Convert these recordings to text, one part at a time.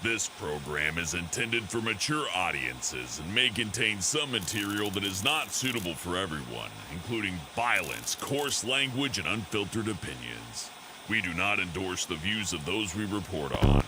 This program is intended for mature audiences and may contain some material that is not suitable for everyone, including violence, coarse language, and unfiltered opinions. We do not endorse the views of those we report on.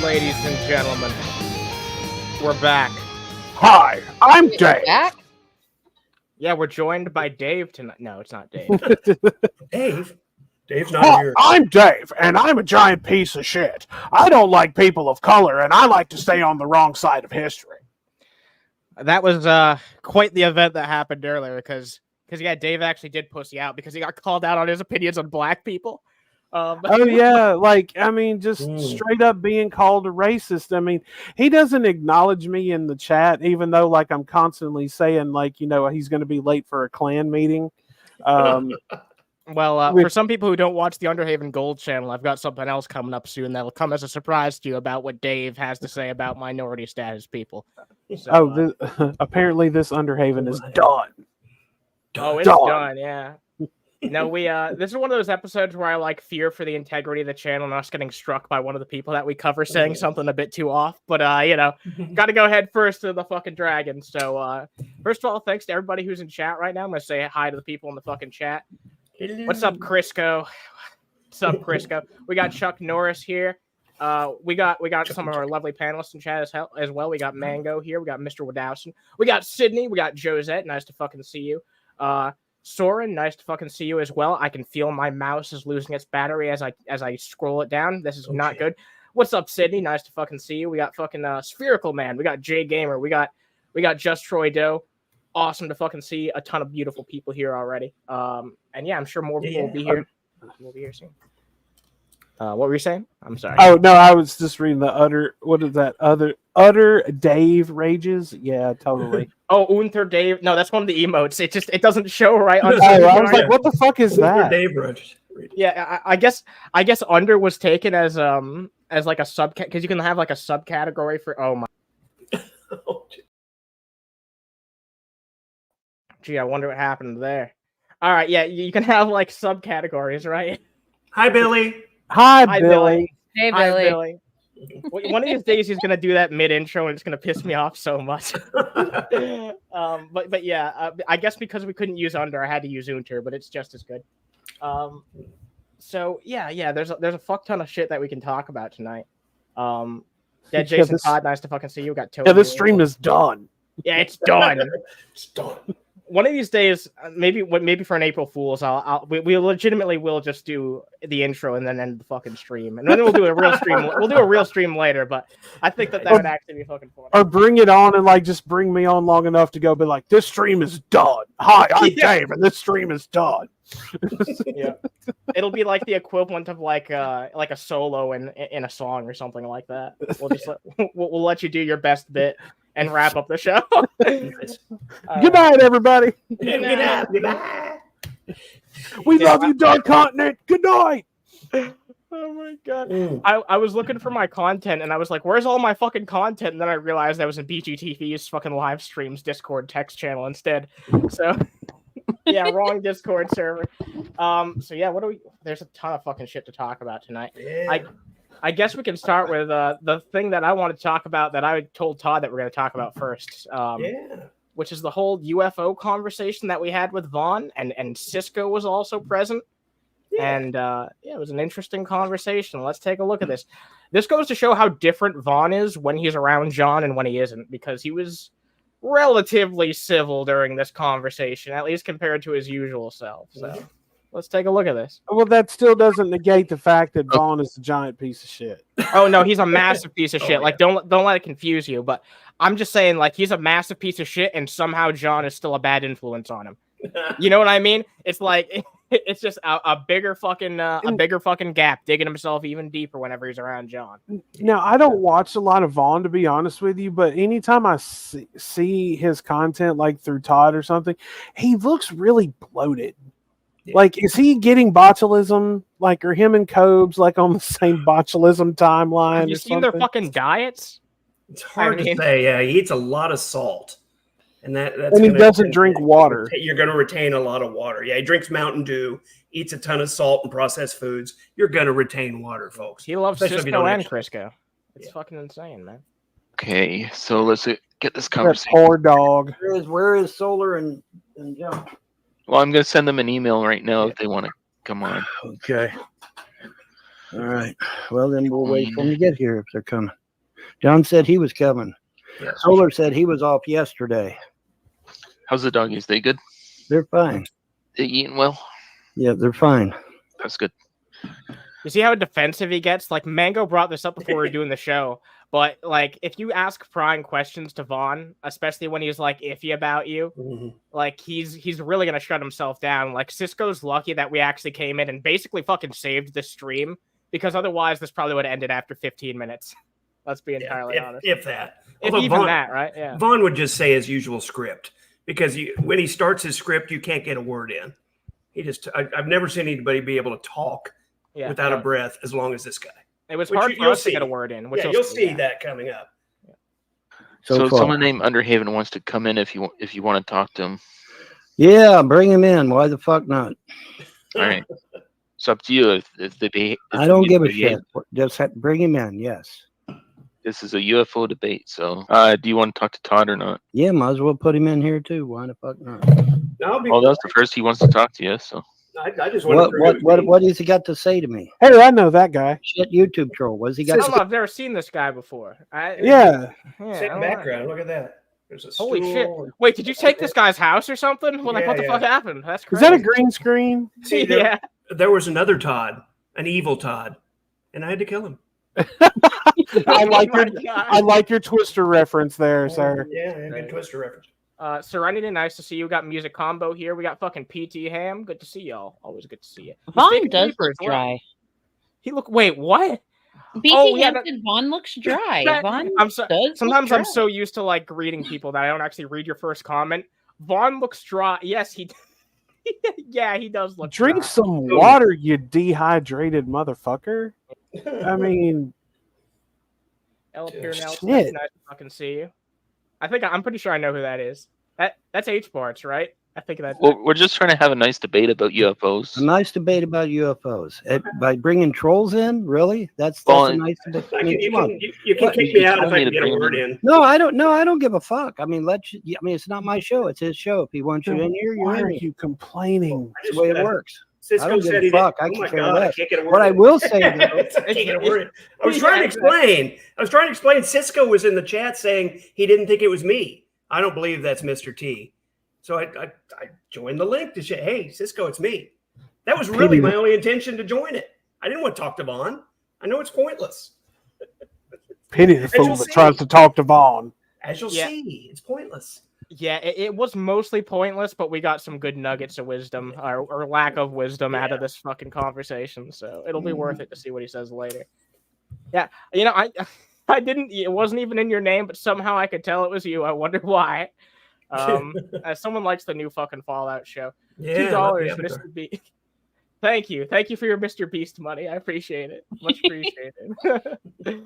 Ladies and gentlemen, we're back. Hi, I'm Dave. Back? Yeah, we're joined by Dave tonight. No, it's not Dave. Dave? Dave's not here. I'm Dave, and I'm a giant piece of shit. I don't like people of color, and I like to stay on the wrong side of history. That was quite the event that happened earlier because yeah, Dave actually did pussy out because he got called out on his opinions on black people. Oh yeah, just straight up being called a racist. I mean, he doesn't acknowledge me in the chat, even though I'm constantly saying he's going to be late for a Klan meeting. For some people who don't watch the Underhaven Gold channel, I've got something else coming up soon that'll come as a surprise to you about what Dave has to say about minority status people. So, apparently this Underhaven is done. Oh, it's done, yeah. No, this is one of those episodes where I fear for the integrity of the channel and us getting struck by one of the people that we cover saying something a bit too off. But got to go head first to the fucking dragon. So first of all, thanks to everybody who's in chat right now. I'm gonna say hi to the people in the fucking chat. Hello. What's up, Crisco? What's up, Crisco? We got Chuck Norris here. We got some of our lovely panelists in chat as well. We got Mango here. We got Mr. Wadowson. We got Sydney. We got Josette. Nice to fucking see you. Soren, nice to fucking see you as well. I can feel my mouse is losing its battery as I scroll it down. This is not good. What's up, Sydney? Nice to fucking see you. We got fucking Spherical Man. We got Jay Gamer. We got Just Troy Doe. Awesome to fucking see a ton of beautiful people here already. And yeah, I'm sure more people will be here. We'll be here soon. What were you saying? I'm sorry. Oh no, I was just reading the utter Dave rages. Yeah, totally. Oh, Unter Dave. No, that's one of the emotes. It doesn't show right on. I was like, what the fuck is that? Dave rages. Yeah, I guess Under was taken as like a sub because you can have like a subcategory for. Oh my. Gee, I wonder what happened there. All right, yeah, you can have like subcategories, right? Hi, Billy. Hi, Billy. Hey, Hi, Billy. Billy. One of these days he's gonna do that mid-intro and it's gonna piss me off so much. But yeah, I guess because we couldn't use Under, I had to use Unter, but it's just as good. So yeah, there's a fuck ton of shit that we can talk about tonight. Yeah, Jason Todd, nice to fucking see you. We got Toby. Yeah, this stream is done. Yeah, it's done. It's done. One of these days, maybe for an April Fool's, we legitimately will just do the intro and then end the fucking stream, and then we'll do a real stream. We'll do a real stream later, but I think that would actually be fucking fun. Or bring it on and just bring me on long enough to be like, this stream is done. Hi, I'm Dave, and this stream is done. Yeah, it'll be like the equivalent of like a solo in a song or something like that. We'll let you do your best bit and wrap up the show. Good night, everybody. Good night. We love you, Dark Continent. Good night. Oh my god. I was looking for my content and I was like, where's all my fucking content? And then I realized I was in BGTV's fucking live streams Discord text channel instead. So yeah, wrong Discord server. So yeah, there's a ton of fucking shit to talk about tonight. Yeah. I guess we can start with the thing that I want to talk about that I told Todd that we're going to talk about first, which is the whole UFO conversation that we had with Vaughn, and Cisco was also present. Yeah. And it was an interesting conversation. Let's take a look at this. This goes to show how different Vaughn is when he's around John and when he isn't, because he was relatively civil during this conversation, at least compared to his usual self. So let's take a look at this. Well, that still doesn't negate the fact that Vaughn is a giant piece of shit. Oh no, he's a massive piece of shit. Like, don't let it confuse you. But I'm just saying, like, he's a massive piece of shit, and somehow John is still a bad influence on him. You know what I mean? It's like it's just a bigger fucking gap, digging himself even deeper whenever he's around John. Now, I don't watch a lot of Vaughn, to be honest with you, but anytime I see his content, like through Todd or something, he looks really bloated. Yeah. Like, is he getting botulism? Like, are him and Cobes like on the same botulism timeline? Have you seen their fucking diets? It's hard to say. Yeah, he eats a lot of salt. And he doesn't drink water. You're going to retain a lot of water. Yeah, he drinks Mountain Dew, eats a ton of salt and processed foods. You're going to retain water, folks. He loves Cisco and Crisco. It's fucking insane, man. Okay, so let's get this conversation. That poor dog. Where is Solar and John? Well, I'm going to send them an email right now if they want to come on. Okay. All right. Well, then we'll wait for them to get here if they're coming. John said he was coming. Yeah. Solar said he was off yesterday. How's the doggies? They good? They're fine. They eating well? Yeah, they're fine. That's good. You see how defensive he gets? Like, Mango brought this up before we were doing the show, but like, if you ask prying questions to Vaughn, especially when he's like iffy about you, like he's really gonna shut himself down. Like, Cisco's lucky that we actually came in and basically fucking saved the stream, because otherwise this probably would have ended after 15 minutes. Let's be entirely honest. If that. If even Vaughn, that, right? Yeah. Vaughn would just say his usual script, because when he starts his script, you can't get a word in. I've never seen anybody be able to talk without a breath as long as this guy. It was hard for us to get a word in. Which you'll see that coming up. Yeah. So someone named Underhaven wants to come in if you want to talk to him. Yeah, bring him in. Why the fuck not? All right. It's up to you if they behave. I don't give a shit. Just bring him in. Yes. This is a UFO debate, so do you want to talk to Todd or not? Yeah, might as well put him in here too. Why the fuck not? Well, that's the first he wants to talk to you, so. I just want what has he got to say to me? Hey, I know that guy. Shit, YouTube troll. What has he got? I don't know. I've never seen this guy before. Yeah. Same background. Look at that. There's a holy shit! Wait, did you take this guy's house or something? Well, like, what the fuck happened? That's crazy. Is that a green screen? See, there was another Todd, an evil Todd, and I had to kill him. I like your Twister reference there, sir. Yeah, good Twister reference. Serenity, nice to see you. We got Music Combo here. We got fucking PT Ham. Good to see y'all. Always good to see you. Vaughn does look dry. Wait, what? PT Ham said Vaughn looks dry. Sometimes I'm so used to like greeting people that I don't actually read your first comment. Vaughn looks dry. Yes, he. Yeah, he does look. Drink dry. some water, you dehydrated motherfucker. I mean, Ella Pierre, nice to fucking see you. I'm pretty sure I know who that is. That's H Barts, right? I think that's. Well, we're just trying to have a nice debate about UFOs. A nice debate about UFOs. By bringing trolls in, really? That's a nice debate. I mean, you can kick me out if I can get a word in. No, I don't. No, I don't give a fuck. I mean, it's not my show. It's his show. If he wants you in here, you're in. Why are you complaining? That's the way it works. Cisco I don't give a fuck. I can care less. What I will say, though, I was trying to explain. Cisco was in the chat saying he didn't think it was me. I don't believe that's Mr. T. So I joined the link to say, hey, Cisco, it's me. That was really my only intention to join it. I didn't want to talk to Vaughn. I know it's pointless. Pity the fool that tries to talk to Vaughn. As you'll see, it's pointless. Yeah, it was mostly pointless, but we got some good nuggets of wisdom or lack of wisdom out of this fucking conversation. So it'll be worth it to see what he says later. Yeah, I didn't. It wasn't even in your name, but somehow I could tell it was you. I wonder why. Someone likes the new fucking Fallout show. Yeah, $2, Mr. Beast. Thank you for your Mr. Beast money. I appreciate it. Much appreciated.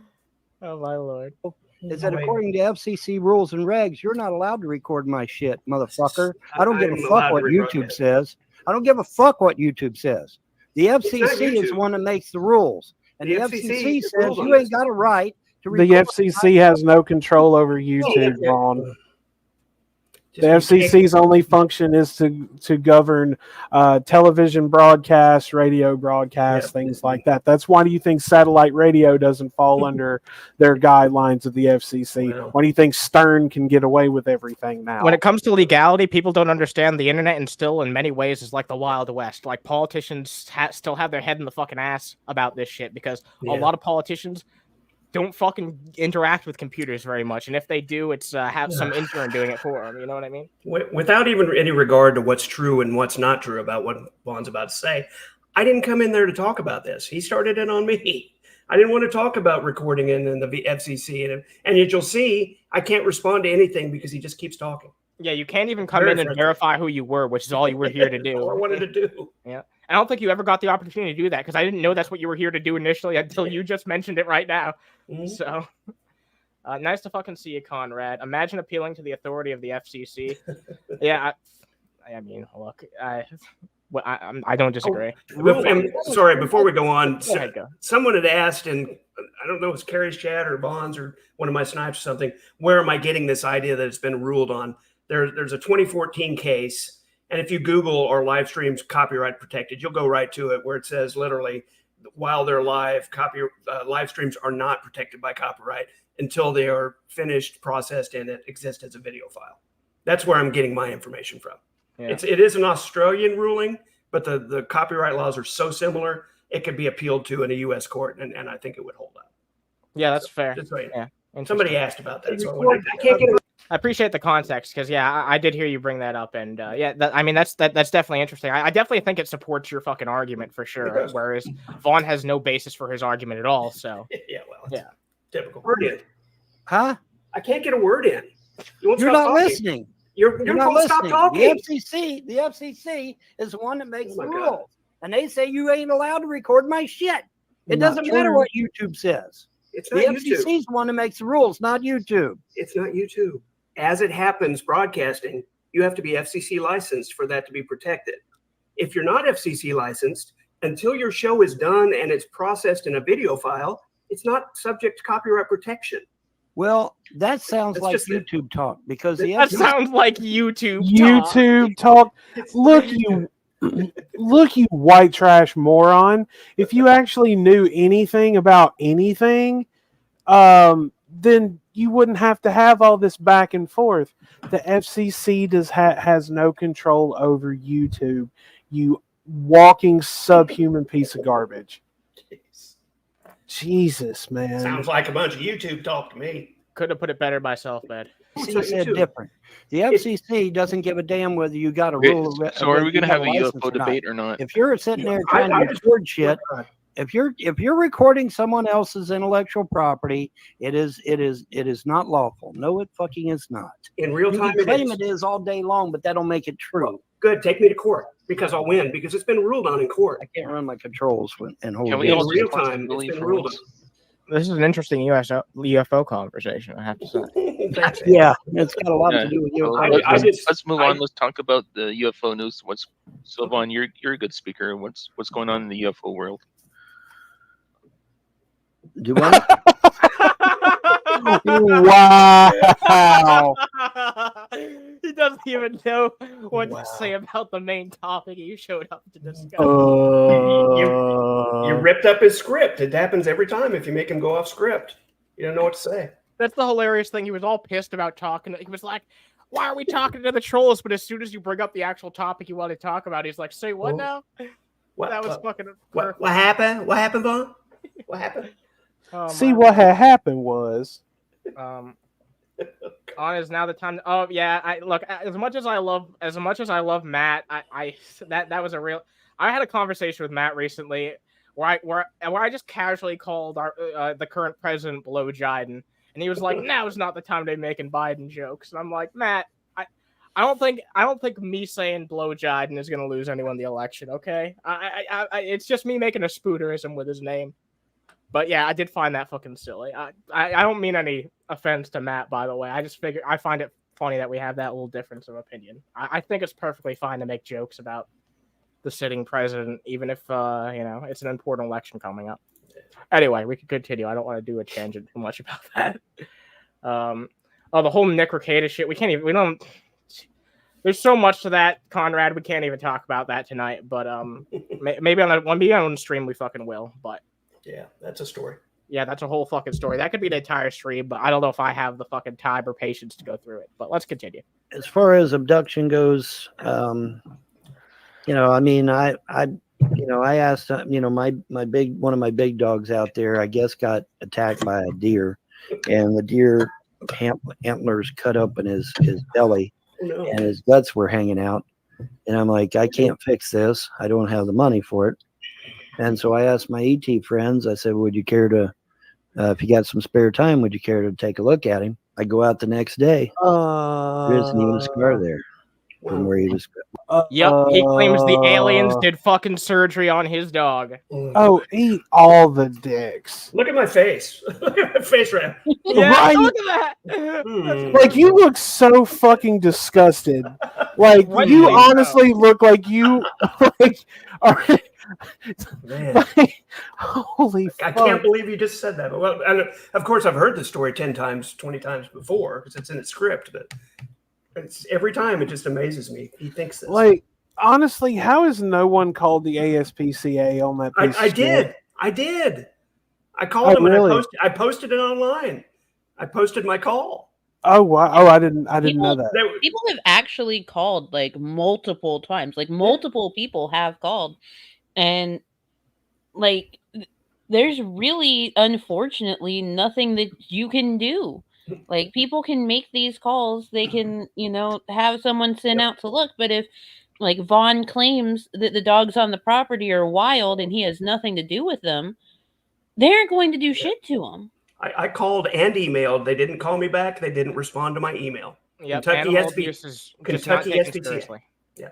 Oh my lord. Is that according to FCC rules and regs, you're not allowed to record my shit, motherfucker. I don't give a fuck what YouTube says. I don't give a fuck what YouTube says. The FCC is the one that makes the rules. And the FCC says you ain't got a right to record. The FCC has no control over YouTube, Vaughn. The FCC's only function is to govern television broadcasts, radio broadcasts, things like that. That's why do you think satellite radio doesn't fall under their guidelines of the FCC? Well, Why do you think Stern can get away with everything now? When it comes to legality, people don't understand the internet, and still, in many ways, is like the Wild West. Like politicians still have their head in the fucking ass about this shit because a lot of politicians don't fucking interact with computers very much, and if they do, it's have some intern doing it for them. You know what I mean? Without even any regard to what's true and what's not true about what Vaughn's about to say, I didn't come in there to talk about this. He started it on me. I didn't want to talk about recording in the FCC, and yet you'll see I can't respond to anything because he just keeps talking. Yeah, you can't even come in and verify who you were, which is all you were here to do. All I wanted to do. Yeah. I don't think you ever got the opportunity to do that because I didn't know that's what you were here to do initially until you just mentioned it right now. Mm-hmm. So, nice to fucking see you, Conrad. Imagine appealing to the authority of the FCC. Yeah, I mean, look, I don't disagree. Sorry, before we go on, go. Someone had asked, and I don't know if it's Carrie's chat or Vaughn's or one of my snipes or something, where am I getting this idea that it's been ruled on? There's a 2014 case. And if you Google our live streams copyright protected, you'll go right to it where it says literally while they're live, live streams are not protected by copyright until they are finished, processed, and it exists as a video file. That's where I'm getting my information from. Yeah. It is an Australian ruling, but the copyright laws are so similar, it could be appealed to in a U.S. court, and I think it would hold up. Yeah, that's fair. Just right. Yeah. Somebody asked about that. So I can't get it. I appreciate the context because I did hear you bring that up, and that's definitely interesting. I definitely think it supports your fucking argument for sure. Whereas Vaughn has no basis for his argument at all. So typical. Word in. Huh? I can't get a word in. You're not listening. You're not listening. Stop talking. The FCC is the one that makes the rules, and they say you ain't allowed to record my shit. It doesn't matter what YouTube says. It's not the FCC is the one that makes the rules, not YouTube. It's not YouTube. As it happens, broadcasting, you have to be FCC licensed for that to be protected. If you're not FCC licensed, until your show is done and it's processed in a video file, it's not subject to copyright protection. Well, that sounds like YouTube talk because that sounds like YouTube talk. Look, you white trash moron. If you actually knew anything about anything, then you wouldn't have to have all this back and forth. The FCC has no control over YouTube. You walking subhuman piece of garbage. Jesus, man. Sounds like a bunch of YouTube talk to me. Couldn't have put it better myself, man. He said different. The FCC doesn't give a damn whether you got a rule. So are we going to have a UFO debate or not? If you're sitting there trying to record shit, if you're recording someone else's intellectual property, it is not lawful. No, it fucking is not. In real time, you can claim it is all day long, but that'll make it true. Well, good, take me to court because I'll win because it's been ruled on in court. I can't run my controls and hold. In real time, it's been ruled on. This is an interesting UFO conversation, I have to say. Yeah, it's got a lot to do with UFO. Let's move on. Let's talk about the UFO news. Vaughn, you're a good speaker. What's going on in the UFO world? Do I? Wow. He doesn't even know what to say about the main topic you showed up to discuss. You ripped up his script. It happens every time if you make him go off script. You don't know what to say. That's the hilarious thing. He was all pissed about talking. He was like, why are we talking to the trolls? But as soon as you bring up the actual topic you want to talk about, he's like, say what now? That was fucking... What happened? What happened, Vaughn? What happened? What had happened was... on is now the time. Oh yeah, look. As much as I love Matt, that was a real. I had a conversation with Matt recently where I just casually called the current president Blow Biden, and he was like, "Now's not the time to be making Biden jokes." And I'm like, Matt, I don't think me saying Blow Biden is gonna lose anyone the election. Okay, it's just me making a spoonerism with his name. But yeah, I did find that fucking silly. I don't mean any offense to Matt, by the way. I just figure I find it funny that we have that little difference of opinion. I think it's perfectly fine to make jokes about the sitting president, even if it's an important election coming up. Anyway, we can continue. I don't want to do a tangent too much about that. The whole Nick Rekieta shit. There's so much to that, Conrad. We can't even talk about that tonight. But maybe on stream we fucking will. But yeah, that's a story. Yeah, that's a whole fucking story. That could be an entire stream, but I don't know if I have the fucking time or patience to go through it. But let's continue. As far as abduction goes, I mean, I asked, one of my big dogs out there, I guess, got attacked by a deer, and the deer antlers cut up in his belly, and his guts were hanging out. And I'm like, I can't fix this. I don't have the money for it. And so I asked my ET friends, I said, would you care to, if you got some spare time, would you care to take a look at him? I go out the next day. There isn't even a scar there from where he was. Yep, he claims the aliens did fucking surgery on his dog. Oh, eat all the dicks. Look at my face. Look at my face right now. Yeah, Right. look at that. Like, you look so fucking disgusted. Like, What you do you honestly look like you are. Man. Like, holy I fuck. can't believe you just said that. Well, and of course, I've heard the story 10 times, 20 times before because it's in the script, but every time it just amazes me. He thinks this. Like, honestly, how has no one called the ASPCA on that piece I of did. I called him really? and I posted it online. I posted my call. Oh, wow. Oh, I didn't know that. People have actually called like multiple times. Like multiple people have called. And like there's really unfortunately nothing that you can do. Like people can make these calls, they can, have someone sent out to look, but if like Vaughn claims that the dogs on the property are wild and he has nothing to do with them, they're going to do shit to him. I called and emailed. They didn't call me back. They didn't respond to my email. Yep, Kentucky animal abuse is just not taken seriously. Yeah.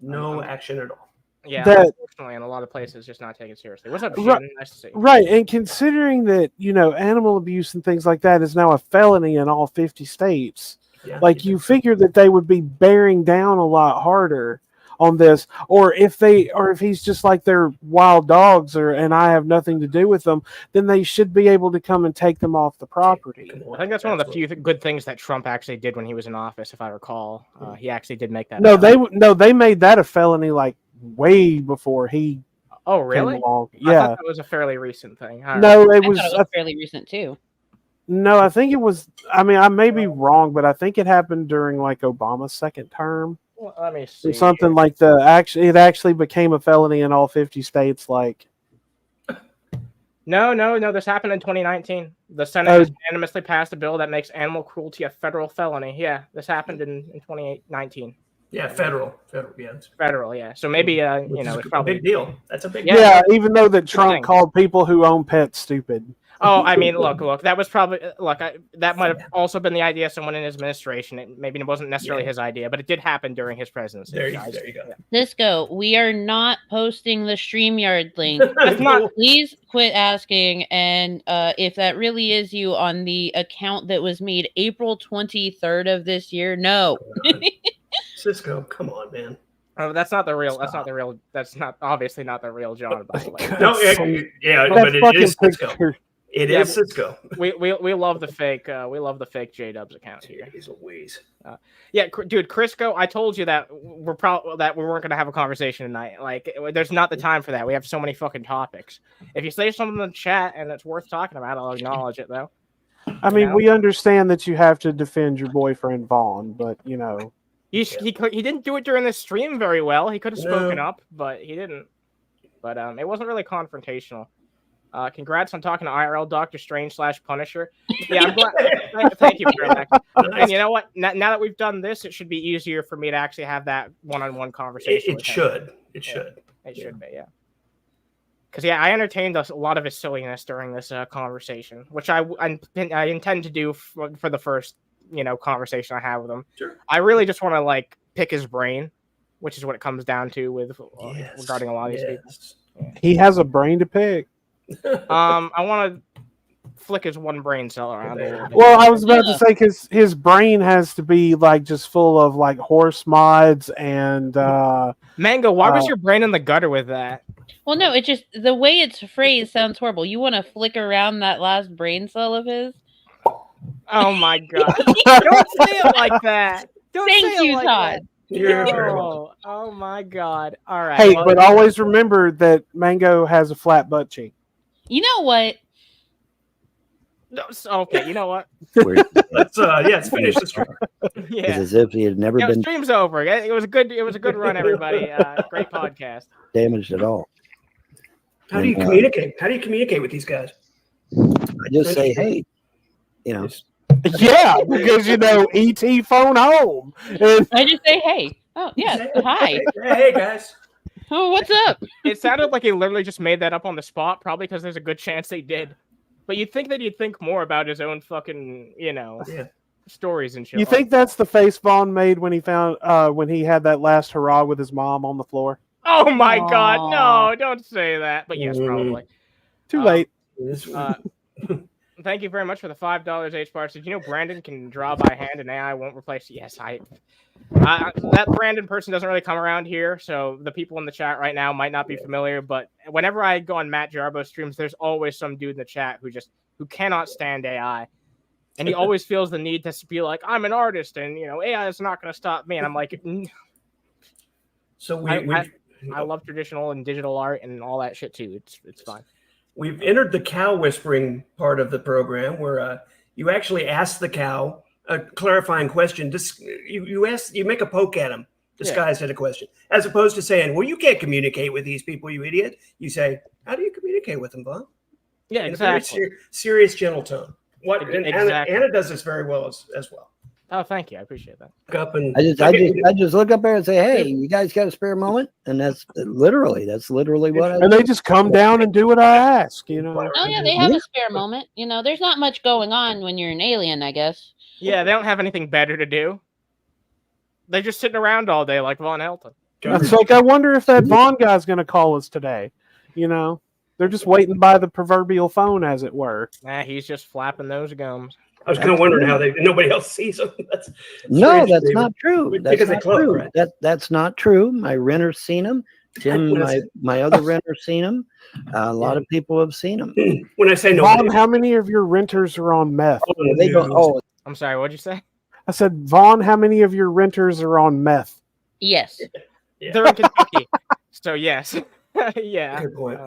No action at all. Yeah, That- unfortunately, in a lot of places, just not taken seriously. What's up, Shannon? Nice to see you. Right, and considering that, animal abuse and things like that is now a felony in all 50 states, Yeah, like you figure that they would be bearing down a lot harder on this, or if he's just like they're wild dogs and I have nothing to do with them, then they should be able to come and take them off the property. I think that's one of the few good things that Trump actually did when he was in office, if I recall. He actually did make that. They made that a felony like way before he. Oh, really? came along. I Yeah. thought that was a fairly recent thing. All right. No, I it was. thought it was fairly recent too. No, I think it was. I mean, I may be wrong, but I think it happened during like Obama's second term. Well, let me see. Something like it actually became a felony in all 50 states. Like, No. This happened in 2019. The Senate has unanimously passed a bill that makes animal cruelty a federal felony. Yeah, this happened in 2019. Yeah, federal. Yeah, Federal, yeah. So maybe it's probably a big deal. That's a big Yeah. deal. yeah, even though that Trump thing. called people who own pets stupid. Oh, I mean, look. That was probably that might have also been the idea of someone in his administration. Maybe it wasn't necessarily his idea, but it did happen during his presidency. There you go. Yeah. Cisco, we are not posting the StreamYard link. It's not. Please quit asking. And if that really is you on the account that was made April 23rd of this year, no. Cisco, come on, man. Oh, that's not the real. That's not the real. That's not obviously not the real John. By the way, No, but it is Cisco. picture. It is Cisco. We love the fake. We love the fake J-Dubs account here. He's a wheeze. Yeah, dude, Crisco, I told you that we weren't going to have a conversation tonight. Like, there's not the time for that. We have so many fucking topics. If you say something in the chat and it's worth talking about, I'll acknowledge it though. I mean, we understand that you have to defend your boyfriend Vaughn, but he didn't do it during the stream very well. He could have spoken up, but he didn't. But it wasn't really confrontational. Congrats on talking to IRL Doctor Strange / Punisher. Yeah, I'm glad. Thank you for that. And you know what? Now that we've done this, it should be easier for me to actually have that one-on-one conversation. It should be, yeah. Because I entertained a lot of his silliness during this conversation, which I intend to do for the first conversation I have with him. Sure. I really just want to pick his brain, which is what it comes down to with regarding a lot of these people. Yeah. he has a brain to pick. I want to flick his one brain cell around a little bit. Well, I was about to say because his brain has to be just full of horse mods and Mango. Why was your brain in the gutter with that? Well, no, it's just the way it's phrased sounds horrible. You want to flick around that last brain cell of his? Oh my god! Don't say it like that. Don't Thank say it you, like Todd. that. You're very welcome. Oh my God! All right. Hey, well, but always remember that Mango has a flat butt cheek. You know what? no, okay. You know what? Let's finish the stream. It's Yeah. as if he had never Yeah, been stream's over. It was a good run, everybody. Great podcast. damaged at all. How do you communicate? How do you communicate with these guys? I just say, hey, you know, Yeah, because ET phone home. And I just say, hey. Oh, yeah. Hi. Hey guys. Oh, what's up? It sounded like he literally just made that up on the spot, probably because there's a good chance they did. But you'd think that he'd think more about his own fucking, stories and shit. you think that's the face Vaughn made when he found when he had that last hurrah with his mom on the floor? Oh my God! Aw. No, don't say that. But yes, probably. Too late. Thank you very much for the $5 H bars. Did you know Brandon can draw by hand and AI won't replace? Yes, that Brandon person doesn't really come around here, so the people in the chat right now might not be familiar. But whenever I go on Matt Jarbo streams, there's always some dude in the chat who cannot stand AI, and he always feels the need to be like, "I'm an artist, and AI is not going to stop me." And I'm like, So I love traditional and digital art and all that shit too. It's fine. we've entered the cow whispering part of the program where you actually ask the cow a clarifying question. You make a poke at him disguised as a question, as opposed to saying, well, you can't communicate with these people, you idiot. You say, how do you communicate with them, Vaughn? Yeah, In exactly. a very serious, gentle tone. And Exactly. Anna does this very well as well. Oh, thank you. I appreciate that. Up and I just look up there and say, hey, you guys got a spare moment? And that's literally what I And they just come down and do what I ask, Oh, yeah, they have a spare moment. There's not much going on when you're an alien, I guess. Yeah, they don't have anything better to do. They're just sitting around all day like Von Helton. It's like, I wonder if that Vaughn guy's going to call us today. They're just waiting by the proverbial phone, as it were. Nah, he's just flapping those gums. I was kind of wondering how nobody else sees them. That's not true. That's Because they not close, true. right? That's not true. My renter's seen them. Tim, my other renter's seen them. A lot of people have seen them. When I say Vaughn, nobody, how many of your renters are on meth? They don't. Oh, I'm sorry, what'd you say? I said, Vaughn, how many of your renters are on meth? Yes. yeah. They're in Kentucky. So, yes. Yeah. Good point.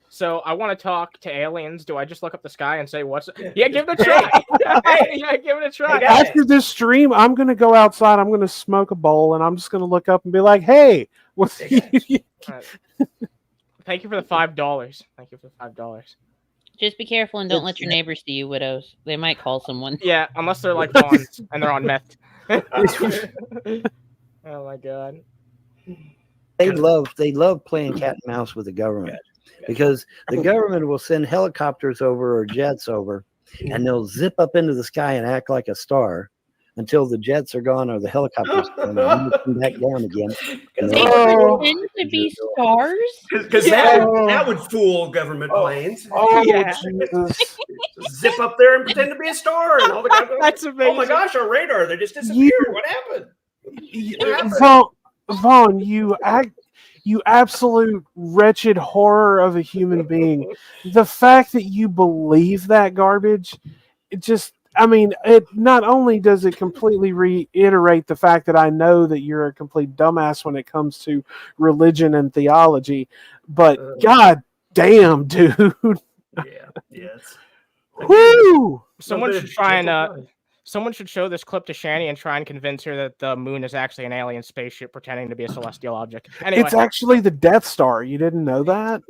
So, I want to talk to aliens. Do I just look up the sky and say, what's it? Yeah, give it a try. Yeah, give it a try. Hey, guys. After this stream, I'm going to go outside. I'm going to smoke a bowl, and I'm just going to look up and be like, hey, what's Right. Thank you for the $5. Thank you for the $5. Just be careful and don't let your neighbors see you, widows. They might call someone. Yeah, unless they're like Vaughns and they're on meth. Oh my God. they love playing cat and mouse with the government because the government will send helicopters over or jets over, and they'll zip up into the sky and act like a star until the jets are gone or the helicopters are gone, and then they come back down again. And They Oh. pretend to be stars? Because that would fool government planes. Oh, Yeah. Jesus. Zip up there and pretend to be a star, and all the guys go, That's amazing. oh my gosh, our radar, they just disappeared. What happened? Vaughn, you absolute wretched horror of a human being. The fact that you believe that garbage, it not only does it completely reiterate the fact that I know that you're a complete dumbass when it comes to religion and theology, but god damn, dude. Yes. Woo! Someone should show this clip to Shanny and try and convince her that the moon is actually an alien spaceship pretending to be a celestial object. Anyway. It's actually the Death Star. You didn't know that?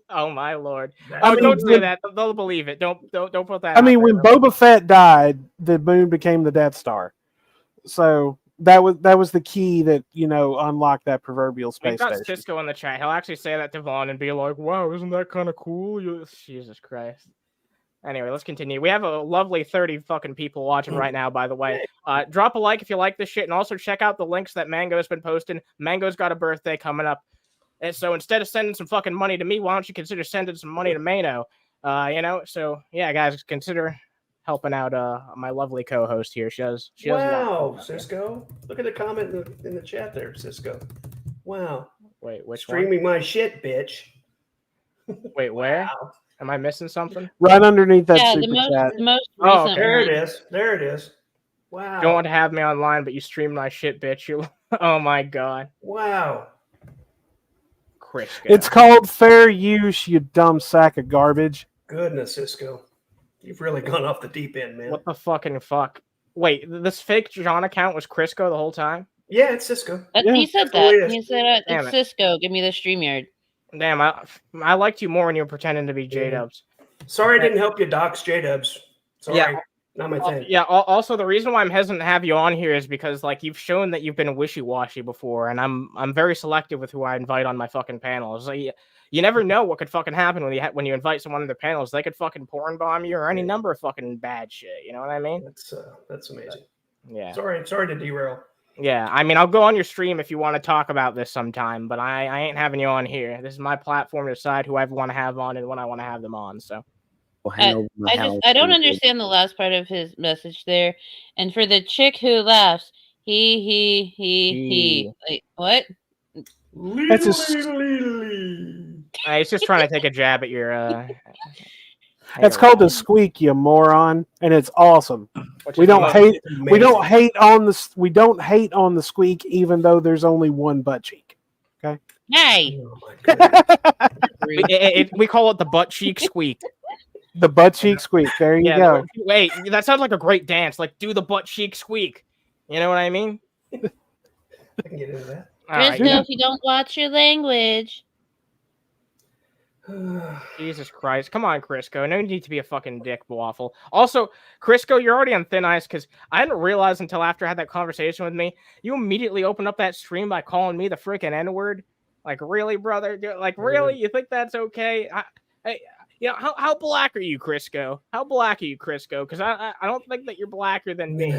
Oh my Lord! I mean, Don't say that. They'll believe it. Don't put that. I out mean, there. when Boba Fett died, the moon became the Death Star. So that was the key that unlocked that proverbial We've space got station. Cisco in the chat. He'll actually say that to Vaughn and be like, "Wow, isn't that kind of cool?" Jesus Christ. Anyway, let's continue. We have a lovely 30 fucking people watching right now, by the way. Drop a like if you like this shit, and also check out the links that Mango's been posting. Mango's got a birthday coming up. And so instead of sending some fucking money to me, why don't you consider sending some money to Mano? So yeah, guys, consider helping out my lovely co-host here. She does Wow, Cisco. Look at the comment in the chat there, Cisco. Wow. Wait, which Streaming my shit, bitch. one? Wait, where? Wow. Am I missing something? Right underneath that Yeah, super chat. the most Oh, recent There one. it is. There it is. Wow. Don't want to have me online, but you stream my shit, bitch. You. Oh my god. Wow. Crisco. It's called fair use, you dumb sack of garbage. Goodness, Cisco. You've really gone off the deep end, man. What the fucking fuck? Wait, this fake John account was Crisco the whole time? Yeah, it's Cisco. He said That's all it that. is. He said, Damn it's it. Cisco. Give me the StreamYard. Damn, I liked you more when you were pretending to be J-Dubs. Sorry I didn't help you dox J-Dubs. Sorry. Yeah. Not my thing. Yeah, also the reason why I'm hesitant to have you on here is because like you've shown that you've been wishy-washy before, and I'm very selective with who I invite on my fucking panels. Like, you never know what could fucking happen when you invite someone to their panels. They could fucking porn bomb you or any number of fucking bad shit. You know what I mean? That's amazing. Yeah. Sorry to derail. Yeah, I mean, I'll go on your stream if you want to talk about this sometime, but I ain't having you on here. This is my platform to decide who I want to have on and when I want to have them on. So. I don't understand the last part of his message there. And for the chick who laughs, he. Like, what? That's He's just trying to take a jab at your. That's called a squeak, you moron, and it's awesome. We don't hate on the squeak, even though there's only one butt cheek. Okay. Hey. We call it the butt cheek squeak. The butt cheek squeak. There you go. Wait, that sounds like a great dance. Like, do the butt cheek squeak. You know what I mean? I can get into that. Just know if you don't watch your language. Jesus Christ. Come on, Crisco. No need to be a fucking dick waffle. Also, Crisco, you're already on thin ice because I didn't realize until after I had that conversation with me, you immediately opened up that stream by calling me the freaking N-word. Like, really, brother? Like, really? You think that's okay? How black are you, Crisco? How black are you, Crisco? Because I don't think that you're blacker than me.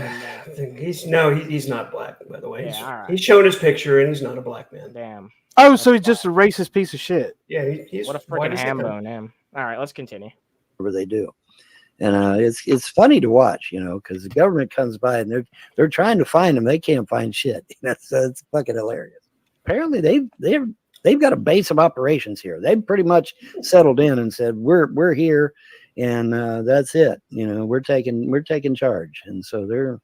He's not black, by the way. Yeah, all right. He's shown his picture and he's not a black man. Damn. Oh, so he's just a racist piece of shit. Yeah, he's what a freaking hambone, him. All right, let's continue. Whatever they do, and it's funny to watch, because the government comes by and they're trying to find them, they can't find shit. So it's fucking hilarious. Apparently, they've got a base of operations here. They've pretty much settled in and said we're here, and that's it. We're taking charge, and so they're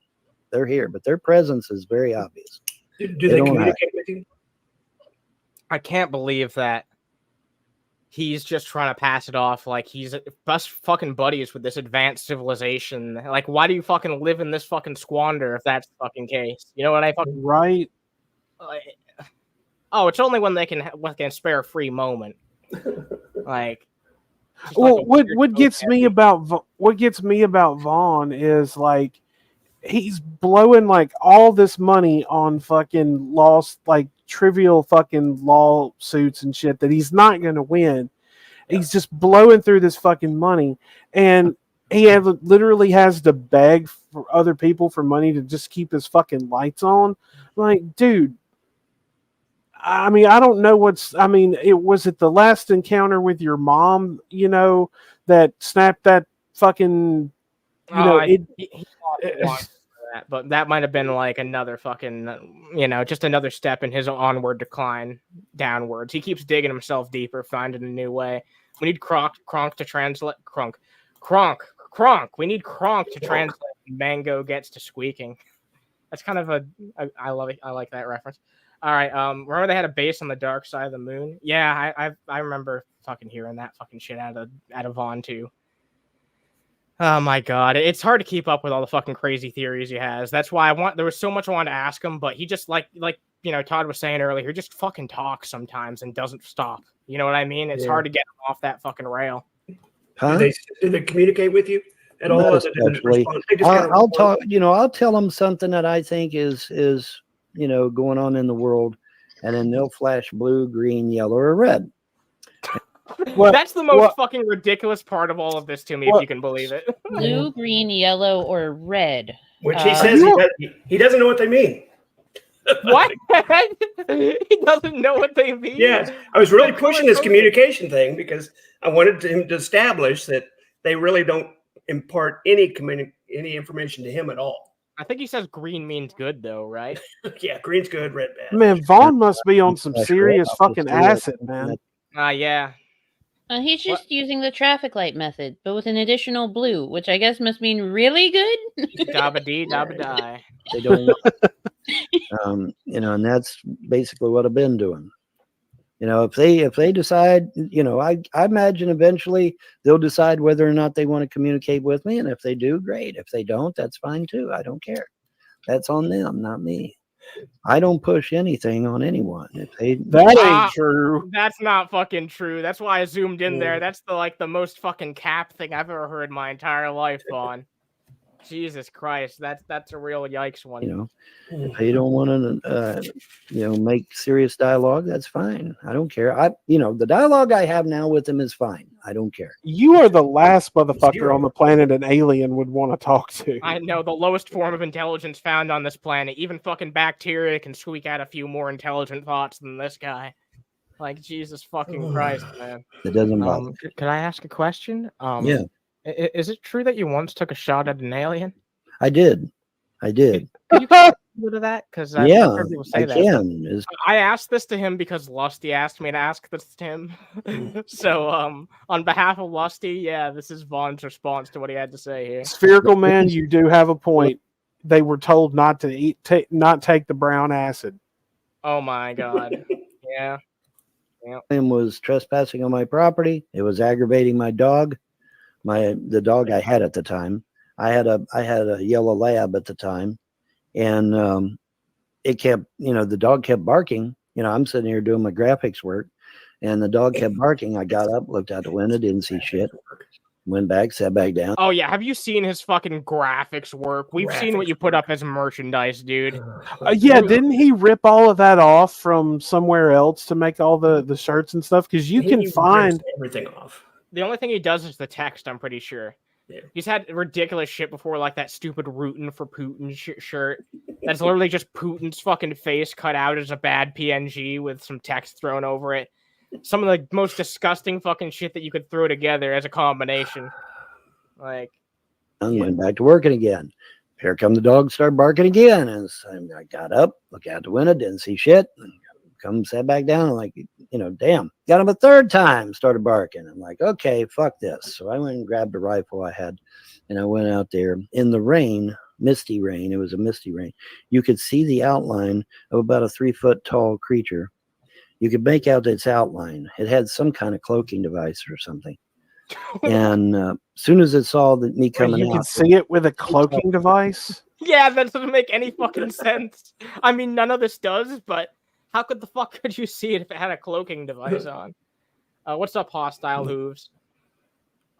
here, but their presence is very obvious. Do they communicate with you? I can't believe that he's just trying to pass it off like he's best fucking buddies with this advanced civilization. Like, why do you fucking live in this fucking squander if that's the fucking case? You know what I fucking right? Oh, it's only when they can spare a free moment. Like, well, what gets me about Vaughn is like he's blowing like all this money on fucking trivial fucking lawsuits and shit that he's not going to win. Yeah. He's just blowing through this fucking money, and he literally has to beg for other people for money to just keep his fucking lights on. Like, dude, I mean, I don't know was it the last encounter with your mom, that snapped that fucking, but that might have been like another fucking, just another step in his onward decline downwards. He keeps digging himself deeper, finding a new way. We need Kronk to translate Kronk. We need Kronk to translate. Mango gets to squeaking. That's kind of I love it. I like that reference. All right. Remember they had a base on the dark side of the moon? Yeah, I remember fucking hearing that fucking shit out of Vaughn too. Oh my god, it's hard to keep up with all the fucking crazy theories he has. That's why there was so much I wanted to ask him, but he just like Todd was saying earlier, he just fucking talks sometimes and doesn't stop. You know what I mean? It's hard to get him off that fucking rail. Huh? Do they communicate with you at all? I'll talk. I'll tell them something that I think is going on in the world, and then they'll flash blue, green, yellow, or red. That's the most fucking ridiculous part of all of this to me, if you can believe it. Blue, green, yellow, or red. Which he says he doesn't know what they mean. What? He doesn't know what they mean? Yes. I was really pushing this communication thing because I wanted him to establish that they really don't impart any information to him at all. I think he says green means good, though, right? Yeah, green's good, red bad. Man, Vaughn must be on some serious fucking acid, man. Yeah. He's just using the traffic light method, but with an additional blue, which I guess must mean really good. Dabba dee, dabba die. They don't. And that's basically what I've been doing. If they decide, I imagine eventually they'll decide whether or not they want to communicate with me, and if they do, great. If they don't, that's fine too. I don't care. That's on them, not me. I don't push anything on anyone. That ain't true. That's not fucking true. That's why I zoomed in there. That's the most fucking cap thing I've ever heard in my entire life, Vaughn. Jesus Christ, that's a real yikes one. If they don't want to, make serious dialogue, that's fine. I don't care. The dialogue I have now with them is fine. I don't care. You are the last motherfucker on the planet an alien would want to talk to. I know, the lowest form of intelligence found on this planet. Even fucking bacteria can squeak out a few more intelligent thoughts than this guy. Like, Jesus fucking Christ, man. It doesn't bother. Could I ask a question? Yeah. Is it true that you once took a shot at an alien? I did. Could you go to that? Because I've heard people say that. Can. I asked this to him because Lusty asked me to ask this to him. So, on behalf of Lusty, yeah, this is Vaughn's response to what he had to say here. Spherical Man, you do have a point. They were told not to not take the brown acid. Oh my God. Yeah. Him was trespassing on my property. It was aggravating my dog. The dog I had at the time. I had a yellow lab at the time, and it kept, the dog kept barking. I'm sitting here doing my graphics work, and the dog kept barking. I got up, looked out the window, didn't see shit. Went back, sat back down. Oh yeah, have you seen his fucking graphics work? We've seen what you put up as merchandise, dude. Yeah, didn't he rip all of that off from somewhere else to make all the shirts and stuff? Because you can find everything off. The only thing he does is the text, I'm pretty sure. Yeah. He's had ridiculous shit before, like that stupid Rootin' for Putin shirt. That's literally just Putin's fucking face cut out as a bad PNG with some text thrown over it. Some of the most disgusting fucking shit that you could throw together as a combination. Like, I went back to working again. Here come the dogs, start barking again. And I got up, looked out the window, didn't see shit. And come sat back down. I'm like, damn. Got him a third time, started barking. I'm like, okay, fuck this. So I went and grabbed a rifle I had, and I went out there in the rain, misty rain. It was a misty rain. You could see the outline of about a 3-foot tall creature. You could make out its outline. It had some kind of cloaking device or something. And as soon as it saw me coming out, you could see it with a cloaking device. Yeah, that doesn't make any fucking sense. I mean, none of this does, but how could you see it if it had a cloaking device on? What's up, Hostile Hooves?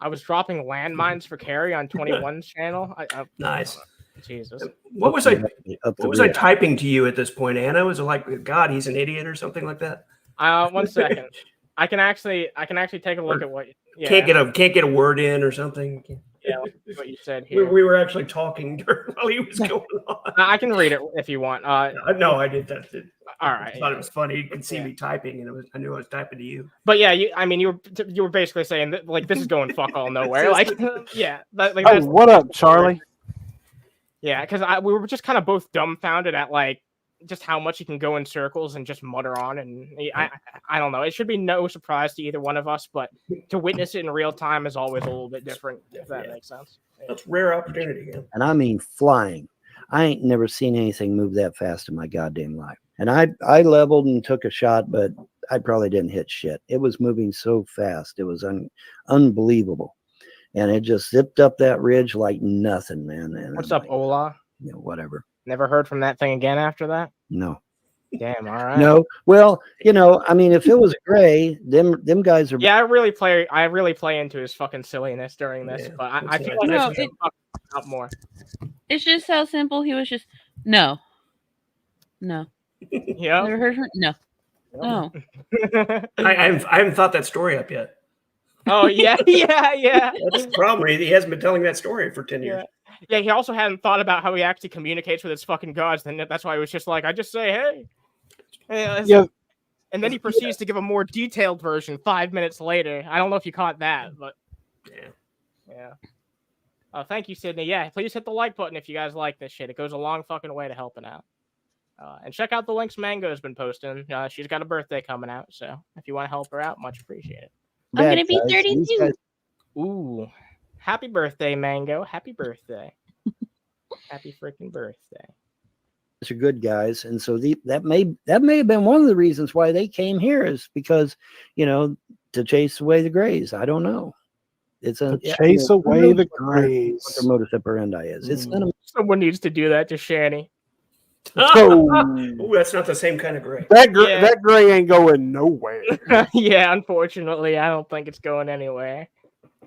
I was dropping landmines for Carrie on 21's channel. Nice. Jesus. What was I typing to you at this point, Anna? Was it like, God, he's an idiot or something like that? 1 second. I can actually take a look at what. Yeah. Can't get a word in or something. Yeah, what you said here. We were actually talking while he was going on. I can read it if you want. No, I did that. All right. I thought it was funny. You could see me typing, and I knew I was typing to you. But yeah, you were basically saying that, like, this is going fuck all nowhere. Like, yeah. What up, Charlie? Yeah, because we were just kind of both dumbfounded at like just how much you can go in circles and just mutter on, and I don't know. It should be no surprise to either one of us, but to witness it in real time is always a little bit different. If that makes sense. That's a rare opportunity. Yeah. And I mean flying. I ain't never seen anything move that fast in my goddamn life. And I leveled and took a shot, but I probably didn't hit shit. It was moving so fast. It was unbelievable. And it just zipped up that ridge like nothing, man. And what's up, Ola? Whatever. Never heard from that thing again after that? No. Damn, all right. No. Well, I mean, if it was gray, them guys are. Yeah, I really play into his fucking silliness during this, but I feel like I should talk about more. It's just how simple he was. Just no. Yeah. Never heard from no. I haven't thought that story up yet. Oh yeah. That's the problem. He hasn't been telling that story for 10 years. Yeah, he also hadn't thought about how he actually communicates with his fucking gods, and that's why he was just like, I just say, hey. Yeah. And then he proceeds to give a more detailed version 5 minutes later. I don't know if you caught that, but yeah. Thank you, Sydney. Yeah, please hit the like button if you guys like this shit. It goes a long fucking way to helping out. And check out the links Mango's been posting. She's got a birthday coming out, so if you want to help her out, much appreciated. I'm gonna be Guys, these 32. guys- Ooh, happy birthday, Mango! Happy birthday! Happy freaking birthday! are good guys, and so that may have been one of the reasons why they came here, is because, you know, to chase away the Greys. I don't know. It's a Chase away the what their Greys. modus operandi is. It's none of Someone needs to do that to Shanny. Ooh, that's not the same kind of gray. That Yeah. that Gray ain't going nowhere. Yeah, unfortunately, I don't think it's going anywhere.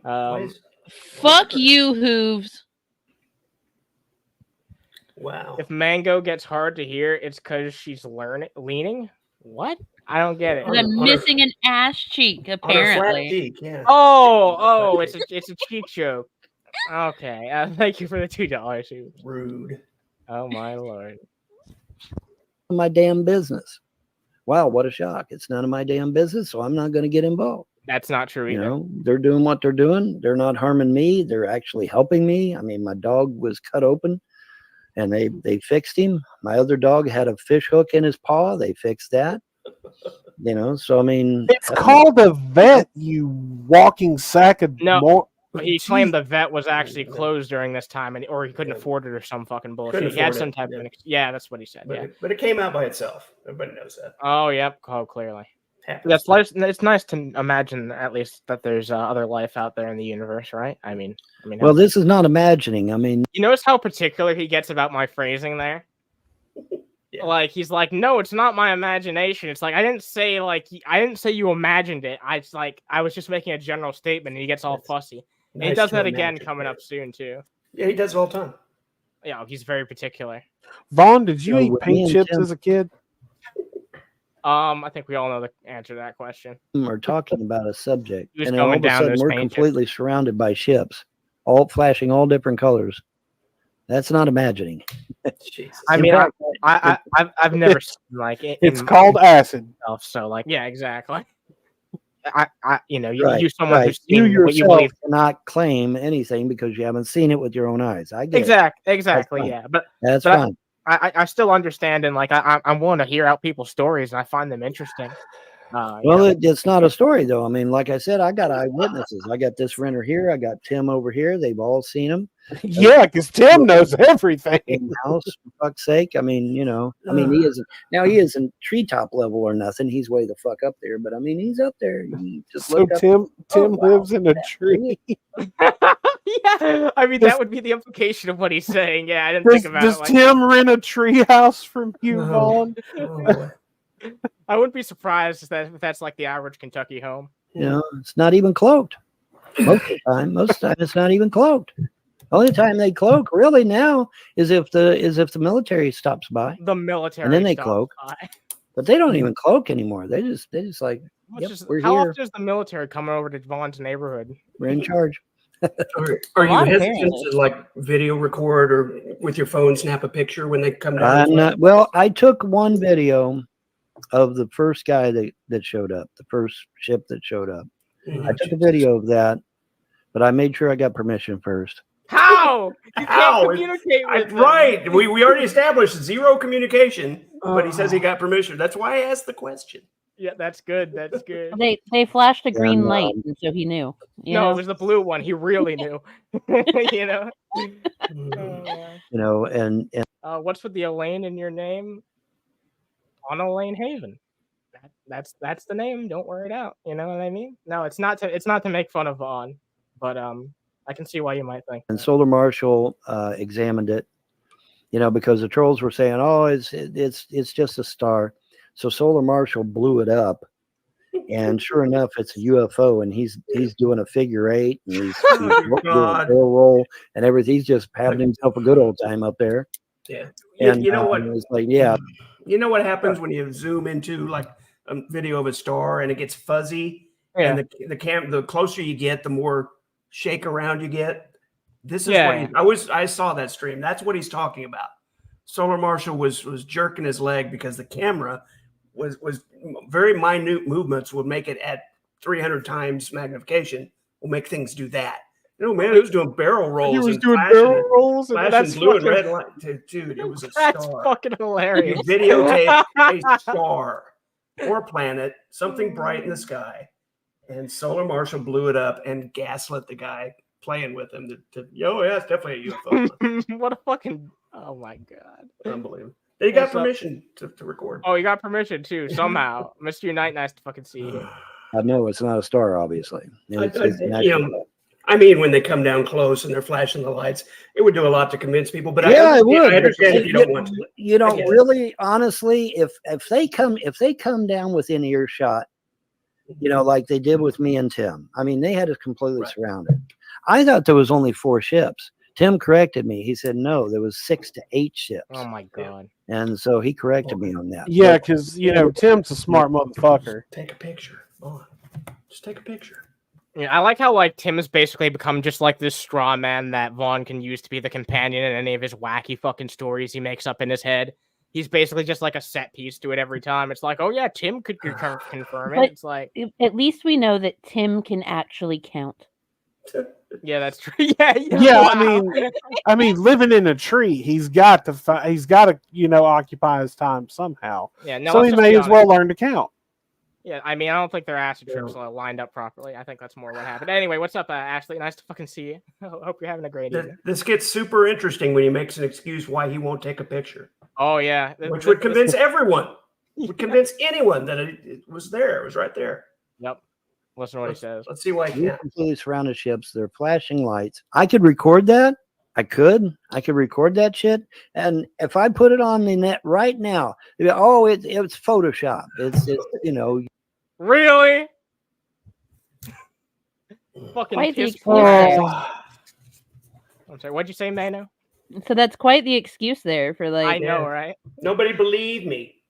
Fuck you, Hooves. Wow. If Mango gets hard to hear, it's because she's leaning. What? I don't get it. And I'm missing an ass cheek, On a flat apparently. cheek, yeah. Oh, it's a cheek joke. Okay, thank you for the $2. Rude. Oh my lord. my damn business. Wow, what a shock. It's none of my damn business, so I'm not going to get involved. That's not true You either. know, they're doing what they're doing. They're not harming me. They're actually helping me. I mean, my dog was cut open and they fixed him. My other dog had a fish hook in his paw. They fixed that. You know, so I mean, It's called a vet, you walking sack of No. He claimed the vet was actually closed during this time, or he couldn't Yeah. afford it, or some fucking bullshit. Couldn't He had afford some it, type yeah. of yeah, that's what he said. But, Yeah. but it came out by itself. Everybody knows that. Oh, yep. Oh, clearly. Happens. It's nice to imagine at least that there's other life out there in the universe, right? I mean. well, this is not imagining. I mean, You notice how particular he gets about my phrasing there? Yeah. Like he's like, no, it's not my imagination. It's like I didn't say you imagined it. I was just making a general statement, and he gets all That's fussy. And Nice he does to that again imagine, coming yeah. up soon too. Yeah, he does it all the time. Yeah, he's very particular. Vaughn, did you So eat with me paint and chips Tim- as a kid? I think we all know the answer to that question. are talking about a subject, He was and then all going of a down sudden those we're paint chips. completely surrounded by ships, all flashing all different colors. That's not imagining. Jesus. I In mean, fact, I've never seen like it. It's called acid. myself, so like yeah, exactly. You right, you someone right. who's You seen what you yourself believe. cannot claim anything because you haven't seen it with your own eyes. I get it. Exactly, fine. yeah. But That's but fine. I still understand, and like I'm willing to hear out people's stories, and I find them interesting. Well, it's not a story though. I mean, like I said, I got eyewitnesses. I got this renter here. I got Tim over here. They've all seen him Yeah, because Tim knows everything. in the house. For fuck's sake! I mean, you know, he isn't treetop level or nothing. He's way the fuck up there. But I mean, he's up there. You just So look up. Tim wow. lives in a tree. yeah, I mean that would be the implication of what he's saying. Yeah, I didn't think about Does it. Like, Tim rent a tree house from you, No. Vaughn? Oh, boy. I wouldn't be surprised if that's like the average Kentucky home. You know, it's not even cloaked. Most of the time, it's not even cloaked. Only time they cloak really now is if the military stops by, The military, And then they stops cloak. by. but they don't even cloak anymore. They just like, What's yep, just- we're how here. often is the military coming over to Vaughn's neighborhood? We're in charge. Are lot you of hesitant parents. to like video record or with your phone snap a picture when they come down? I'm not. Well, I took one video of the first guy that showed up, the first ship that showed up. Mhm. I took a video of that, but I made sure I got permission first. How? You How? can't communicate with them. Right. We already established zero communication, but he says he got permission. That's why I asked the question. Yeah, that's good. That's good. They flashed a Yeah, green no. light, and so he knew. You No, know? it was the blue one. He really knew. You know. You know, and What's with the Elaine in your name? On Elaine Haven. That's the name. Don't wear it out. You know what I mean? No, it's not to make fun of Vaughn, but I can see why you might think. and that. Solar Marshal examined it. You know, because the trolls were saying, "Oh, it's just a star." So Solar Marshal blew it up, and sure enough, it's a UFO, and he's doing a figure eight, and he's doing a God. barrel roll and everything. He's just having himself a good old time up there. Yeah. And you know what? It's like, yeah, You know what happens when you zoom into like a video of a star and it gets fuzzy, Yeah. and the closer you get, the more shake around you get. This is Yeah. what I saw that stream. That's what he's talking about. Solar Marshal was jerking his leg because the camera was very minute movements would make it at 300 times magnification will make things do that. You know, man, it was doing barrel rolls. He was and doing flashing barrel it. rolls, and Flashing that's blue and fucking- red light. Dude, it was a That's star. fucking You hilarious. videotape a star or planet, something bright in the sky, And Solar Marshall blew it up and gaslit the guy playing with him. Yeah, it's definitely a UFO. What a fucking... Oh, my God. Unbelievable. They got permission to record. Oh, you got permission, too, somehow. Mr. Unite, nice to fucking see you. I know it's not a star, obviously. I mean, when they come down close and they're flashing the lights, it would do a lot to convince people. But yeah, it would. I understand if you don't want to. You know, really, honestly, if they come down within earshot, you know, like they did with me and Tim. I mean, they had us completely surrounded. I thought there was only 4 ships. Tim corrected me. He said no, there was 6 to 8 ships. Oh my God! And so he corrected me on that. Yeah, because Tim's a smart motherfucker. Take a picture. Oh, just take a picture. Yeah, I like how Tim has basically become just like this straw man that Vaughn can use to be the companion in any of his wacky fucking stories he makes up in his head. He's basically just like a set piece to it every time. It's like, oh yeah, Tim could confirm it. But it's like, at least we know that Tim can actually count. Yeah, that's true. Yeah. Wow. I mean, living in a tree, he's got to occupy his time somehow. Yeah, no. So he may as well learn to count. Yeah, I mean, I don't think their acid trips lined up properly. I think that's more what happened. Anyway, what's up, Ashley? Nice to fucking see you. Hope you're having a great evening. This gets super interesting when he makes an excuse why he won't take a picture. Oh yeah, which would convince everyone. Would convince anyone that it was there. It was right there. Yep. Listen to what he says. Let's see why he can't. Completely surrounded ships. They're flashing lights. I could record that. I could record that shit. And if I put it on the net right now, it's Photoshop. It's Really? Fucking piss poor. I'm sorry. What'd you say, Mano? So that's quite the excuse there for I know, right? Nobody believed me,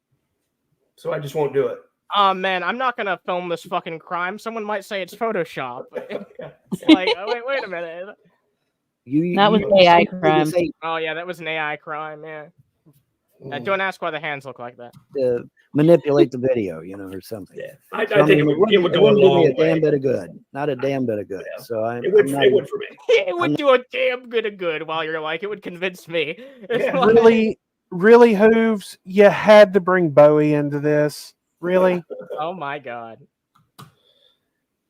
so I just won't do it. Oh man, I'm not gonna film this fucking crime. Someone might say it's Photoshop. It's like, oh, wait a minute. That was AI crime. Oh yeah, that was an AI crime. Yeah. Don't ask why the hands look like that. Manipulate the video, or something. Yeah, I think it would go a long way. A damn bit of good, not a damn bit of good. Yeah. So it would for me. It would do a damn good of good. While you're like, it would convince me. Yeah. Really, Hooves, you had to bring Bowie into this. Really? Oh my God.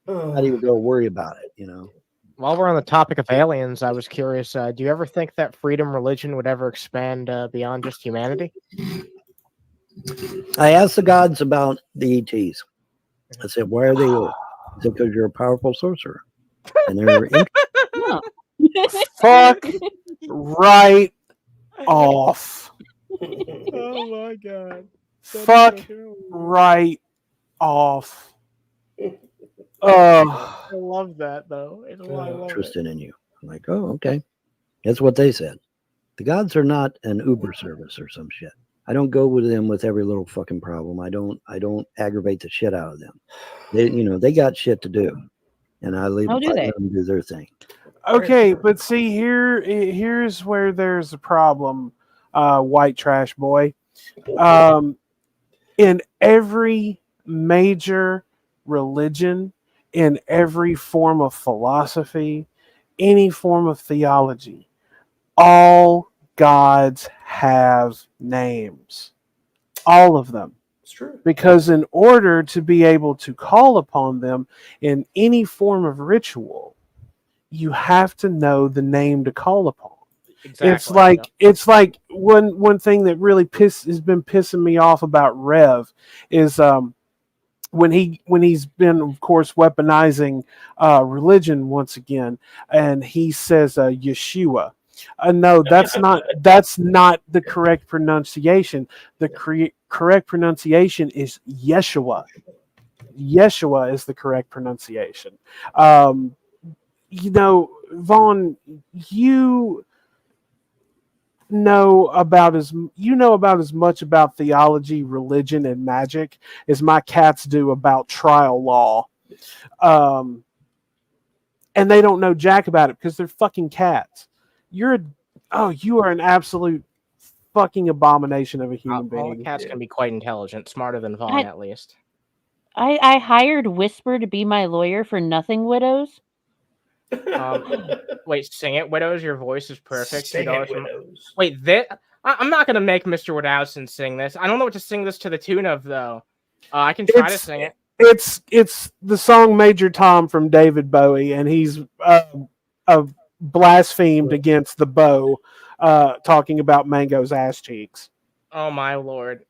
How do you go worry about it? While we're on the topic of aliens, I was curious. Do you ever think that freedom religion would ever expand beyond just humanity? I asked the gods about the ETs. I said, "Why are they here?" He said, "Because you're a powerful sorcerer." And they're fuck right off. Oh my God. Fuck right off. I love that though. Interested in you. I'm like, oh, okay. That's what they said. The gods are not an Uber service or some shit. I don't go with them with every little fucking problem. I don't aggravate the shit out of them. They got shit to do, and I leave them to do their thing. Okay, but see here's where there's a problem, white trash boy. In every major religion, in every form of philosophy, any form of theology, all gods have names. All of them. It's true. Because in order to be able to call upon them in any form of ritual, you have to know the name to call upon. Exactly. It's like one thing that really has been pissing me off about Rev is when he's been, of course, weaponizing religion once again, and he says Yeshua. No, that's not the correct pronunciation. The correct pronunciation is Yeshua. Yeshua is the correct pronunciation. Vaughn, you know about as much about theology, religion, and magic as my cats do about trial law. And they don't know jack about it because they're fucking cats. You are an absolute fucking abomination of a human being. All cats can be quite intelligent, smarter than Vaughn at least. I hired Whisper to be my lawyer for Nothing Widows. Wait, sing it, Widows. Your voice is perfect. Sing it, Widows. Wait, I'm not gonna make Mr. Woodhousen sing this. I don't know what to sing this to the tune of though. I can try to sing it. it's the song Major Tom from David Bowie, and he's blasphemed against the bow, talking about Mango's ass cheeks. Oh my lord!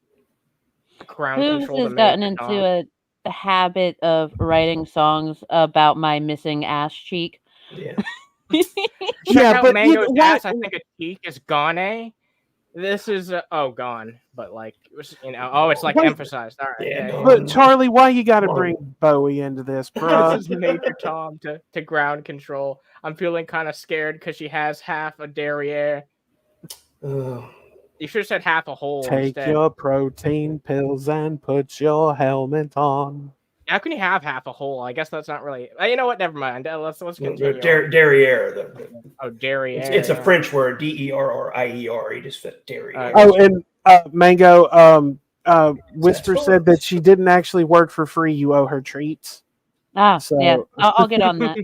Crown Who control. has gotten into a habit of writing songs about my missing ass cheek? Yeah. Check out Mango's ass. I think a cheek is gone. This is gone, but like it's like emphasized. All right, yeah. But Charlie, why you got to bring Bowie into this, bro? This is Major Tom to ground control. I'm feeling kind of scared because she has half a derriere. You should have said half a hole. Take instead. your protein pills and put your helmet on. How can you have half a hole? I guess that's not really. You know what? Never mind. Let's continue. Derriere. Derriere. It's a French word. DERRIER. You just fit derriere. And Mango. Whisper said that she didn't actually work for free. You owe her treats. Yeah. I'll get on that.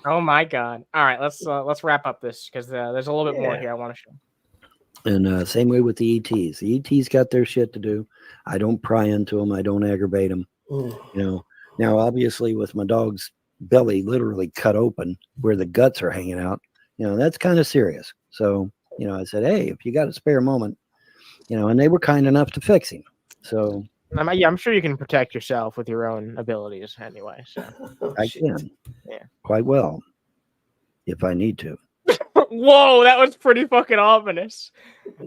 Oh my god! All right, let's wrap up this because there's a little bit more here I want to show. And same way with the ETs. The ETs got their shit to do. I don't pry into them. I don't aggravate them. Now obviously with my dog's belly literally cut open where the guts are hanging out, that's kind of serious. So I said, hey, if you got a spare moment, and they were kind enough to fix him. So I'm sure you can protect yourself with your own abilities anyway. So I can, quite well, if I need to. Whoa, that was pretty fucking ominous.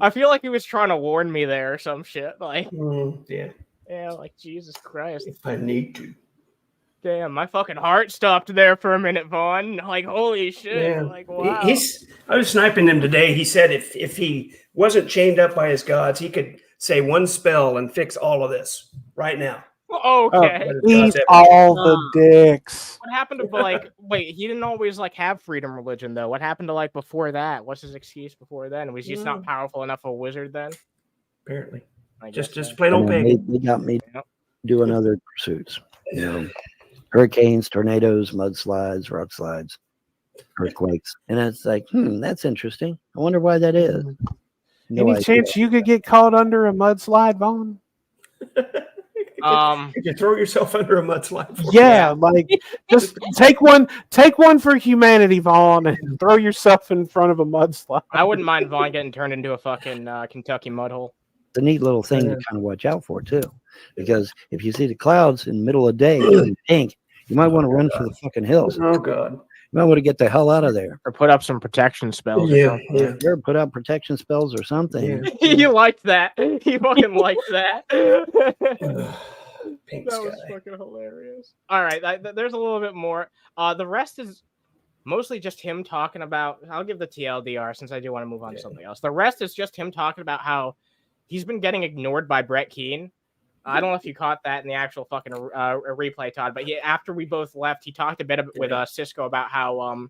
I feel like he was trying to warn me there or some shit. Like, like Jesus Christ. If I need to. Damn, my fucking heart stopped there for a minute, Vaughn. Like, holy shit. Yeah. Like, wow. I was sniping him today. He said if he wasn't chained up by his gods, he could say one spell and fix all of this right now. Okay. Eat all the dicks. What happened to wait, he didn't always have freedom religion though. What happened to before that? What's his excuse before then? Was he just not powerful enough of a wizard then? Apparently. Just plain old pagan. They got me doing other pursuits. Hurricanes, tornadoes, mudslides, rock slides, earthquakes. And it's like, that's interesting. I wonder why that is. Any chance you could get caught under a mudslide, Vaughn? You can throw yourself under a mudslide. Just take one for humanity, Vaughn, and throw yourself in front of a mudslide. I wouldn't mind Vaughn getting turned into a fucking Kentucky mud hole. It's a neat little thing to kind of watch out for too, because if you see the clouds in the middle of the day in pink, you might want to run for the fucking hills. Oh god. You might want to get the hell out of there. Or put up some protection spells. Or put out protection spells or something. Yeah. He liked that. He fucking liked that. Pink that sky. was fucking hilarious. All right, there's a little bit more. The rest is mostly just him talking about. I'll give the TLDR since I do want to move on to something else. The rest is just him talking about how he's been getting ignored by Brett Keane. I don't know if you caught that in the actual fucking replay, Todd. But after we both left, he talked a bit with Cisco about how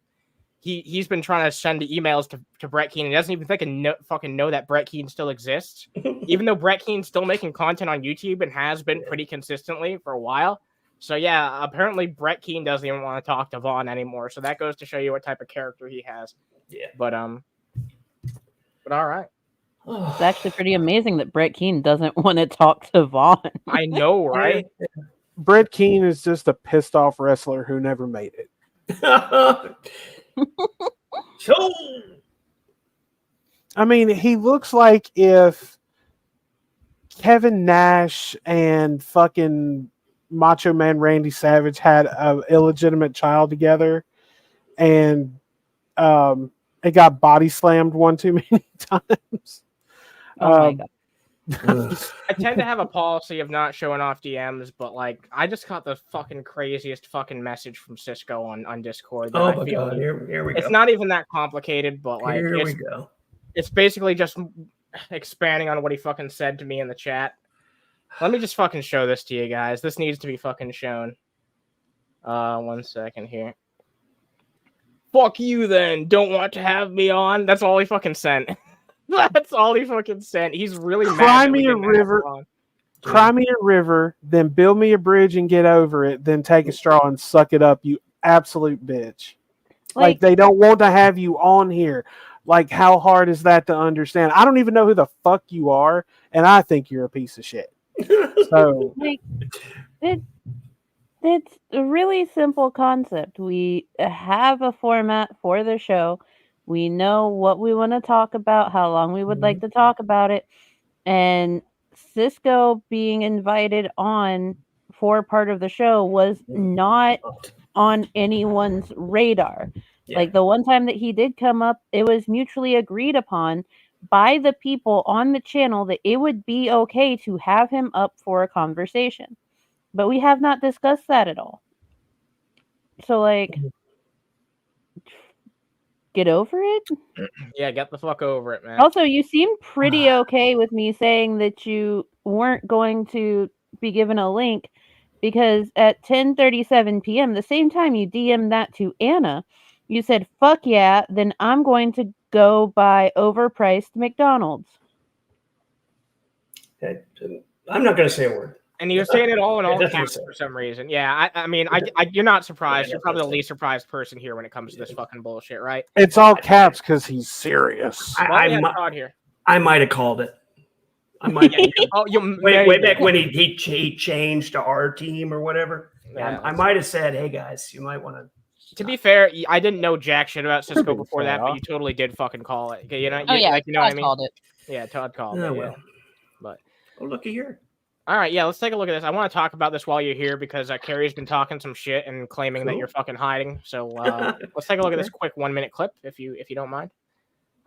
he's been trying to send emails to Brett Keane. He doesn't even fucking know that Brett Keane still exists, even though Brett Keane's still making content on YouTube and has been pretty consistently for a while. So yeah, apparently Brett Keane doesn't even want to talk to Vaughn anymore. So that goes to show you what type of character he has. Yeah. But all right. It's actually pretty amazing that Brett Keane doesn't want to talk to Vaughn. I know, right? Brett Keane is just a pissed off wrestler who never made it. I mean, he looks like if Kevin Nash and fucking Macho Man Randy Savage had an illegitimate child together, and it got body slammed one too many times. Oh my God. I tend to have a policy of not showing off DMs, but I just got the fucking craziest fucking message from Cisco on Discord. Oh my god, here we go. It's not even that complicated, but here we go. It's basically just expanding on what he fucking said to me in the chat. Let me just fucking show this to you guys. This needs to be fucking shown. 1 second here. Fuck you then. Don't want to have me on. That's all he fucking sent. That's all he fucking sent. He's really mad. Cry me a river, then build me a bridge and get over it, then take a straw and suck it up, you absolute bitch. Like they don't want to have you on here. Like, how hard is that to understand? I don't even know who the fuck you are, and I think you're a piece of shit. So Like it's a really simple concept. We have a format for the show. We know what we want to talk about, how long we would like to talk about it, and Cisco being invited on for part of the show was not on anyone's radar. Yeah. Like the one time that he did come up, it was mutually agreed upon by the people on the channel that it would be okay to have him up for a conversation. But we have not discussed that at all. So, like, get over it. Yeah, get the fuck over it, man. Also, you seem pretty okay with me saying that you weren't going to be given a link because at 10:37 p.m., the same time you DM'd that to Anna, you said, fuck yeah, then I'm going to go buy overpriced McDonald's. I'm not going to say a word. And you're saying it all in all That's what caps I'm for some reason. Yeah, I mean, you're not surprised. You're probably the least surprised person here when it comes to this fucking bullshit, right? it's all caps because he's serious. Well, Todd here. I might have called it. I might. way back when he changed to our team or whatever. Yeah, I might have said, "Hey guys, you might want to." To be fair, I didn't know jack shit about Cisco before that, but you totally did fucking call it. You know, Oh, yeah, like, you know what I mean? called it. Yeah, Todd called Oh it. well. Yeah. But looky here. all right, yeah, let's take a look at this. I want to talk about this while you're here because Carrie's been talking some shit and claiming that you're fucking hiding. So let's take a look at this quick 1 minute clip, if you don't mind.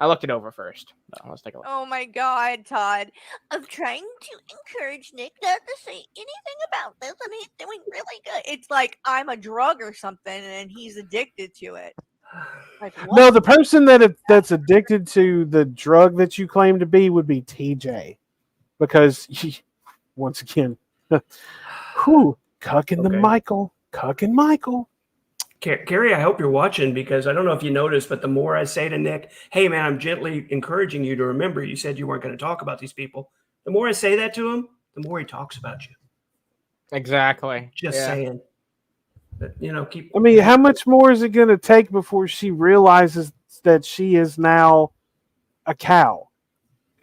I looked it over first. So let's take a look. Oh my God, Todd! I'm trying to encourage Nick not to say anything about this, and he's doing really good. It's like I'm a drug or something, and he's addicted to it. Like, what? No, the person that's addicted to the drug that you claim to be would be TJ, because once again, cucking the Michael, cucking Michael. Carrie, I hope you're watching because I don't know if you noticed, but the more I say to Nick, "Hey man, I'm gently encouraging you to remember you said you weren't going to talk about these people," the more I say that to him, the more he talks about you. Exactly. Just saying. But, keep. I mean, how much more is it going to take before she realizes that she is now a cow?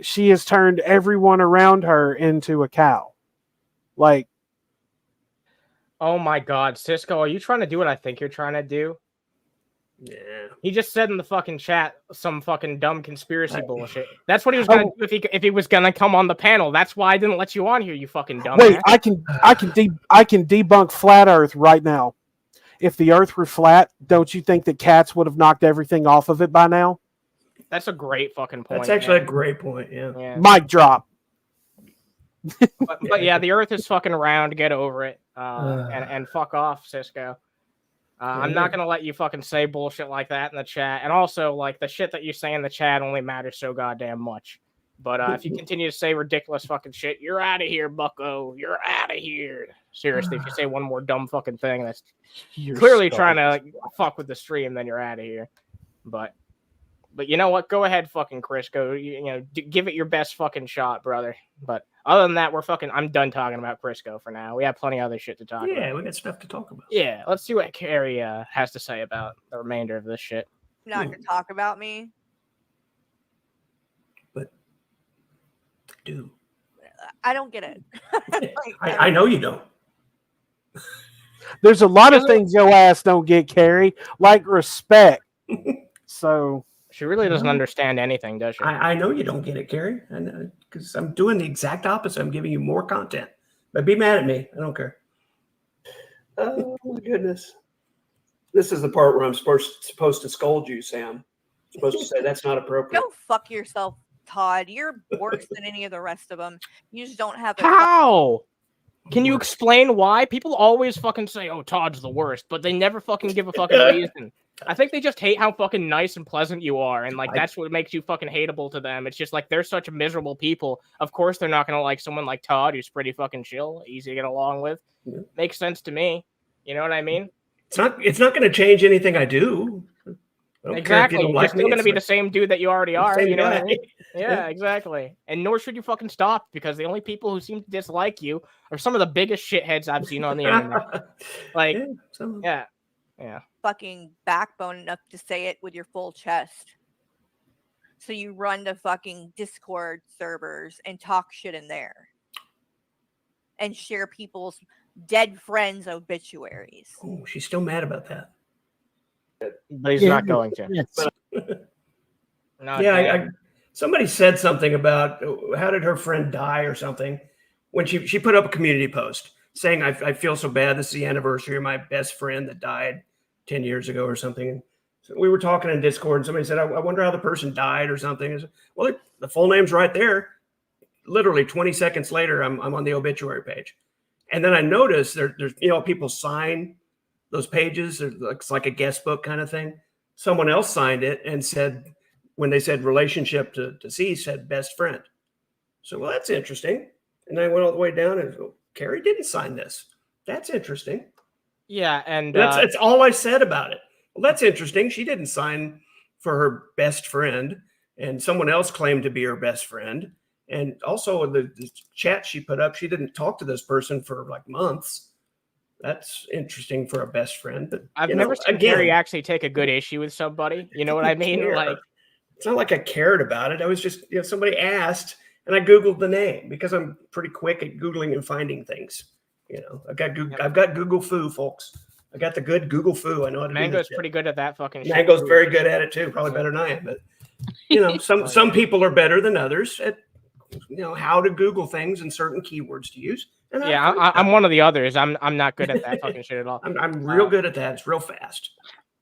She has turned everyone around her into a cow. Like, oh my God, Cisco, are you trying to do what I think you're trying to do? Yeah. He just said in the fucking chat some fucking dumb conspiracy bullshit. That's what he was gonna do if he was gonna come on the panel. That's why I didn't let you on here, you fucking dumb. Wait, I can debunk flat Earth right now. If the Earth were flat, don't you think that cats would have knocked everything off of it by now? That's a great fucking point. That's actually a great point. Yeah. Mic drop. But yeah, the Earth is fucking round. Get over it. And fuck off, Cisco. I'm not gonna let you fucking say bullshit like that in the chat. And also, like, the shit that you say in the chat only matters so goddamn much. But if you continue to say ridiculous fucking shit, you're out of here, bucko. You're out of here. Seriously, if you say one more dumb fucking thing that's clearly trying to fuck with the stream, then you're out of here. But you know what? Go ahead, fucking Chris. Go, give it your best fucking shot, brother. But other than that, I'm done talking about Crisco for now. We have plenty of other shit to talk about. Yeah, we got stuff to talk about. Yeah, let's see what Carrie has to say about the remainder of this shit. Not to talk about me. But do. I don't get it. I know you don't. There's a lot of things your ass don't get, Carrie, like respect. So she really doesn't understand anything, does she? I know you don't get it, Carrie. I know, because I'm doing the exact opposite. I'm giving you more content. But be mad at me. I don't care. Oh my goodness. This is the part where I'm supposed to scold you, Sam. I'm supposed to say that's not appropriate. Go fuck yourself, Todd. You're worse than any of the rest of them. You just don't have. How? Can you explain why? People always fucking say, "Oh, Todd's the worst," but they never fucking give a fucking reason. I think they just hate how fucking nice and pleasant you are, and like that's what makes you fucking hateable to them. It's just like they're such miserable people. Of course, they're not gonna like someone like Todd, who's pretty fucking chill, easy to get along with. Yeah. Makes sense to me. You know what I mean? It's not gonna change anything I do. Exactly. You're still going to be the same dude that you already are. You know what I mean? Yeah, exactly. And nor should you fucking stop, because the only people who seem to dislike you are some of the biggest shitheads I've seen on the internet. Like, yeah. Fucking backbone enough to say it with your full chest. So you run to fucking Discord servers and talk shit in there. and share people's dead friends' obituaries. Oh, she's still mad about that. But he's not going to. No, Yeah, somebody said something about how did her friend die or something when she put up a community post saying, I feel so bad. This is the anniversary of my best friend that died 10 years ago or something. And so we were talking in Discord and somebody said, I wonder how the person died or something. I said, well, the full name's right there. Literally 20 seconds later, I'm on the obituary page. And then I noticed there's people sign those pages. It's like a guest book kind of thing. Someone else signed it and said, when they said relationship to deceased, said best friend. So, well, that's interesting. And I went all the way down and Carrie didn't sign this. That's interesting. Yeah, and that's all I said about it. Well, that's interesting. She didn't sign for her best friend, and someone else claimed to be her best friend. And also in the chat she put up, she didn't talk to this person for like months. That's interesting for a best friend. But I've never seen Carrie actually take a good issue with somebody. You know what I mean? Like, it's not like I cared about it. I was just, somebody asked and I Googled the name because I'm pretty quick at Googling and finding things. I've got Google Foo, folks. I got the good Google Foo. I know how to do Mango's this pretty good at that fucking shit. Mango's very good at it too. Probably better than I am. But some people are better than others at how to Google things and certain keywords to use. And I'm one of the others. I'm not good at that fucking shit at all. I'm real good at that. It's real fast.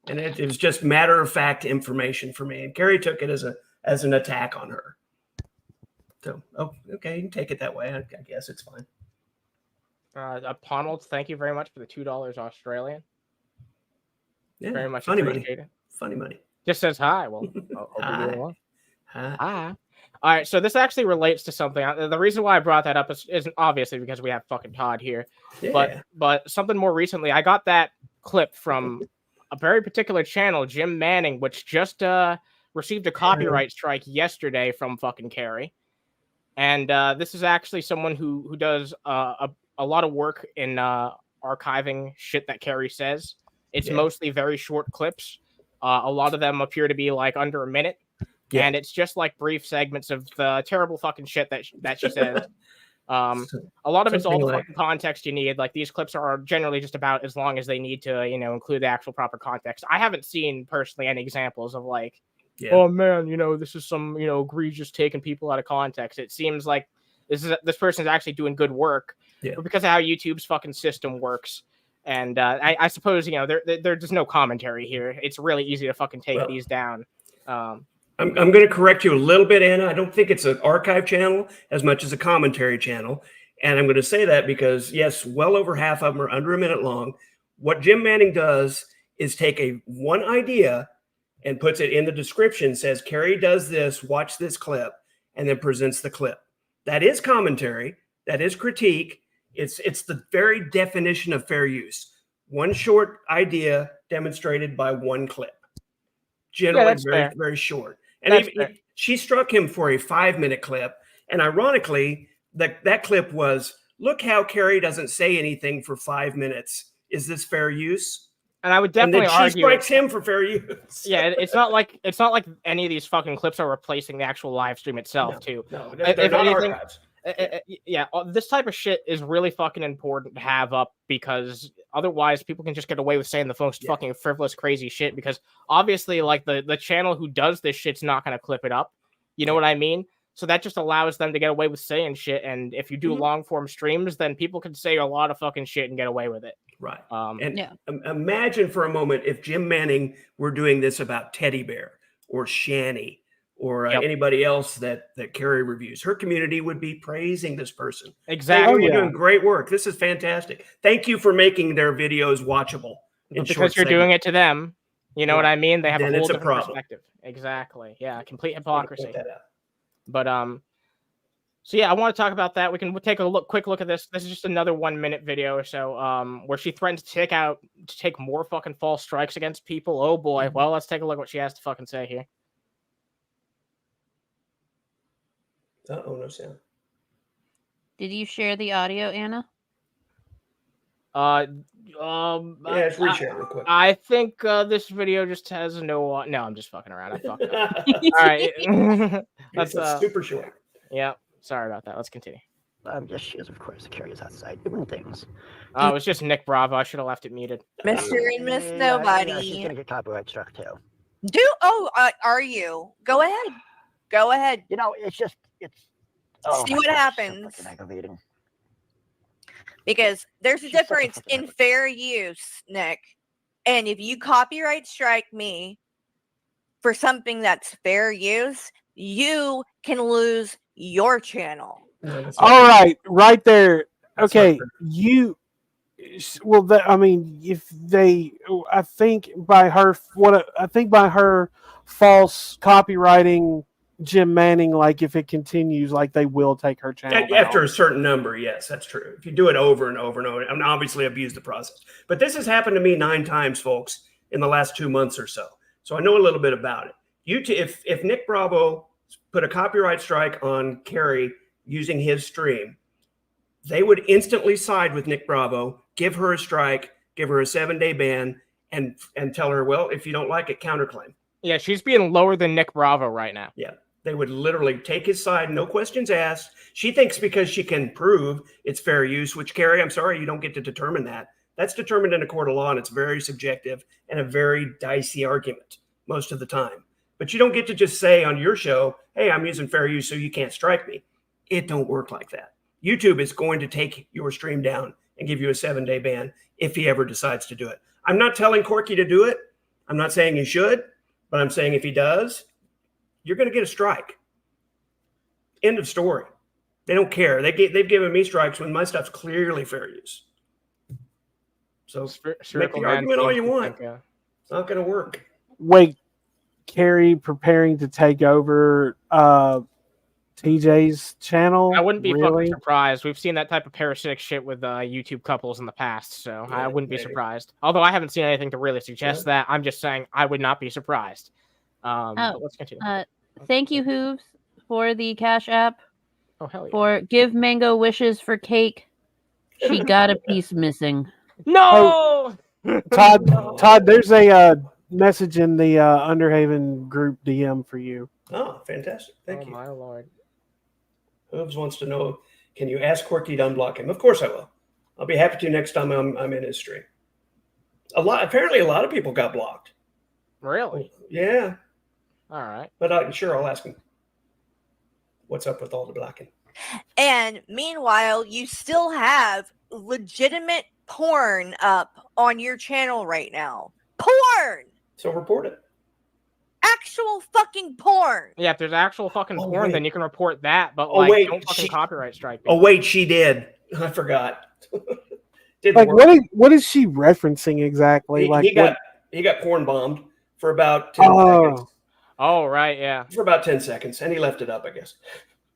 And it was just matter of fact information for me. And Carrie took it as an attack on her. So, okay, you can take it that way. I guess it's fine. Ponald, thank you very much for the $2 Australian. Yeah, very much funny appreciated. money. Funny money. Just says hi. Well, hi. Hi. All right, so this actually relates to something. The reason why I brought that up isn't obviously because we have fucking Todd here, but something more recently. I got that clip from a very particular channel, Jim Manning, which just received a copyright strike yesterday from fucking Carrie. And this is actually someone who does a lot of work in archiving shit that Carrie says. It's mostly very short clips. A lot of them appear to be like under a minute. Yeah. And it's just like brief segments of the terrible fucking shit that she says. A lot of it's all the fucking context you need. Like these clips are generally just about as long as they need to, include the actual proper context. I haven't seen personally any examples of like, oh man, this is some, egregious taking people out of context. It seems like this person's actually doing good work, but because of how YouTube's fucking system works. And I suppose, there's no commentary here. It's really easy to fucking take these down. I'm going to correct you a little bit, Anna. I don't think it's an archive channel as much as a commentary channel. And I'm going to say that because, yes, well over half of them are under a minute long. What Jim Manning does is take one idea and puts it in the description, says, Carrie does this, watch this clip, and then presents the clip. That is commentary. That is critique. It's the very definition of fair use. One short idea demonstrated by one clip. Generally very, very short. And she struck him for a 5-minute clip. And ironically, that clip was, look how Carrie doesn't say anything for 5 minutes. Is this fair use? And I would definitely argue she strikes him for fair use. Yeah, it's not like any of these fucking clips are replacing the actual live stream itself, too. No, they're not archives. This type of shit is really fucking important to have up because otherwise people can just get away with saying the most fucking frivolous, crazy shit because obviously like the channel who does this shit's not going to clip it up. You know what I mean? So that just allows them to get away with saying shit. And if you do long form streams, then people can say a lot of fucking shit and get away with it. Right. Imagine for a moment if Jim Manning were doing this about Teddy Bear or Shanny or anybody else that Carrie reviews. Her community would be praising this person. Exactly. You're doing great work. This is fantastic. Thank you for making their videos watchable. Because you're doing it to them. You know what I mean? They have a whole different perspective. Exactly. Yeah. Complete hypocrisy. But so yeah, I want to talk about that. We'll take a quick look at this. This is just another 1 minute video or so, where she threatens to take more fucking false strikes against people. Oh boy. Well, let's take a look at what she has to fucking say here. No sound. Did you share the audio, Anna? Yeah, let's reshare real quick. I think this video just has no. No, I'm just fucking around. I fucked up. All right, that's super short. Yeah, sorry about that. Let's continue. She is, of course. Carrie is outside doing things. Oh, it was just Nick Bravo. I should have left it muted. Mr. and Miss Yeah, Nobody. she's gonna get copyright struck too. Are you? Go ahead. Go ahead. It's just See what happens. So aggravating. Because there's a She's such a difference fucking in fair use, Nick. And if you copyright strike me for something that's fair use, you can lose your channel. All right, right there. That's Okay, not you. Well, if they, I think by her false copywriting Jim Manning, like if it continues, like they will take her channel After down. a certain number, yes, that's true. If you do it over and over and over, and obviously abuse the process. But this has happened to me 9 times, folks, in the last 2 months or so. So I know a little bit about it. If Nick Bravo put a copyright strike on Carrie using his stream, they would instantly side with Nick Bravo, give her a strike, give her a 7-day ban, and tell her, well, if you don't like it, counterclaim. Yeah, she's being lower than Nick Bravo right now. Yeah, they would literally take his side, no questions asked. She thinks because she can prove it's fair use, which, Carrie, I'm sorry, you don't get to determine that. That's determined in a court of law, and it's very subjective and a very dicey argument most of the time. But you don't get to just say on your show, hey, I'm using fair use, so you can't strike me. It don't work like that. YouTube is going to take your stream down and give you a 7-day ban if he ever decides to do it. I'm not telling Corky to do it. I'm not saying he should, but I'm saying if he does, you're going to get a strike. End of story. They don't care. They've given me strikes when my stuff's clearly fair use. So make the argument all you want. It's not going to work. Wait, Carrie preparing to take over TJ's channel? I wouldn't be really? fucking surprised. We've seen that type of parasitic shit with YouTube couples in the past, so Yeah, I wouldn't be maybe. surprised. Although I haven't seen anything to really suggest that. I'm just saying I would not be surprised. But let's continue. Thank you, Hooves, for the Cash App. Oh, hell yeah. For give Mango wishes for cake. She got a piece missing. No! Todd, there's a message in the Underhaven group DM for you. Oh, fantastic. Thank Oh, you. my lord. Hooves wants to know, can you ask Corky to unblock him? Of course I will. I'll be happy to next time I'm in his stream. Apparently a lot of people got blocked. Really? Yeah, All right. but I'll ask him. What's up with all the blocking? And meanwhile, you still have legitimate porn up on your channel right now. Porn! So report it. Actual fucking porn. Yeah, if there's actual fucking Oh, porn, wait. then you can report that. But Oh, like, wait, don't fucking she- copyright strike me. Oh, wait, she did. I forgot. Didn't Like, work. what is she referencing exactly? He got porn bombed for about 10 seconds. Oh, right, yeah. For about 10 seconds, and he left it up, I guess.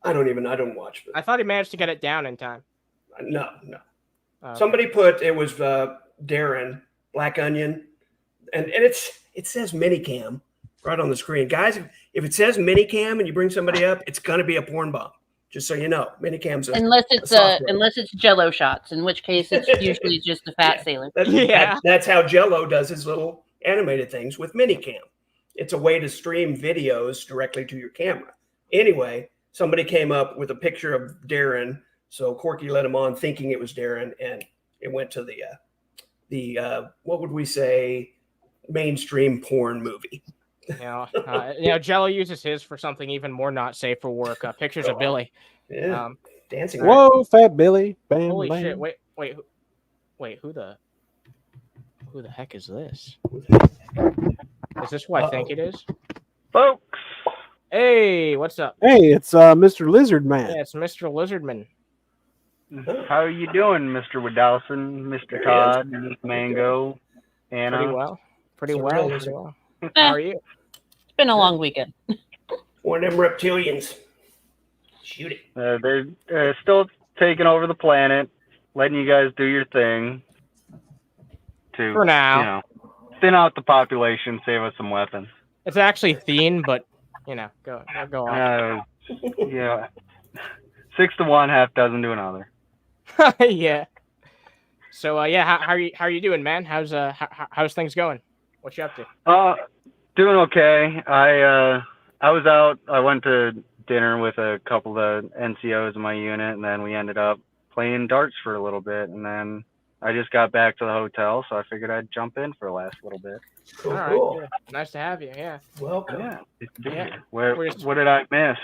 I don't watch. But I thought he managed to get it down in time. no. Okay. Somebody put, it was Darren, Black Onion, and it says minicam right on the screen. Guys, if it says minicam and you bring somebody up, it's going to be a porn bomb. Just so you know, minicam's Unless it's software. unless it's Jello shots, in which case it's usually just a fat Yeah. sailor. That's how Jello does his little animated things with minicam. It's a way to stream videos directly to your camera. Anyway, somebody came up with a picture of Darren, so Corky let him on thinking it was Darren, and it went to the what would we say, mainstream porn movie. Jello uses his for something even more not safe for work. Pictures of Billy. Yeah, dancing. Whoa, Fat Billy! Bam, Holy bam. shit! Wait, who the heck is this? Is this who I think it is? Folks, Hey, what's up? Hey, it's Mr. Lizard Man. Yeah, it's Mr. Lizardman. how are you doing, Mr. Wadowson, Mr. Todd, Miss Mango, Anna? Pretty It's a well. real Pretty well. Eh, How are you? It's been a long weekend. One of them reptilians. Shoot it. They're still taking over the planet, letting you guys do your thing to, For now. you know, thin out the population, save us some weapons. It's actually Thien, but go on. Yeah, 6 to 1, half dozen to another. Yeah. So how are you doing, man? How's things going? What you up to? Doing okay. I was out. I went to dinner with a couple of NCOs in my unit, and then we ended up playing darts for a little bit, and then I just got back to the hotel, so I figured I'd jump in for the last little bit. Cool, All right, cool. good. Nice to have you. Yeah. Welcome. Yeah. Yeah. What did I miss?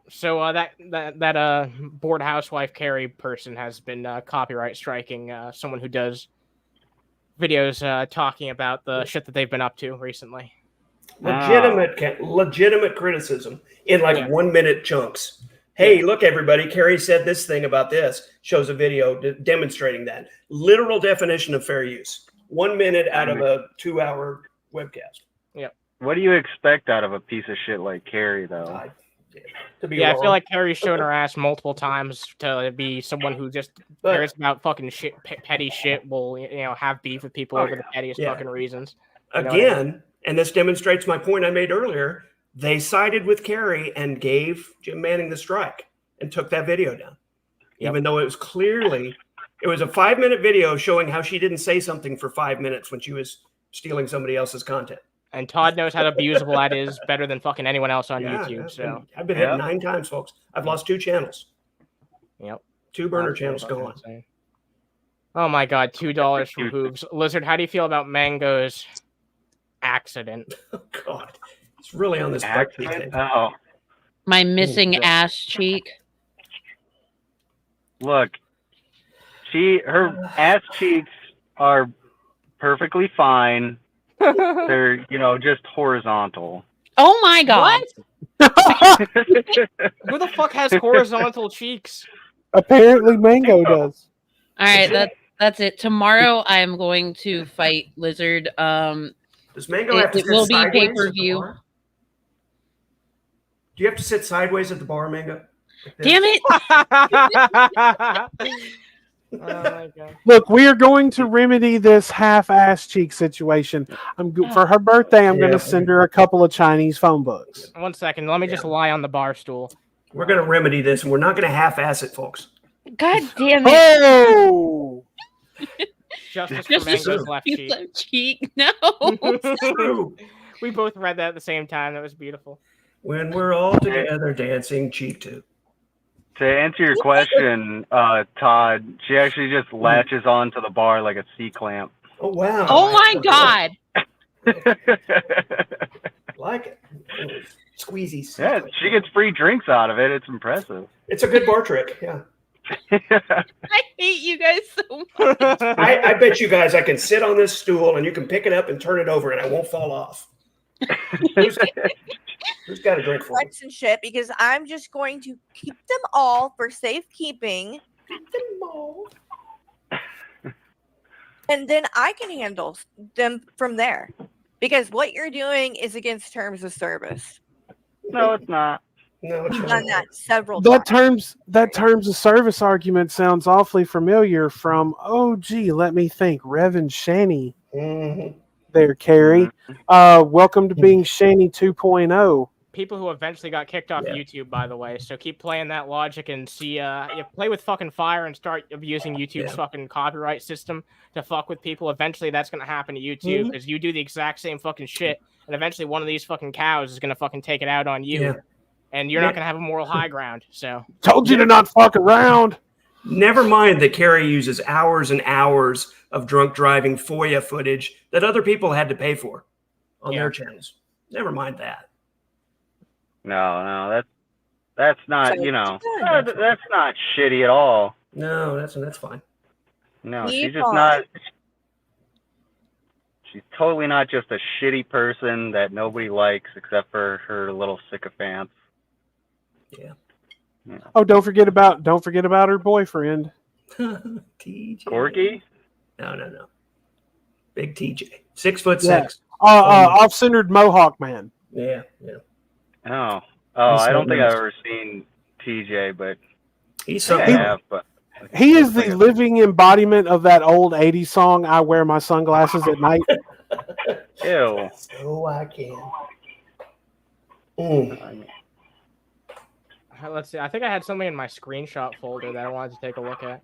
So that bored housewife Carrie person has been copyright striking someone who does videos talking about the shit that they've been up to recently. Legitimate criticism in like 1 minute chunks. Hey, look, everybody, Carrie said this thing about this, shows a video demonstrating that. Literal definition of fair use. 1 minute out of a 2-hour webcast. Yep. What do you expect out of a piece of shit like Carrie, though? I feel like Carrie's shown her ass multiple times to be someone who just cares about fucking shit, petty shit, will have beef with people over the pettiest fucking reasons. Again, and this demonstrates my point I made earlier, they sided with Carrie and gave Jim Manning the strike and took that video down. Even though it was clearly, it was a 5-minute video showing how she didn't say something for 5 minutes when she was stealing somebody else's content. And Todd knows how abusable that is better than fucking anyone else on YouTube. So I've been hit 9 times, folks. I've lost 2 channels. Yep. 2 burner channels gone. Oh my God, $2 from Hooves. Lizard, how do you feel about Mango's accident? Oh God, it's really on this accident. Oh, my missing ass cheek. Look, her ass cheeks are perfectly fine. They're just horizontal. Oh my God! Who the fuck has horizontal cheeks? Apparently, Mango does. All right, that's it. Tomorrow, I am going to fight Lizard. Does Mango have to sit will be sideways pay-per-view. at the bar? Do you have to sit sideways at the bar, Mango? Like Damn it! Oh my God. Look, we are going to remedy this half-ass cheek situation. For her birthday, I'm going to send her a couple of Chinese phone books. 1 second, let me just lie on the bar stool. We're going to remedy this, and we're not going to half-ass it, folks. God damn it! Oh! Justice for Mango's left cheek. No. True. We both read that at the same time. That was beautiful. When we're all together dancing cheek to. To answer your question, Todd, she actually just latches onto the bar like a C-clamp. Oh, wow. Oh my God. Like it. Squeezy. Yeah, she gets free drinks out of it. It's impressive. It's a good bar trick, yeah. I hate you guys so much. I bet you guys I can sit on this stool and you can pick it up and turn it over and I won't fall off. Who's got a drink for me? And shit, because I'm just going to keep them all for safekeeping. Keep them all. And then I can handle them from there. Because what you're doing is against terms of service. No, it's not. No, it's I've not. done that several times. That terms of service argument sounds awfully familiar from, let me think, Rev and Shanny. Mm-hmm. There, Carrie. Welcome to being Shanny 2.0. People who eventually got kicked off YouTube, by the way. So keep playing that logic and see. You play with fucking fire and start abusing YouTube's fucking copyright system to fuck with people. Eventually, that's gonna happen to YouTube because you do the exact same fucking shit, and eventually one of these fucking cows is gonna fucking take it out on you. Yeah. And you're not gonna have a moral high ground. So Told you to not fuck around. Never mind that Carrie uses hours and hours of drunk driving FOIA footage that other people had to pay for on their channels. Never mind that. No, that's not, that's not shitty at all. No, that's fine. No, she's just not. She's totally not just a shitty person that nobody likes except for her little sycophants. Yeah. Oh, don't forget about her boyfriend. TJ. Corky? No. Big TJ. 6'6". Yeah. Off-centered Mohawk man. Yeah. Oh, I don't think I've ever seen TJ, but he's he is the living embodiment of that old 80s song, I Wear My Sunglasses at Night. Ew. So I can. let's see. I think I had something in my screenshot folder that I wanted to take a look at.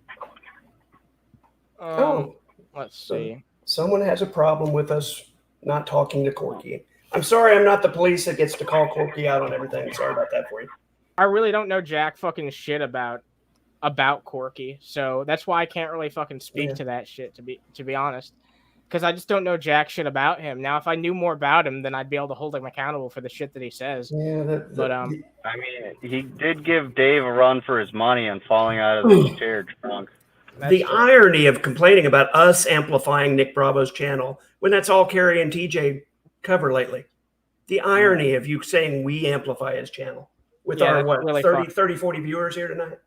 Let's see. Someone has a problem with us not talking to Corky. I'm sorry I'm not the police that gets to call Corky out on everything. Sorry about that for you. I really don't know jack fucking shit about Corky, so that's why I can't really fucking speak to that shit, to be honest. Because I just don't know jack shit about him. Now, if I knew more about him, then I'd be able to hold him accountable for the shit that he says. Yeah, but I mean, he did give Dave a run for his money and falling out of his chair drunk. The irony of complaining about us amplifying Nick Bravo's channel when that's all Carrie and TJ cover lately. The irony of you saying we amplify his channel with our, what, really 30, 40 viewers here tonight?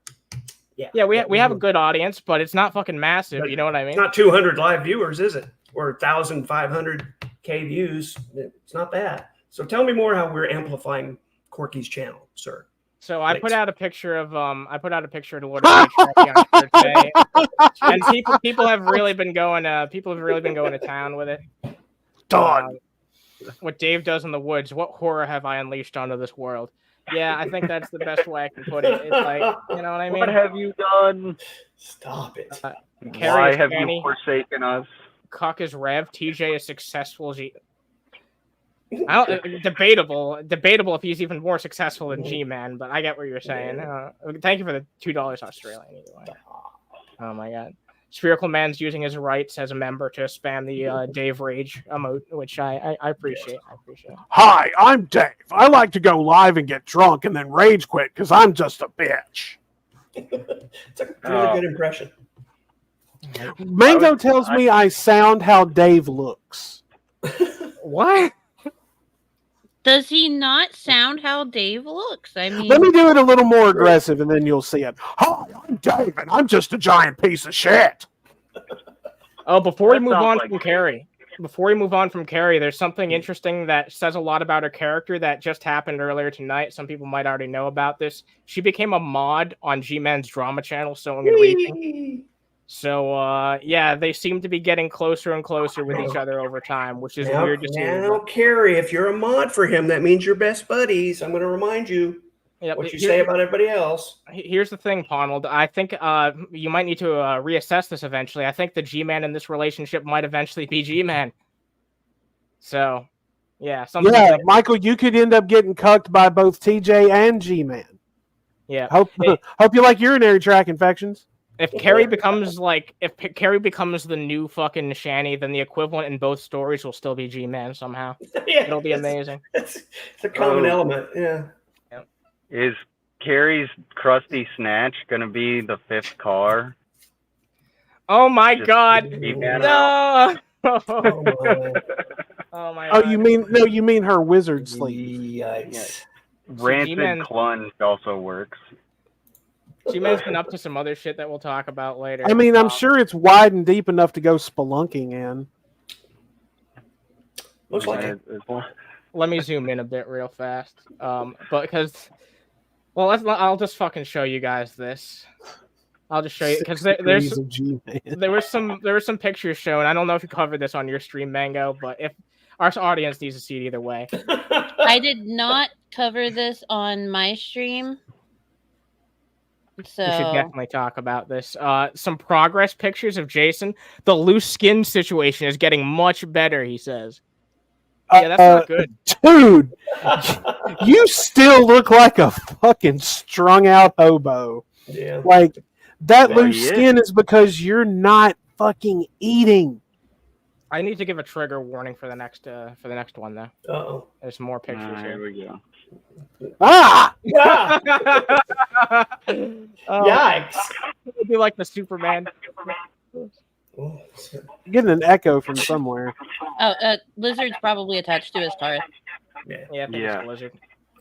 Yeah, we have a good audience, but it's not fucking massive. But you know what I mean? It's not 200 live viewers, is it? Or 1,500K views. It's not that. So tell me more how we're amplifying Corky's channel, sir. So I put out a picture of Lord of on Thursday, and people have really been going to town with it. Done. What Dave does in the woods, what horror have I unleashed onto this world? Yeah, I think that's the best way I can put it. It's like, you know what I mean? What have you done? Stop it. Why have you forsaken us? Cuck is Rev. TJ is successful. Debatable if he's even more successful than G-Man, but I get what you're saying. Thank you for the $2 Australian either way. Oh my god. Spherical Man's using his rights as a member to spam the Dave Rage emote, which I appreciate. Hi, I'm Dave. I like to go live and get drunk and then rage quit because I'm just a bitch. It's a really good impression. Mango tells me I sound how Dave looks. What? Does he not sound how Dave looks? I mean, let me do it a little more aggressive, and then you'll see it. Hi, I'm Dave, and I'm just a giant piece of shit. Oh, before we move on from Carrie, there's something interesting that says a lot about her character that just happened earlier tonight. Some people might already know about this. She became a mod on G-Man's drama channel, Sewing and Reaping. So, yeah, they seem to be getting closer and closer with each other over time, which is weird to see. Now, Carrie, if you're a mod for him, that means you're best buddies. I'm going to remind you what you say about everybody else. Here's the thing, Ponald. I think you might need to reassess this eventually. I think the G-Man in this relationship might eventually be G-Man. So, yeah. Michael, you could end up getting cucked by both TJ and G-Man. Yeah. Hope you like urinary tract infections. If Carrie becomes the new fucking Shanny, then the equivalent in both stories will still be G-Man somehow. Yeah, it'll be amazing. It's a common element. Yeah. Is Carrie's crusty snatch gonna be the 5th car? Oh my god! No! Oh my god! You mean her wizard sleeve? Yikes! Rancid clunge also works. G-Man's been up to some other shit that we'll talk about later. I mean, I'm sure it's wide and deep enough to go spelunking in. Looks like it. Let me zoom in a bit real fast. I'll just fucking show you guys this. I'll just show you because there were some pictures shown. I don't know if you covered this on your stream, Mango, but if our audience needs to see it either way. I did not cover this on my stream. So we should definitely talk about this. Some progress pictures of Jason. The loose skin situation is getting much better, he says. Yeah, that's not good. Dude, you still look like a fucking strung out hobo. Yeah. Like, that loose skin is because you're not fucking eating. I need to give a trigger warning for the next one, though. Uh-oh. There's more pictures here. Here we go. Ah! Yeah. Yikes. It'd be like the Superman. Getting an echo from somewhere. Oh, Lizard's probably attached to his car. Yeah, I think it's a lizard.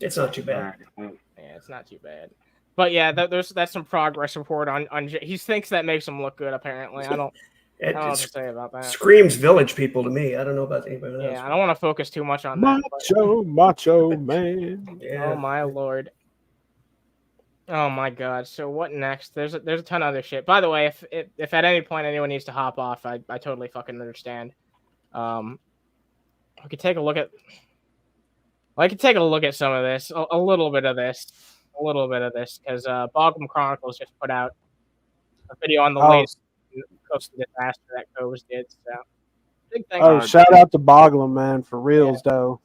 It's not too bad. Yeah, it's not too bad. But yeah, that's some progress report on. He thinks that makes him look good. Apparently, I don't know what to say about that. Screams Village people to me. I don't know about anybody else. Yeah, I don't want to focus too much on Macho man. Yeah. Oh my lord. Oh my god. So what next? There's a ton of other shit. By the way, if at any point anyone needs to hop off, I totally fucking understand. We could take a look at. Well, I could take a look at some of this, a little bit of this, because Boglum Chronicles just put out a video on the latest coastal disaster that Cobes did. So, big thing. Shout out to Boglum, man, for reals, though.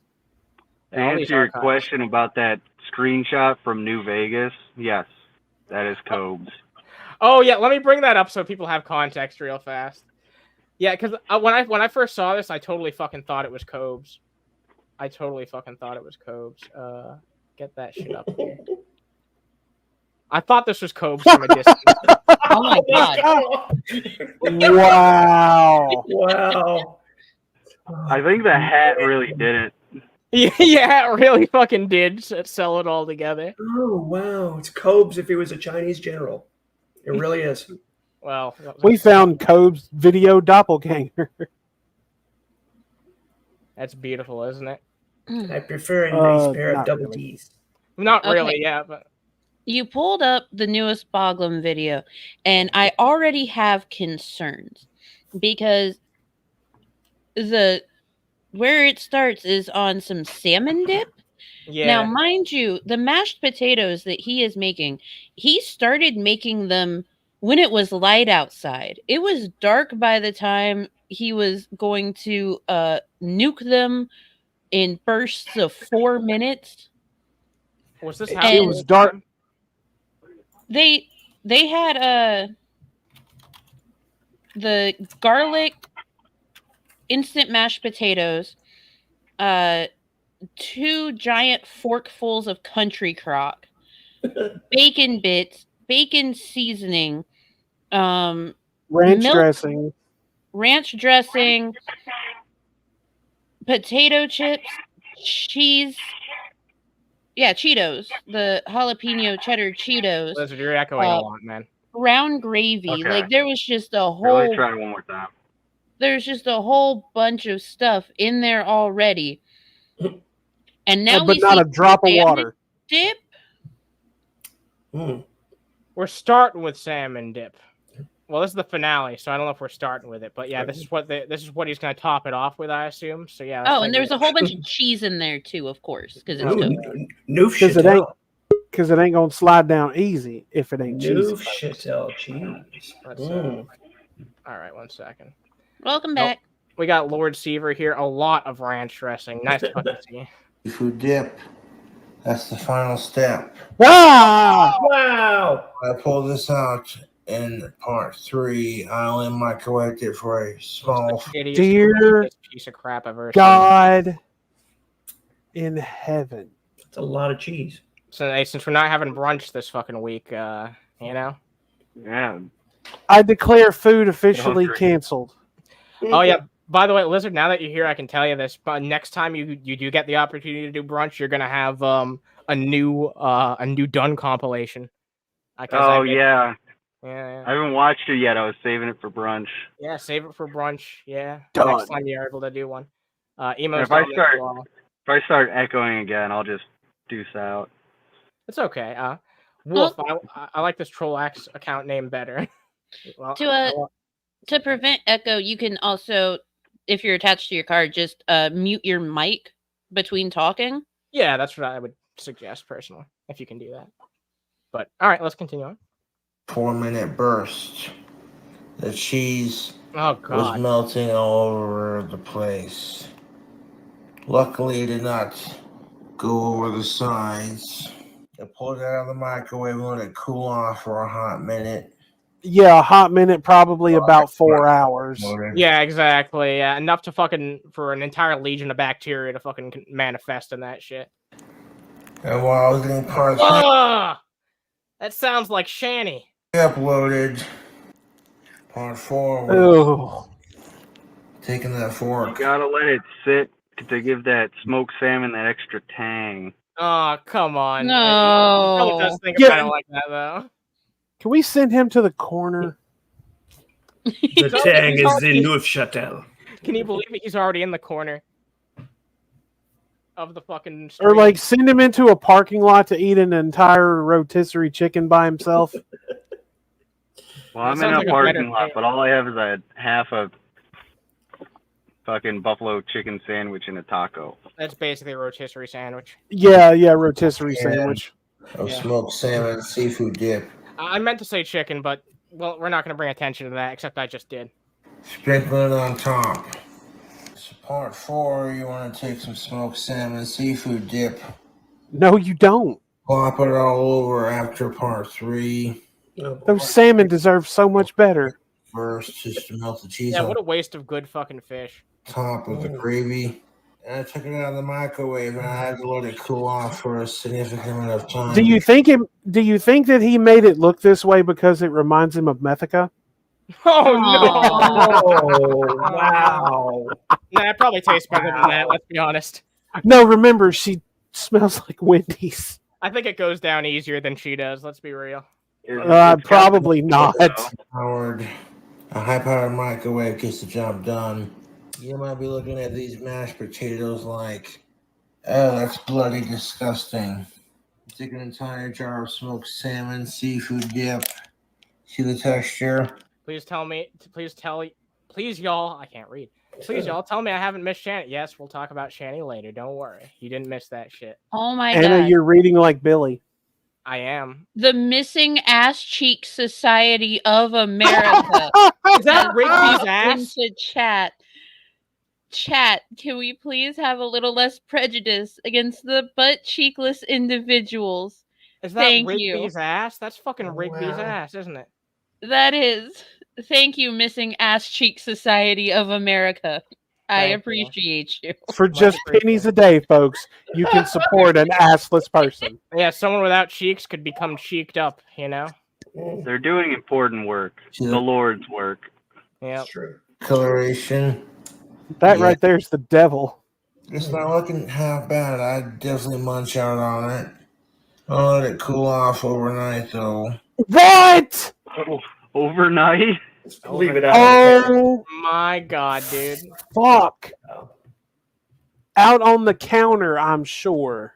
To answer your question about that screenshot from New Vegas, yes, that is Cobes. Oh yeah, let me bring that up so people have context real fast. Yeah, because when I first saw this, I totally fucking thought it was Cobes. I totally fucking thought it was Cobes. Get that shit up here. I thought this was Cobes from a distance. Oh my god! Wow. Wow. I think the hat really did it. Yeah, it really fucking did sell it all together. Oh wow, it's Cobes if he was a Chinese general. It really is. Well, We found Cobes' video doppelganger. That's beautiful, isn't it? I prefer a nice pair of not double really. D's. Not Okay. really, yeah, but You pulled up the newest Boglum video, and I already have concerns because where it starts is on some salmon dip. yeah. Now, mind you, the mashed potatoes that he is making, he started making them when it was light outside. It was dark by the time he was going to nuke them in bursts of 4 minutes. Was this It happening? was dark. They had the garlic instant mashed potatoes, 2 giant forkfuls of country crock, bacon bits, bacon seasoning, Ranch milk, ranch dressing, potato chips, cheese. Yeah, Cheetos. The jalapeno cheddar Cheetos. Lizard, you're echoing a lot, man. Brown gravy. Okay. Like there was just a Really whole try it one more time. there's just a whole bunch of stuff in there already. And now but we not see a drop of salmon water. dip. We're starting with salmon dip. Well, this is the finale, so I don't know if we're starting with it, but yeah, this is what he's gonna top it off with, I assume. So yeah. Oh, and there's a whole bunch of cheese in there too, of course, because it's Noof Because it ain't gonna slide down easy if it ain't cheesy. Noof Chantel cheese. All right, 1 second. Welcome back. We got Lord Seaver here. A lot of ranch dressing. Nice to fucking see. Seafood dip. That's the final step. Ah! Wow! I pulled this out in part 3. I only microwaved it for a small. Dear piece of crap I've ever God in heaven. It's a lot of cheese. So hey, since we're not having brunch this fucking week, you know. Yeah. I declare food officially canceled. Oh yeah. By the way, Lizard, now that you're here, I can tell you this. But next time you do get the opportunity to do brunch, you're gonna have a new Done compilation. Oh yeah. Yeah. I haven't watched it yet. I was saving it for brunch. Yeah, save it for brunch. Yeah. Done. Next time you're able to do one. If I start echoing again, I'll just deuce out. It's okay. Wolf, I like this Trollax account name better. Well, To prevent echo, you can also, if you're attached to your card, just mute your mic between talking. Yeah, that's what I would suggest personally, if you can do that. But all right, let's continue on. 4-minute burst. The cheese was melting all over the place. Luckily, it did not go over the sides. I pulled it out of the microwave and let it cool off for a hot minute. Yeah, a hot minute, probably about 4 hours. Yeah, exactly. Yeah, enough to for an entire legion of bacteria to fucking manifest in that shit. And while I was getting parts that sounds like Shanny. Uploaded part 4. Oh. Taking that fork. You gotta let it sit to give that smoked salmon that extra tang. Oh, come on. No. He probably does think about it like that, though. Can we send him to the corner? The tang is the Neufchâtel. Can you believe it? He's already in the corner of the fucking street. Or like send him into a parking lot to eat an entire rotisserie chicken by himself? Well, I'm in a parking lot, but all I have is a half a fucking buffalo chicken sandwich and a taco. That's basically a rotisserie sandwich. Yeah, rotisserie sandwich. Smoked salmon, seafood dip. I meant to say chicken, but well, we're not going to bring attention to that, except I just did. Sprinkle it on top. Part 4, you want to take some smoked salmon seafood dip. No, you don't. Plop it all over after part 3. Those salmon deserve so much better. First, just to melt the cheese Yeah, on what a waste of good fucking fish. top of the gravy. And I took it out of the microwave and I had to let it cool off for a significant amount of time. Do you think that he made it look this way because it reminds him of Methica? Oh no! Oh, wow. Nah, it probably tastes better than that. Let's be honest. No, remember, she smells like Wendy's. I think it goes down easier than she does. Let's be real. Probably not. Howard, a high-powered microwave gets the job done. You might be looking at these mashed potatoes like, oh, that's bloody disgusting. Take an entire jar of smoked salmon, seafood dip. See the texture? Please y'all, I can't read. Please y'all tell me I haven't missed Shanny. Yes, we'll talk about Shanny later. Don't worry. You didn't miss that shit. Oh my Anna, god. you're reading like Billy. I am. The Missing Ass Cheek Society of America. Is that Rigby's ass? Into chat. Chat, can we please have a little less prejudice against the butt cheekless individuals? Is that Thank Rigby's you. ass? That's fucking Rigby's Wow. ass, isn't it? That is. Thank you, Missing Ass Cheek Society of America. I Thank you. appreciate you. For just pennies a day, folks, you can support an assless person. Yeah, someone without cheeks could become cheeked up, you know? They're doing important work. Yeah. The Lord's work. Yeah. That's true. Coloration. That Yeah. right there's the devil. It's not looking half bad. I'd definitely munch out on it. I'll let it cool off overnight, though. What? Oh, overnight? Leave it out. Oh My god, dude. fuck! Out on the counter, I'm sure.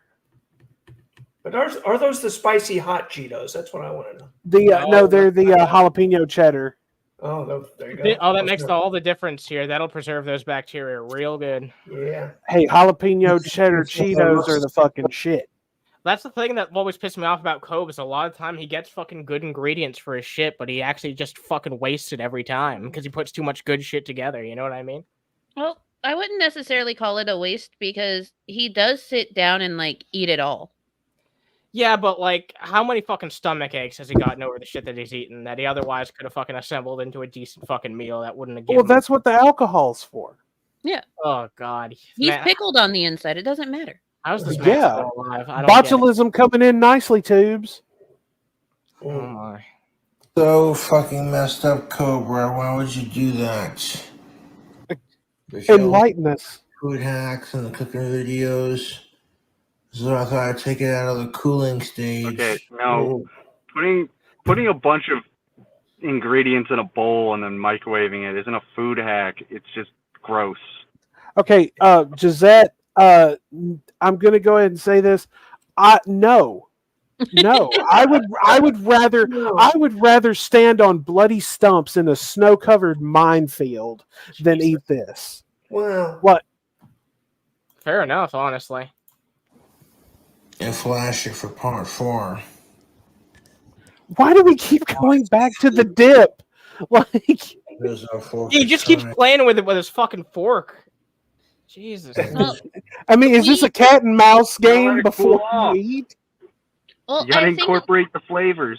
But are those the spicy hot Cheetos? That's what I want to know. No, they're the jalapeno cheddar. Oh, there you go. Oh, that makes all the difference here. That'll preserve those bacteria real good. Yeah. Hey, jalapeno cheddar Cheetos are the fucking shit. That's the thing that always pissed me off about Cobes. A lot of time he gets fucking good ingredients for his shit, but he actually just fucking wastes it every time because he puts too much good shit together. You know what I mean? Well, I wouldn't necessarily call it a waste because he does sit down and like eat it all. Yeah, but like, how many fucking stomach aches has he gotten over the shit that he's eaten that he otherwise could have fucking assembled into a decent fucking meal that wouldn't have given Well, that's what the alcohol's for. Yeah. Oh god. He's Man, pickled on the inside. It doesn't matter. how's this man Yeah. still alive? I don't get it. Botulism coming in nicely, Tubes. Oh my. So fucking messed up, Cobra. Why would you do that? Enlighten us. Food hacks and the cooking videos. So I thought I'd take it out of the cooling stage. Okay, now putting a bunch of ingredients in a bowl and then microwaving it isn't a food hack. It's just gross. Okay, Gisette, I'm gonna go ahead and say this. No. I would rather stand on bloody stumps in a snow-covered minefield than eat this. Wow. What? Fair enough, honestly. And flash it for part 4. Why do we keep going back to the dip? Like, There's our fork. He just keeps playing with it with his fucking fork. Jesus. Well, I mean, is this a cat and mouse game it before cool off. you eat? well, You gotta I think incorporate the flavors.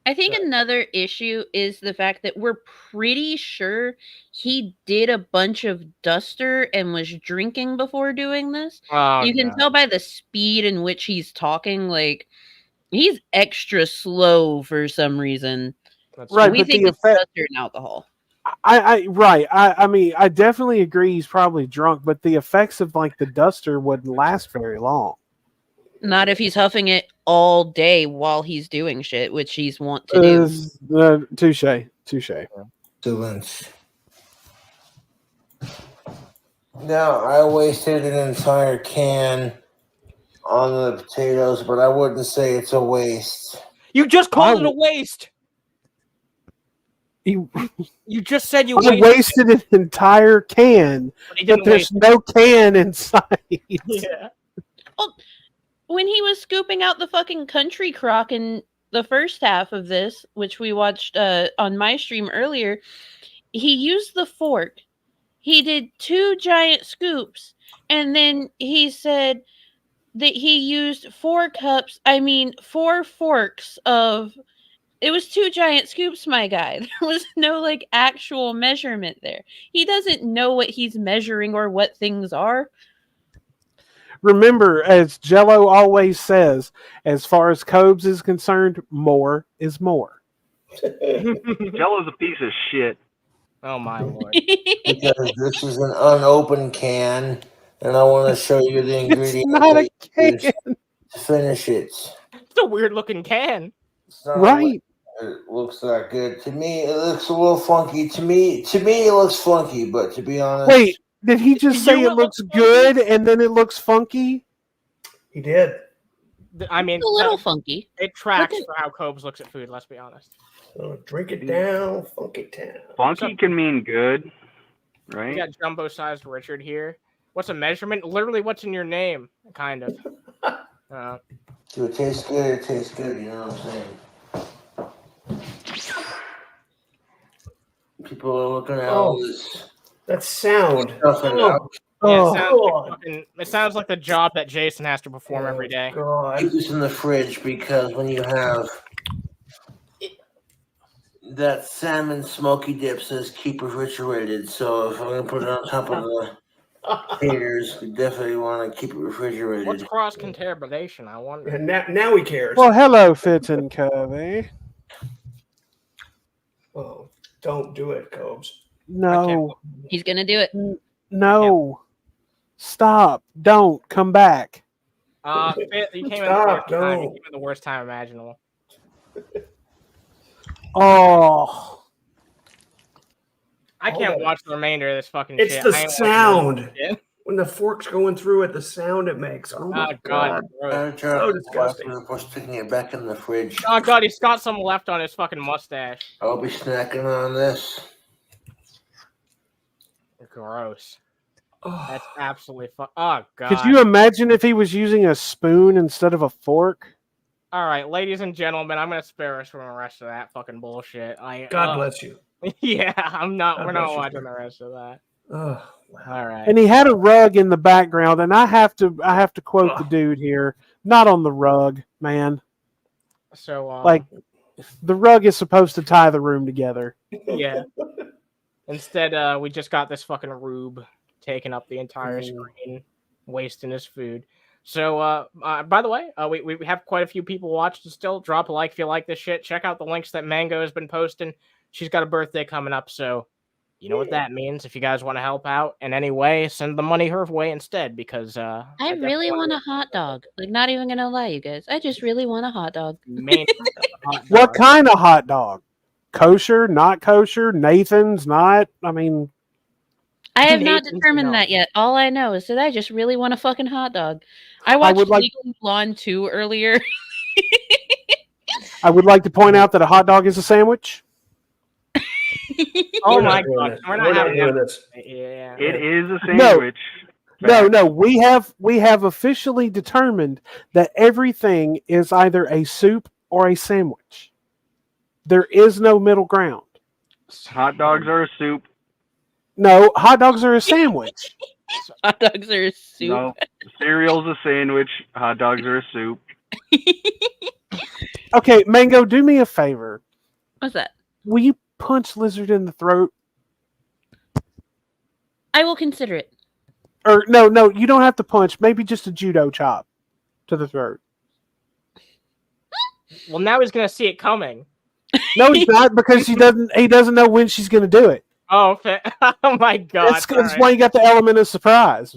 another issue is the fact that we're pretty sure he did a bunch of duster and was drinking before doing this. Oh, You can God. tell by the speed in which he's talking, like he's extra slow for some reason. That's Right, We but think the it's effect. duster and alcohol. I mean, I definitely agree he's probably drunk, but the effects of like the duster wouldn't last very long. Not if he's huffing it all day while he's doing shit, which he's want to do. Touche. Excellent. Now, I wasted an entire can on the potatoes, but I wouldn't say it's a waste. You just called it a waste. You just said you wasted an entire can, but, he but didn't there's waste no can inside. Yeah. Well, when he was scooping out the fucking country crock in the first half of this, which we watched on my stream earlier, he used the fork he did 2 giant scoops, and then he said that he used 4 forks of. It was 2 giant scoops, my guy. There was no like actual measurement there. He doesn't know what he's measuring or what things are. Remember, as Jello always says, as far as Cobes is concerned, more is more. Jello's a piece of shit. Oh my lord! Because this is an unopened can, and I want to show you the It's ingredients not a that you use can. to finish it. It's a weird looking can. It's not Right. It looks that good. To me, it looks a little funky. To me, it looks funky. But to be honest, Wait, did he just say You it looks good and then it looks funky? He did. I mean, It's a little funky. It tracks Okay. for how Cobes looks at food. Let's be honest. So drink it down, funky town. Funky can mean good, We right? got jumbo-sized Richard here. What's a measurement? Literally, what's in your name? Kind of. do it taste good? It tastes good. You know what I'm saying? People are looking at all this That sound. stuff and Oh, Yeah, Oh, it sounds like the job that Jason has to perform every day. God. keep this in the fridge because when you have that salmon smoky dip says keep refrigerated. So if I'm gonna put it on top of the taters, we definitely want to keep it refrigerated. What's cross-contamination? I wonder. And now he cares. well, hello, Fitz and Covey. Oh, don't do it, Cobes. No, He's gonna do it. no, stop! Don't come back. Fit, you came Stop, in the worst time. no. You came in the worst time imaginable. Oh, I can't watch the remainder of this fucking It's shit. the I ain't watching sound. it. When the fork's going through it, the sound it makes. Oh my God. gross. So disgusting. We're sticking it back in the fridge. Oh god, he's got some left on his fucking mustache. I'll be snacking on this. Gross. That's absolutely Oh god. could you imagine if he was using a spoon instead of a fork? All right, ladies and gentlemen, I'm gonna spare us from the rest of that fucking bullshit. God bless you. Yeah, I'm not. God we're bless not you, watching sir. the rest of that. Oh, All right. And he had a rug in the background, and I have to quote the dude here. Not on the rug, man. So Like the rug is supposed to tie the room together. yeah. Instead, we just got this fucking rube taking up the entire screen, wasting his food. So, by the way, we have quite a few people watching still. Drop a like if you like this shit. Check out the links that Mango has been posting. She's got a birthday coming up, so you know what that means. If you guys want to help out in any way, send the money her way instead, because I really want a hot dog. Like, not even gonna lie, you guys. I just really want a hot dog. What kind of hot dog? Kosher, not kosher, Nathan's, not. I mean, I have not Nathan's determined no. that yet. All I know is that I just really want a fucking hot dog. I watched would like- Legally Blonde 2 earlier. I would like to point out that a hot dog is a sandwich. Oh We're my not doing god, this. we're We're not not having doing that. this. Yeah. It is a No. sandwich. No, we have officially determined that everything is either a soup or a sandwich. There is no middle ground. Hot dogs are a soup. No, hot dogs are a sandwich. Hot dogs are a soup. No, cereal's a sandwich. Hot dogs are a soup. Okay, Mango, do me a favor. What's that? Will you punch Lizard in the throat? I will consider it. Or no, you don't have to punch. Maybe just a judo chop to the throat. Well, now he's gonna see it coming. No, he's not, because he doesn't know when she's going to do it. Oh, oh my god! That's why you got the element of surprise.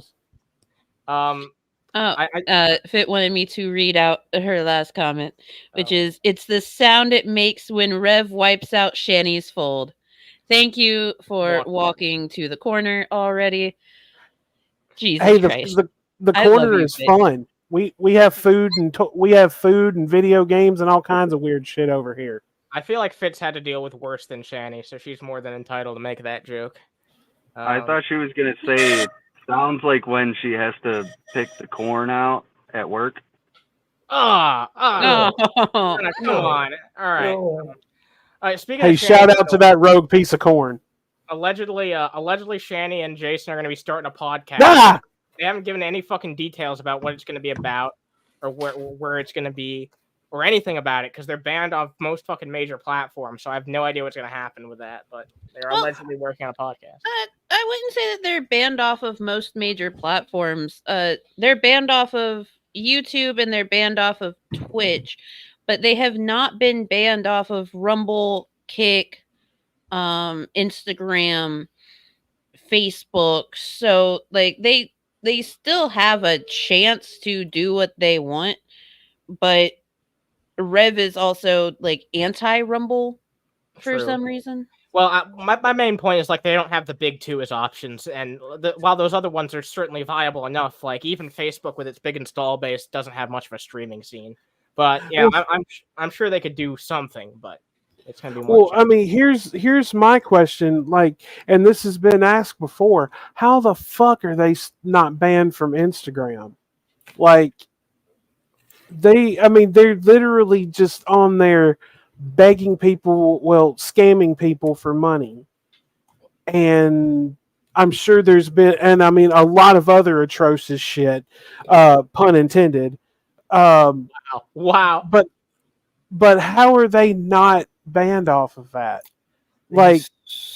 Fit wanted me to read out her last comment, which is, it's the sound it makes when Rev wipes out Shanny's fold. Thank you for walking to the corner already. Jesus Hey, Christ. the I love corner you, is Fit. fun. We have food and video games and all kinds of weird shit over here. I feel like Fitz had to deal with worse than Shanny, so she's more than entitled to make that joke. I thought she was going to say, it sounds like when she has to pick the corn out at work. Come on. All right. No. All right. Speaking Hey, of Shanny, shout out to that rogue piece of corn. allegedly, Shanny and Jason are going to be starting a podcast. Ah! They haven't given any fucking details about what it's going to be about, or where it's going to be, or anything about it, because they're banned off most fucking major platforms. So I have no idea what's going to happen with that. But they're allegedly working on a podcast. I wouldn't say that they're banned off of most major platforms. They're banned off of YouTube and they're banned off of Twitch, but they have not been banned off of Rumble, Kick, Instagram, Facebook. So like they still have a chance to do what they want, but Rev is also like anti-Rumble for some reason. Well, my main point is like they don't have the big two as options, and while those other ones are certainly viable enough, like even Facebook with its big install base doesn't have much of a streaming scene. But yeah, I'm sure they could do something, but it's gonna be more. Well, I mean, here's my question, like, and this has been asked before: how the fuck are they not banned from Instagram? Like, they're literally just on there begging people, scamming people for money. And I'm sure there's been, and I mean, a lot of other atrocious shit, pun intended. Wow. But how are they not banned off of that? Like,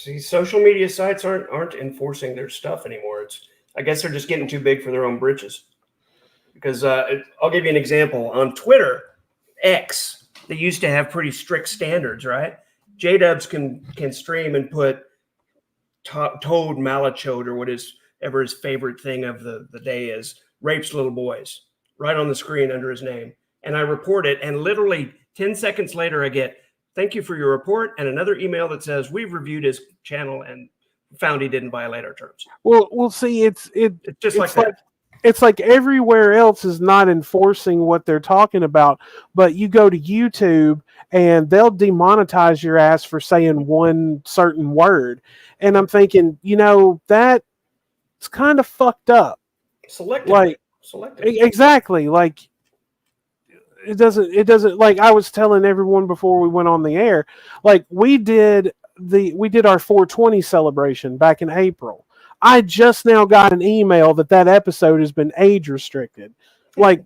these social media sites aren't enforcing their stuff anymore. I guess they're just getting too big for their own britches. Because I'll give you an example. On Twitter, X, they used to have pretty strict standards, right? J-Dubs can stream and put Toad Malachode, or whatever his favorite thing of the day is, rapes little boys, right on the screen under his name. And I report it, and literally 10 seconds later I get, thank you for your report, and another email that says, we've reviewed his channel and found he didn't violate our terms. Well, see, it's just like that. It's like everywhere else is not enforcing what they're talking about, but you go to YouTube and they'll demonetize your ass for saying one certain word. And I'm thinking, that's kind of fucked up. Selective. Exactly. Like, it doesn't, like I was telling everyone before we went on the air, like we did our 420 celebration back in April. I just now got an email that episode has been age restricted. Like,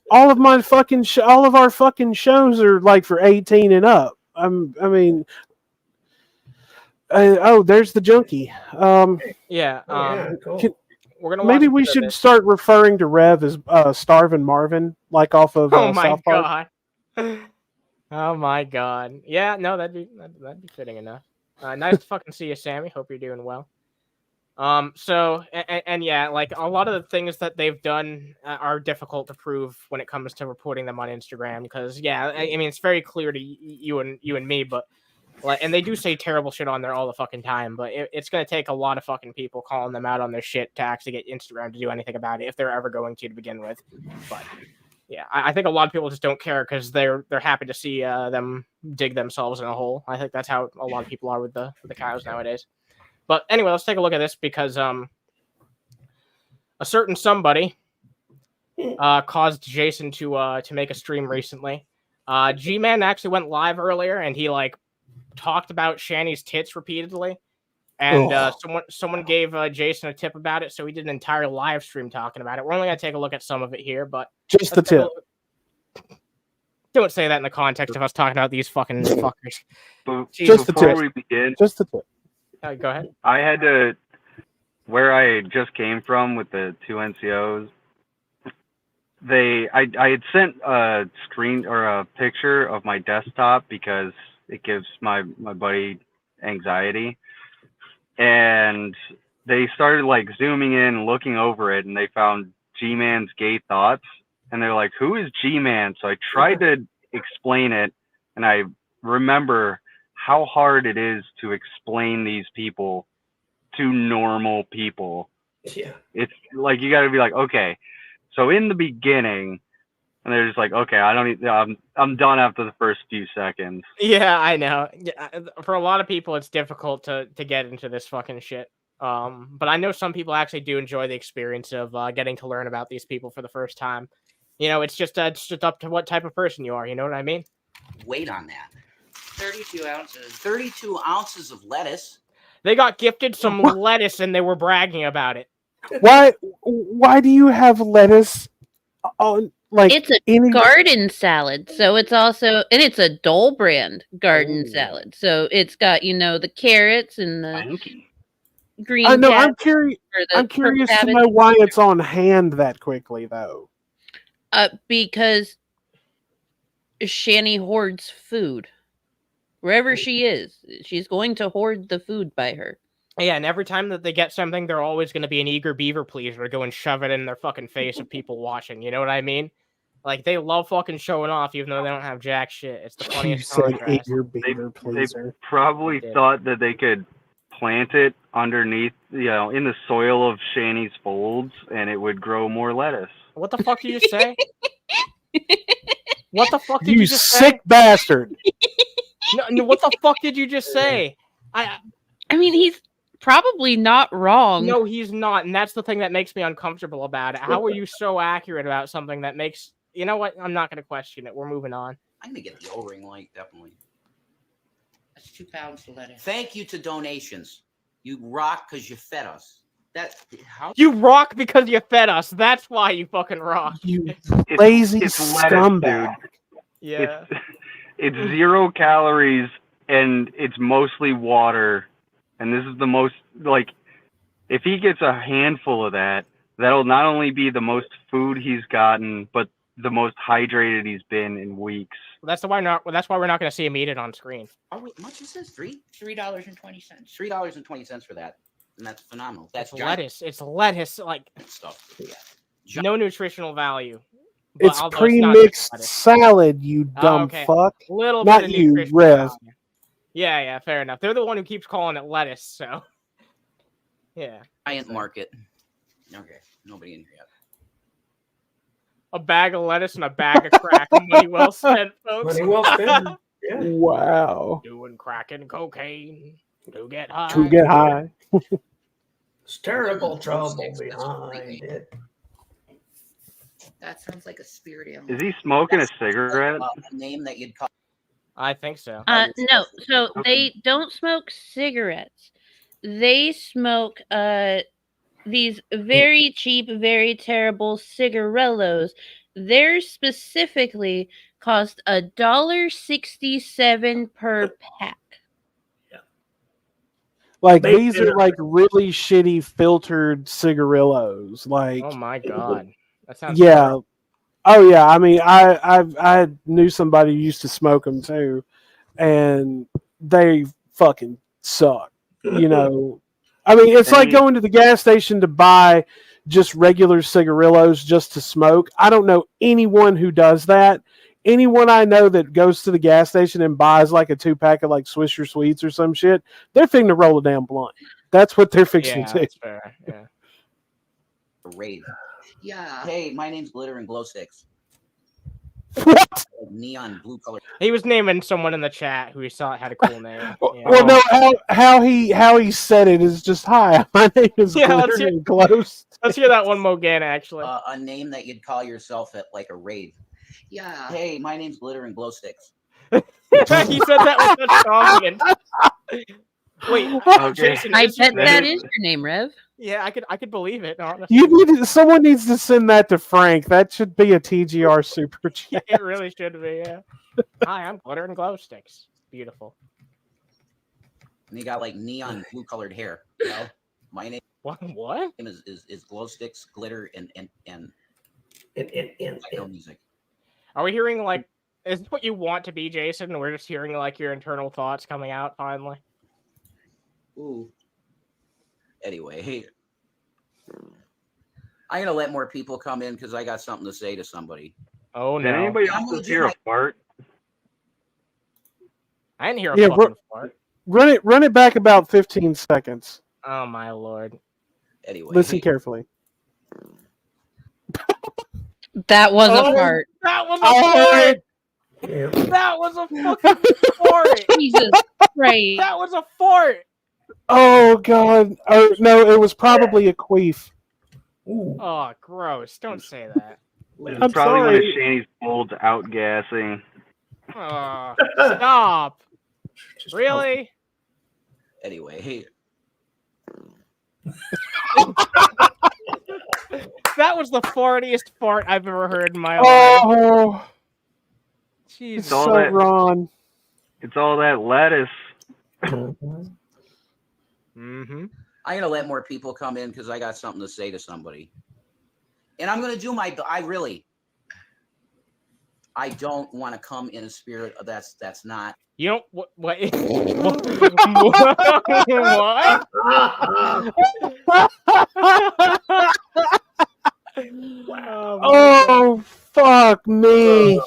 all of our fucking shows are like for 18 and up. There's the junkie. Cool. Maybe we should start referring to Rev as Starvin' Marvin, like off of South Park. Oh my god. Yeah, no, that'd be fitting enough. Nice to fucking see you, Sammy. Hope you're doing well. So yeah, like a lot of the things that they've done are difficult to prove when it comes to reporting them on Instagram, because I mean it's very clear to you and me, but like, and they do say terrible shit on there all the fucking time, but it's gonna take a lot of fucking people calling them out on their shit to actually get Instagram to do anything about it, if they're ever going to begin with. But yeah, I think a lot of people just don't care because they're happy to see them dig themselves in a hole. I think that's how a lot of people are with the cows nowadays. But anyway, let's take a look at this, because a certain somebody caused Jason to make a stream recently. G-Man actually went live earlier, and he like talked about Shanny's tits repeatedly, and someone gave Jason a tip about it, so he did an entire live stream talking about it. We're only gonna take a look at some of it here, but just the tip. Don't say that in the context of us talking about these fucking fuckers. Just the tip. We begin, just the tip. Go ahead. I had to, where I just came from with the two NCOs, I had sent a screen or a picture of my desktop because it gives my buddy anxiety. And they started like zooming in, looking over it, and they found G-Man's gay thoughts. And they're like, who is G-Man? So I tried to explain it, and I remember how hard it is to explain these people to normal people. Yeah. It's like, you got to be like, okay, so in the beginning, and they're just like, okay, I'm done after the first few seconds. Yeah, I know. Yeah, for a lot of people, it's difficult to get into this fucking shit. But I know some people actually do enjoy the experience of getting to learn about these people for the first time. It's just up to what type of person you are. You know what I mean? Weight on that. 32 ounces of lettuce. They got gifted some lettuce and they were bragging about it. Why do you have lettuce on like It's a garden salad, so it's also and it's a Dole brand garden salad. So it's got, the carrots and the green I know. cabbage I'm curious to know why it's on hand that quickly, though. Because Shanny hoards food. Wherever she is, she's going to hoard the food by her. Yeah, and every time that they get something, they're always going to be an eager beaver pleaser to go and shove it in their fucking face of people watching. You know what I mean? Like, they love fucking showing off, even though they don't have jack shit. It's the funniest contrast. They probably thought that they could plant it underneath, in the soil of Shanny's folds, and it would grow more lettuce. What the fuck did you say? What the fuck did you just say? You sick bastard! No, what the fuck did you just say? I mean, he's probably not wrong. No, he's not, and that's the thing that makes me uncomfortable about it. How are you so accurate about something that makes... You know what? I'm not going to question it. We're moving on. I'm going to get the O-ring light, definitely. That's 2 pounds of lettuce. Thank you to donations. You rock because you fed us. You rock because you fed us. That's why you fucking rock. You lazy scumbag. Lettuce, yeah. It's 0 calories, and it's mostly water. And this is the most, if he gets a handful of that, that'll not only be the most food he's gotten, but the most hydrated he's been in weeks. Well, that's why we're not going to see him eat it on screen. Oh, wait, how much is this? $3.20. $3.20 for that, and that's phenomenal. That's lettuce. It's lettuce, stuff. Yeah. No nutritional value. It's pre-mixed salad, you dumb fuck. Little not bit of you, nutritional Rev. value. Yeah, fair enough. They're the one who keeps calling it lettuce, so yeah. Giant market. Okay, nobody in here yet. A bag of lettuce and a bag of crack. Money well spent, folks. Money well spent. Yeah. Wow. Doing crack and cocaine to get high. To get high. It's terrible trouble behind it. That sounds like a spirit animal. Is he smoking a cigarette? A name that you'd call. I think so. No, so they don't smoke cigarettes. They smoke these very cheap, very terrible cigarillos. Theirs specifically cost $1.67 per pack. Like these are like really shitty filtered cigarillos. Like, oh my god, that sounds terrible. Oh yeah. I mean, I knew somebody who used to smoke them too, and they fucking suck. You know. I mean, it's like going to the gas station to buy just regular cigarillos just to smoke. I don't know anyone who does that. Anyone I know that goes to the gas station and buys like a 2-pack of like Swisher Sweets or some shit, they're fixing to roll a damn blunt. That's what they're fixing to. That's fair. Yeah. Rave. Yeah. Hey, my name's Glitter and Glow Sticks. What? Neon blue color. He was naming someone in the chat who he saw had a cool name. Yeah. Well, no, how he said it is just, hi, my name is Glitter and Glow Sticks. Let's hear that one more again, actually. A name that you'd call yourself at like a rave. Yeah. Hey, my name's Glitter and Glow Sticks. He said that with such confidence. Wait, Jason, I bet that is your name, Rev. Yeah, I could believe it. Honestly. Someone needs to send that to Frank. That should be a TGR super chat. It really should be. Yeah. Hi, I'm Glitter and Glow Sticks. Beautiful. And you got like neon blue colored hair. My name. What? Is Glow Sticks, Glitter, and music. Are we hearing like? Is this what you want to be, Jason? We're just hearing like your internal thoughts coming out finally. Ooh. Anyway, I'm gonna let more people come in because I got something to say to somebody. Oh no! Did anybody else hear a fart? I didn't hear a fucking fart. Run it back about 15 seconds. Oh my lord! Anyway, listen carefully. That was a fart. That was a fart. That was a fucking fart. Jesus Christ! That was a fart. Oh god! Oh no! It was probably a queef. Ooh. Oh, gross! Don't say that. It's probably one of Shanny's folds outgassing. Oh, stop! Really? Anyway, That was the fartiest fart I've ever heard in my life. Oh, Jesus. it's so Ron. It's all that lettuce. Mm-hmm. I'm gonna let more people come in because I got something to say to somebody, and I'm gonna do my. I don't want to come in a spirit of that's not. You don't what? What? Oh, fuck me.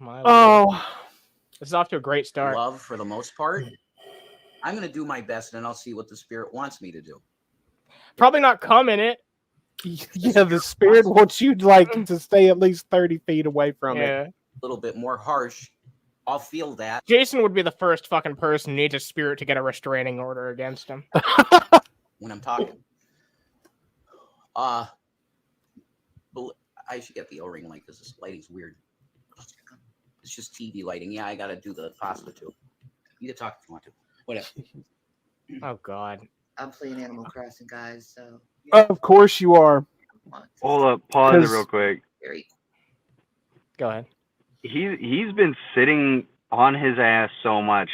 Oh, this is off to a great start. Love for the most part. I'm gonna do my best, and I'll see what the spirit wants me to do. Probably not come in it. Yeah, the spirit wants you to stay at least 30 feet away from it. A little bit more harsh. I'll feel that. Jason would be the first fucking person who needs a spirit to get a restraining order against him. When I'm talking. I should get the O-ring light because this lighting's weird. It's just TV lighting. Yeah, I gotta do the pasta too. You can talk if you want to. Whatever. Oh God. I'm playing Animal Crossing, guys. So. Of course you are. Hold up, pause it real quick. Go ahead. He's been sitting on his ass so much.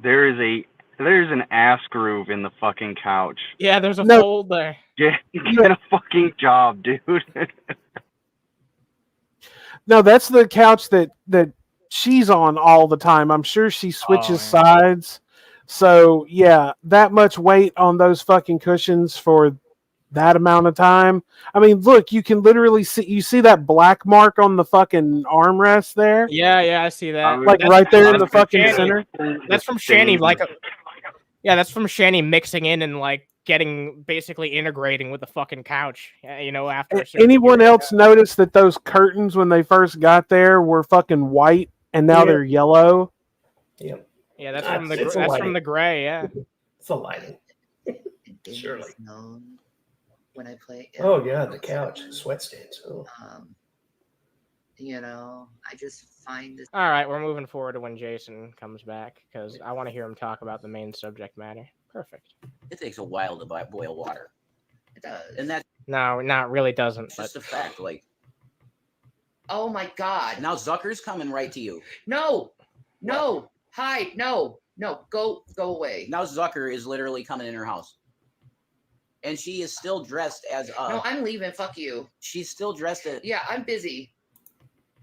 There's an ass groove in the fucking couch. Yeah, there's a fold there. Get a fucking job, dude. No, that's the couch that she's on all the time. I'm sure she switches sides. So yeah, that much weight on those fucking cushions for that amount of time. I mean, look, you can literally see that black mark on the fucking armrest there. Yeah, I see that. Like right there in the fucking center. That's from Shanny, that's from Shanny mixing in and like getting basically integrating with the fucking couch. After a certain anyone period. else notice that those curtains when they first got there were fucking white and now they're yellow? Yep. Yeah, that's from the gray. Yeah, it's the lighting. Surely. When I play. Oh yeah, the couch, sweat stains. Oh. I just find this. All right, we're moving forward to when Jason comes back because I want to hear him talk about the main subject matter. Perfect. It takes a while to boil water. It does. And that's No, it really doesn't. It's just a fact. Like, oh my God! Now Zucker's coming right to you. No, hide, no, go away. Now Zucker is literally coming in her house. And she is still dressed as No, I'm leaving. Fuck you. She's still dressed as. Yeah, I'm busy.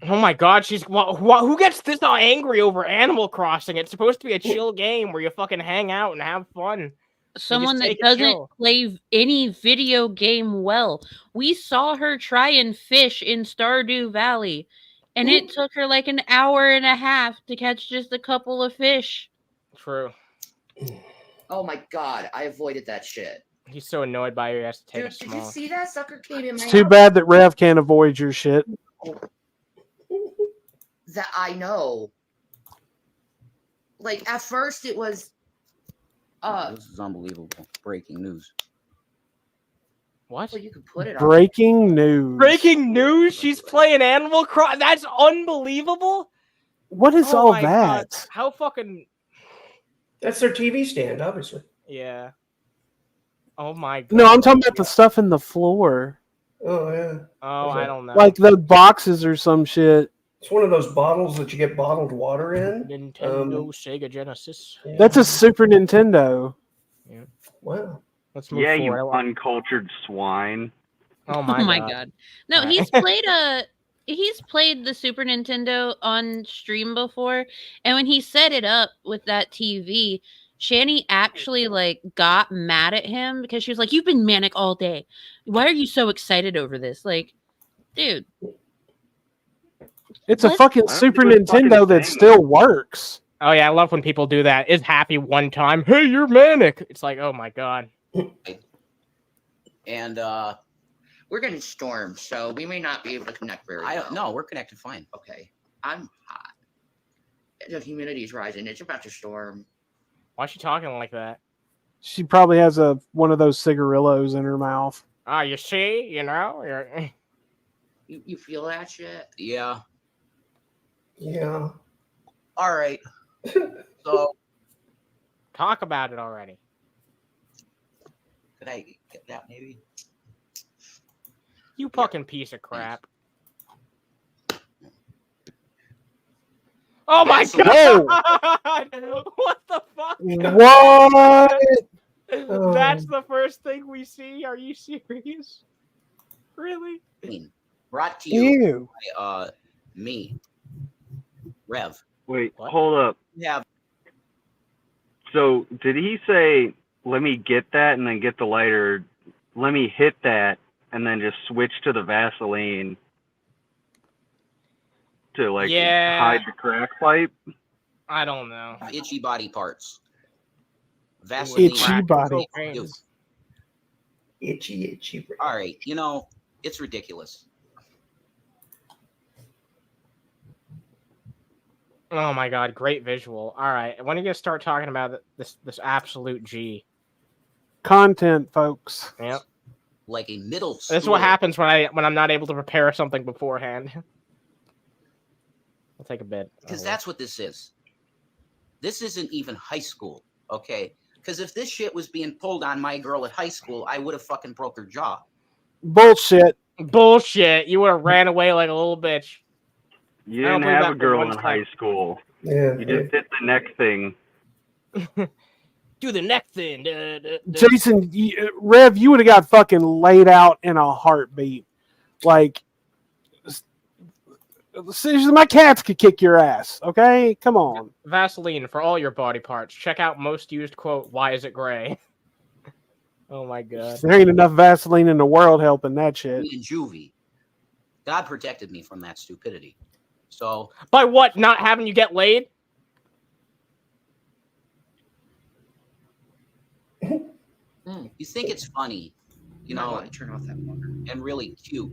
Oh my God, who gets this all angry over Animal Crossing? It's supposed to be a chill game where you fucking hang out and have fun. Someone that doesn't play any video game well. We saw her try and fish in Stardew Valley, and it took her like an hour and a half to catch just a couple of fish. True. Oh my God, I avoided that shit. He's so annoyed by you, he has to take a Did smoke. you see that sucker came in my It's too house? bad that Rev can't avoid your shit. That I know. Like at first it was This is unbelievable. Breaking news. What? Well, you can put it on. Breaking news. Breaking news? She's playing Animal Crossing? That's unbelievable. What is all that? God. How fucking... That's their TV stand, obviously. Yeah. Oh my God. No, I'm talking about the stuff in the floor. Oh yeah. Oh, I don't know. Like the boxes or some shit. It's one of those bottles that you get bottled water in. Nintendo, Sega Genesis. Yeah. That's a Super Nintendo. Yeah. Wow. Let's move Yeah, forward. you uncultured swine. Oh my God. God. No, he's played the Super Nintendo on stream before, and when he set it up with that TV, Shanny actually got mad at him because she was like, "You've been manic all day. Why are you so excited over this?" Like, dude. It's a fucking Super Nintendo that still works. Oh yeah, I love when people do that. Is happy one time. Hey, you're manic. It's like, oh my God. And we're getting stormed, so we may not be able to connect very well. No, we're connected fine. Okay. I'm hot. The humidity's rising. It's about to storm. Why is she talking like that? She probably has one of those cigarillos in her mouth. You see, you're... You feel that shit? Yeah. Yeah. All right. So talk about it already. Could I get that maybe? You fucking piece of crap. Oh my god! What the fuck? What? That's the first thing we see? Are you serious? Really? Brought to you Ew. by me, Rev. Wait, hold up. Yeah. So did he say, let me get that and then get the lighter, let me hit that and then just switch to the Vaseline to like hide the crack pipe? I don't know. Itchy body parts. Vaseline. Itchy body. Itchy. All right, you know, it's ridiculous. Oh my god, great visual. All right, when are you gonna start talking about this absolute G? Content, folks. Yep. Like a middle schooler. This is what happens when I'm not able to prepare something beforehand. I'll take a bit. Because that's what this is. This isn't even high school, okay? Because if this shit was being pulled on my girl at high school, I would have fucking broke her jaw. Bullshit. Bullshit. You would have ran away like a little bitch. You didn't have a girl in high school. Yeah. You just did the neck thing. Do the neck thing. Jason, Rev, you would have got fucking laid out in a heartbeat. Like, my cats could kick your ass, okay? Come on. Vaseline for all your body parts. Check out most used quote, why is it gray? Oh my god. There ain't enough Vaseline in the world helping that shit. Me and Juvie. God protected me from that stupidity. So by what? Not having you get laid? You think it's funny, you know, I turn off that water. and really cute.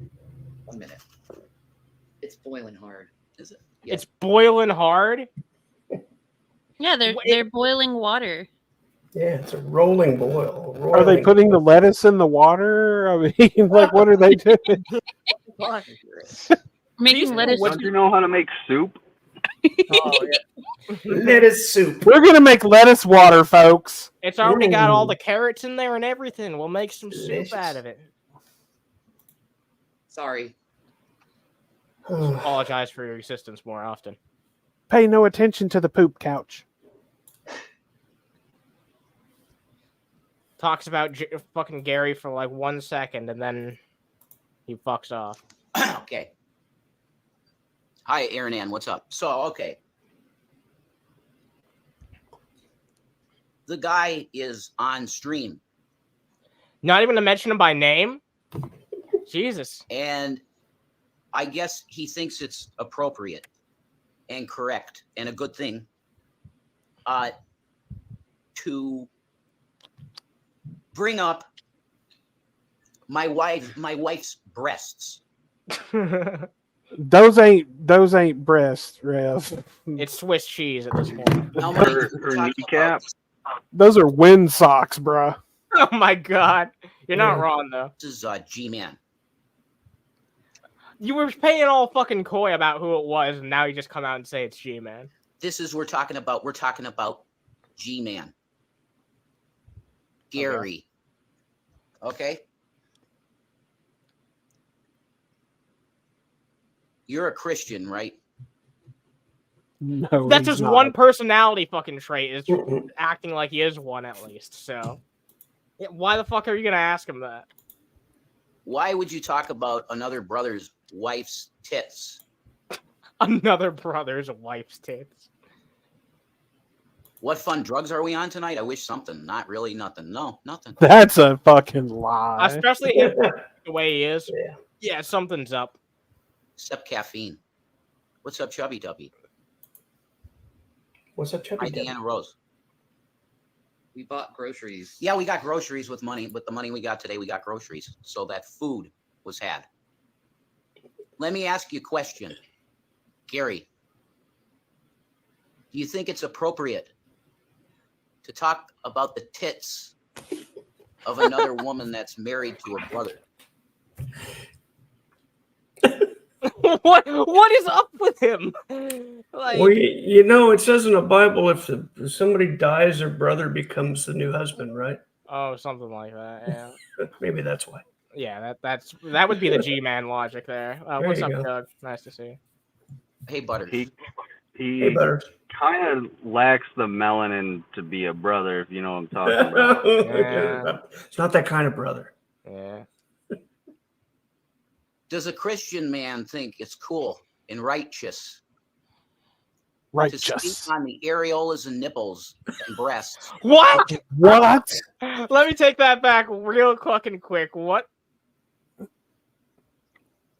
1 minute. It's boiling hard. Is it? Yeah. It's boiling hard? Yeah, they're boiling water. Yeah, it's a rolling boil. Are they putting the lettuce in the water? I mean, like, what are they doing? Making lettuce. Don't you know how to make soup? Oh, yeah. Lettuce soup. We're gonna make lettuce water, folks. It's already got all the carrots in there and everything. We'll make some soup out of it. Sorry. Apologize for your existence more often. Pay no attention to the poop couch. Talks about fucking Gary for like 1 second and then he fucks off. Okay. Hi, Aaron Ann. What's up? So, okay. The guy is on stream. Not even to mention him by name? Jesus. And I guess he thinks it's appropriate and correct and a good thing to bring up my wife's breasts. Those ain't breasts, Rev. It's Swiss cheese at this point. Now, Her kneecap. Those are wind socks, bruh. Oh my god. You're not wrong though. This is G-Man. You were paying all fucking coy about who it was, and now you just come out and say it's G-Man. This is we're talking about G-Man. Gary. Okay? You're a Christian, right? No, that's he's just not. one personality fucking trait, is acting like he is one at least. So, why the fuck are you gonna ask him that? Why would you talk about another brother's wife's tits? Another brother's wife's tits. What fun drugs are we on tonight? I wish something. Not really. Nothing. No, nothing. That's a fucking lie. Especially the way he is. Yeah, something's up. Except caffeine. What's up, Chubby Tubby? What's up, Chubby Hi, Tubby? Deanna Rose. We bought groceries. Yeah, we got groceries with money. With the money we got today, we got groceries. So that food was had. Let me ask you a question. Gary, do you think it's appropriate to talk about the tits of another woman that's married to her brother? What is up with him? Like, Well, you know, it says in the Bible, if somebody dies, their brother becomes the new husband, right? Oh, something like that. Yeah. Maybe that's why. Yeah, that would be the G-man logic there. There What's you up, go. Doug? Nice to see you. Hey, Butters. He Hey, Butters. kind of lacks the melanin to be a brother, if you know what I'm talking about. Yeah. It's not that kind of brother. Yeah. Does a Christian man think it's cool and righteous to Righteous. speak on the areolas and nipples and breasts? What? What? Let me take that back real fucking quick. What?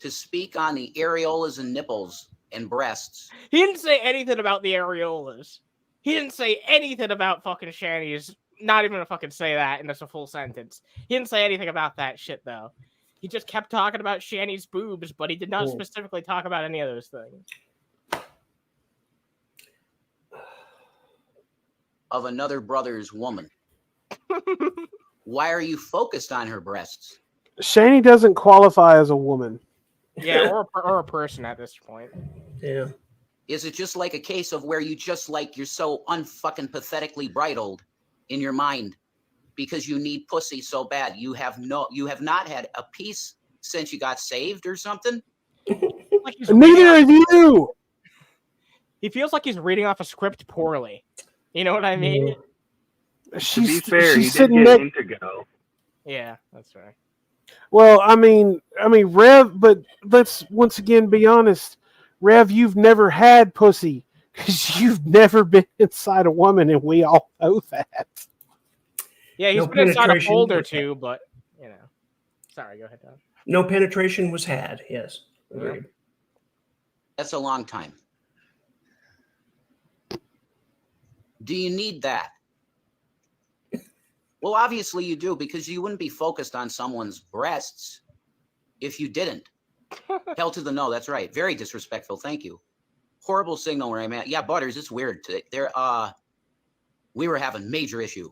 To speak on the areolas and nipples and breasts. He didn't say anything about the areolas. He didn't say anything about fucking Shanny's. Not even gonna fucking say that in just a full sentence. He didn't say anything about that shit though. He just kept talking about Shanny's boobs, but he did not specifically talk about any of those things. Of another brother's woman. Why are you focused on her breasts? Shanny doesn't qualify as a woman. Yeah, or a person at this point. Yeah. Is it just like a case of where you just like you're so unfucking pathetically bridled in your mind because you need pussy so bad? You have not had a piece since you got saved or something? Like Neither are you. He feels like he's reading off a script poorly. You know what I mean? To be fair, he she's did sitting get next. Indigo. Yeah, that's right. Well, I mean, Rev, but let's once again be honest. Rev, you've never had pussy because you've never been inside a woman, and we all know that. Yeah, he's No been inside a penetration. fold or two, but you know. Sorry, go ahead, Don. No penetration was had. Yes. Agreed. That's a long time. Do you need that? Well, obviously you do, because you wouldn't be focused on someone's breasts if you didn't. Hell to the no, that's right. Very disrespectful, thank you. Horrible signal where I'm at. Yeah, Butters, it's weird today. We were having major issue.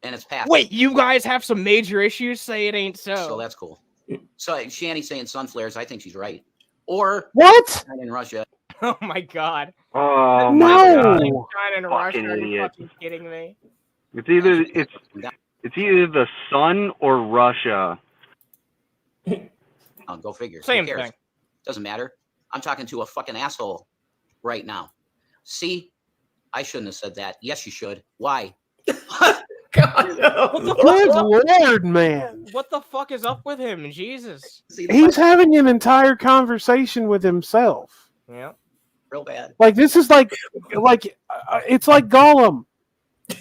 And it's past. Wait, you guys have some major issues? Say it ain't so. So that's cool. So Shanny saying sunflares, I think she's right. Or what? In Russia. Oh my god. Oh No. my god. China and Russia, Fucking are you idiot. fucking kidding me? It's either the sun or Russia. Oh, go figure. Same Who cares? thing. Doesn't matter. I'm talking to a fucking asshole right now. See, I shouldn't have said that. Yes, you should. Why? God, no. Good Lord, man. What the fuck is up with him? Jesus. He's having an entire conversation with himself. Yeah. Real bad. Like this is like it's like Gollum.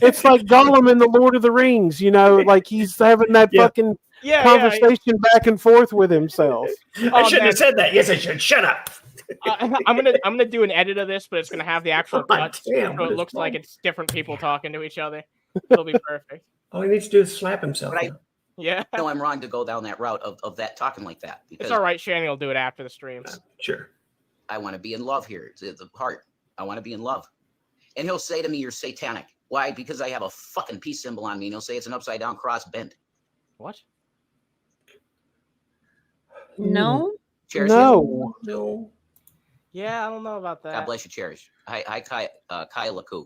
It's like Gollum in the Lord of the Rings. You know, like he's having that fucking conversation back and forth with himself. I shouldn't have said that. Yes, I should. Shut up. I'm gonna do an edit of this, but it's gonna have the actual cuts, damn, so what it is looks like wrong? it's different people talking to each other. It'll be perfect. All he needs to do is slap himself. But I Yeah. know I'm wrong to go down that route of that talking like that. It's Because all right. Shanny will do it after the streams. Sure. I want to be in love here. It's the heart. I want to be in love. And he'll say to me, you're satanic. Why? Because I have a fucking peace symbol on me. And he'll say it's an upside down cross bent. What? No. Cherish No. No. Yeah, I don't know about that. God bless you, Cherish. Hi, Kai Laku.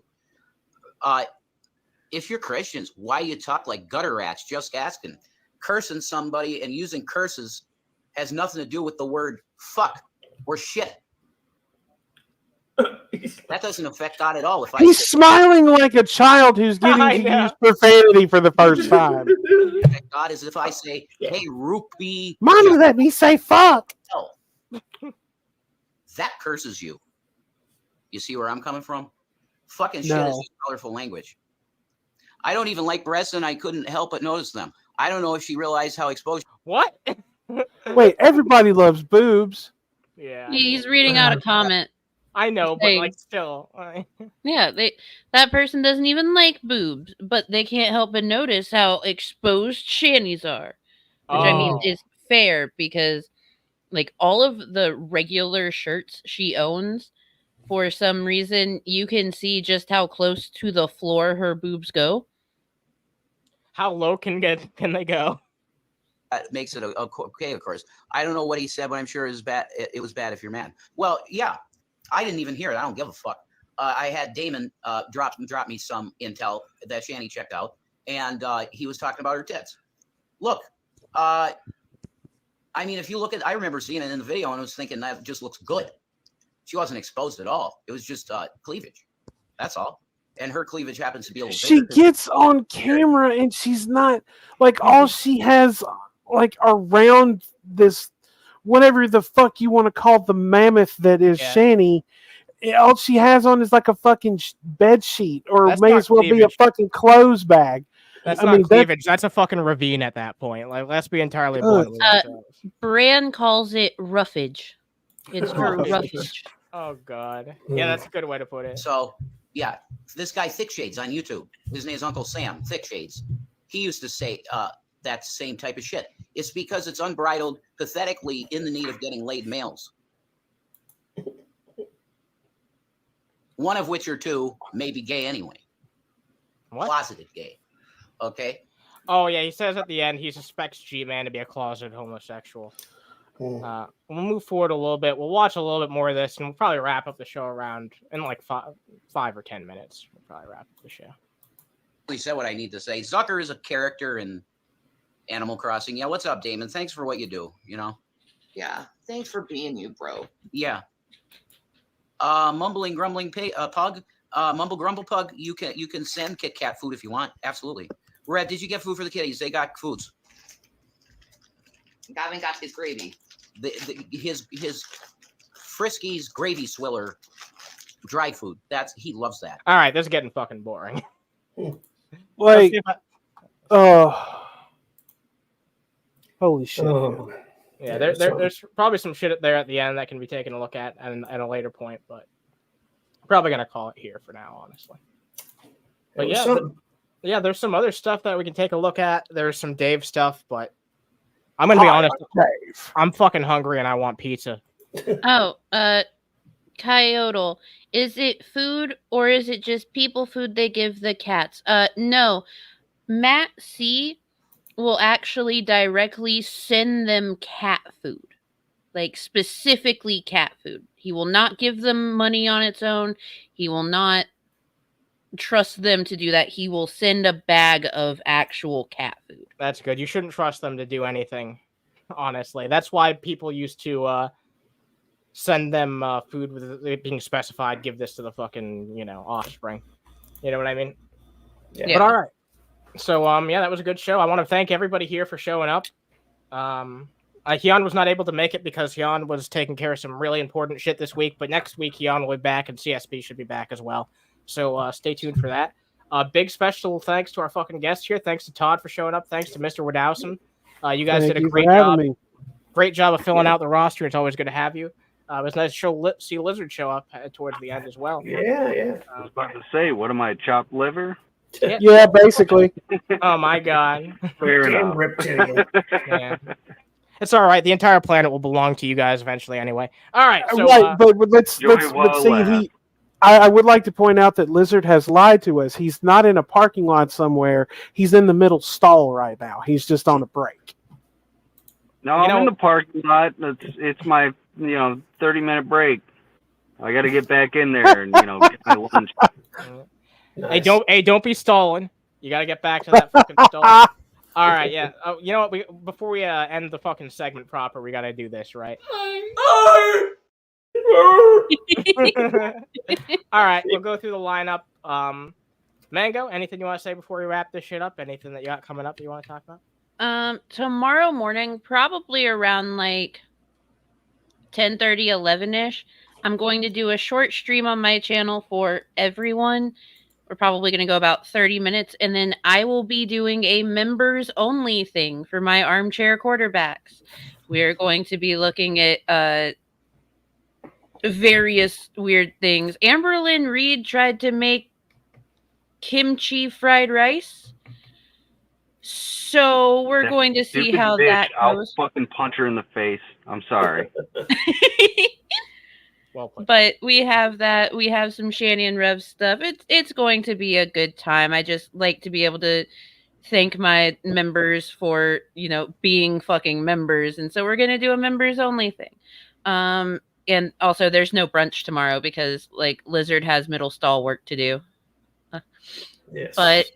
If you're Christians, why you talk like gutter rats? Just asking. Cursing somebody and using curses has nothing to do with the word fuck or shit. That doesn't affect God at all. If I He's say smiling like a child who's I getting to know. use profanity for the first time. affect God is if I say, hey, Rupee, Mommy, let me say fuck. hell. That curses you. You see where I'm coming from? Fucking shit No. is just colorful language. I don't even like breasts, and I couldn't help but notice them. I don't know if she realized how exposed. What? Wait, everybody loves boobs. Yeah. He's reading out a comment. I know, but saying- like still. Yeah, that person doesn't even like boobs, but they can't help but notice how exposed Shanny's are. Which I mean Oh. is fair because like all of the regular shirts she owns, for some reason you can see just how close to the floor her boobs go. How low can they go? That makes it okay, of course. I don't know what he said, but I'm sure it was bad. It was bad if you're mad. Well, yeah, I didn't even hear it. I don't give a fuck. I had Damon drop me some intel that Shanny checked out, and he was talking about her tits. Look, I mean, if you look at, I remember seeing it in the video and I was thinking that just looks good. She wasn't exposed at all. It was just cleavage. That's all. And her cleavage happens to be a little She bigger. gets on camera and she's not like all she has like around this whatever the fuck you want to call the mammoth that is Shanny. All she has on is like a fucking bed sheet, or That's may not as well be a cleavage. fucking clothes bag. That's I not mean, cleavage. That's a fucking ravine at that point. Like, let's be entirely blunt with ourselves. Bran calls it roughage. It's her roughage. Oh God. Yeah, that's a good way to put it. So yeah, this guy Thick Shades on YouTube. His name is Uncle Sam Thick Shades. He used to say that same type of shit. It's because it's unbridled, pathetically in the need of getting laid males. One of which are two may be gay anyway. What? Closeted gay. Okay. Oh yeah, he says at the end he suspects G-Man to be a closeted homosexual. We'll move forward a little bit. We'll watch a little bit more of this, and we'll probably wrap up the show around in like 5 or 10 minutes. We'll probably wrap up the show. I said what I need to say. Zucker is a character in Animal Crossing. Yeah, what's up, Damon? Thanks for what you do. You know. Yeah, thanks for being you, bro. Yeah. Mumbling, grumbling, pug. Mumble, grumble, pug. You can send Kit Kat food if you want. Absolutely. Red, did you get food for the kitties? They got foods. Gavin got his gravy. His Friskies gravy swiller, dry food. He loves that. All right, this is getting fucking boring. Like, holy shit! Yeah, there's probably some shit there at the end that can be taken a look at at a later point, but I'm probably gonna call it here for now, honestly. But yeah, there's some other stuff that we can take a look at. There's some Dave stuff, but I'm gonna be honest. I'm fucking hungry and I want pizza. Oh, Coyote, is it food or is it just people food they give the cats? No. Matt C will actually directly send them cat food. Like specifically cat food. He will not give them money on its own. He will not trust them to do that. He will send a bag of actual cat food. That's good. You shouldn't trust them to do anything, honestly. That's why people used to send them food with it being specified. Give this to the fucking, offspring. You know what I mean? Yeah. But all right. So yeah, that was a good show. I want to thank everybody here for showing up. Hyun was not able to make it because Hyun was taking care of some really important shit this week. But next week Hyun will be back and CSB should be back as well. So stay tuned for that. Big special thanks to our fucking guests here. Thanks to Todd for showing up. Thanks to Mr. Wadowson. You guys did a great job. Great job of filling out the roster. It's always good to have you. It was nice to see Lizard show up towards the end as well. Yeah. I was about to say, what am I, chopped liver? Yeah, basically. Oh my God. Fair enough. Yeah. It's all right. The entire planet will belong to you guys eventually, anyway. All right. So, right, but let's see. I would like to point out that Lizard has lied to us. He's not in a parking lot somewhere. He's in the middle stall right now. He's just on a break. No, I'm in the parking lot. It's my 30-minute break. I got to get back in there and get my lunch. Nice. Hey, don't be stalling. You got to get back to that fucking stall. All right, yeah. You know what? Before we end the fucking segment proper, we got to do this, right? All right, we'll go through the lineup. Mango, anything you want to say before we wrap this shit up? Anything that you got coming up that you want to talk about? Tomorrow morning, probably around like 10:30, 11ish, I'm going to do a short stream on my channel for everyone. We're probably going to go about 30 minutes, and then I will be doing a members only thing for my armchair quarterbacks. We're going to be looking at various weird things. Amberlynn Reed tried to make kimchi fried rice. So we're going to see how that goes. I'll fucking punch her in the face. I'm sorry. Well put. But we have that. We have some Shanny and Rev stuff. It's going to be a good time. I just like to be able to thank my members for, being fucking members. And so we're going to do a members only thing. And also there's no brunch tomorrow because Lizard has middle stall work to do. Yes. But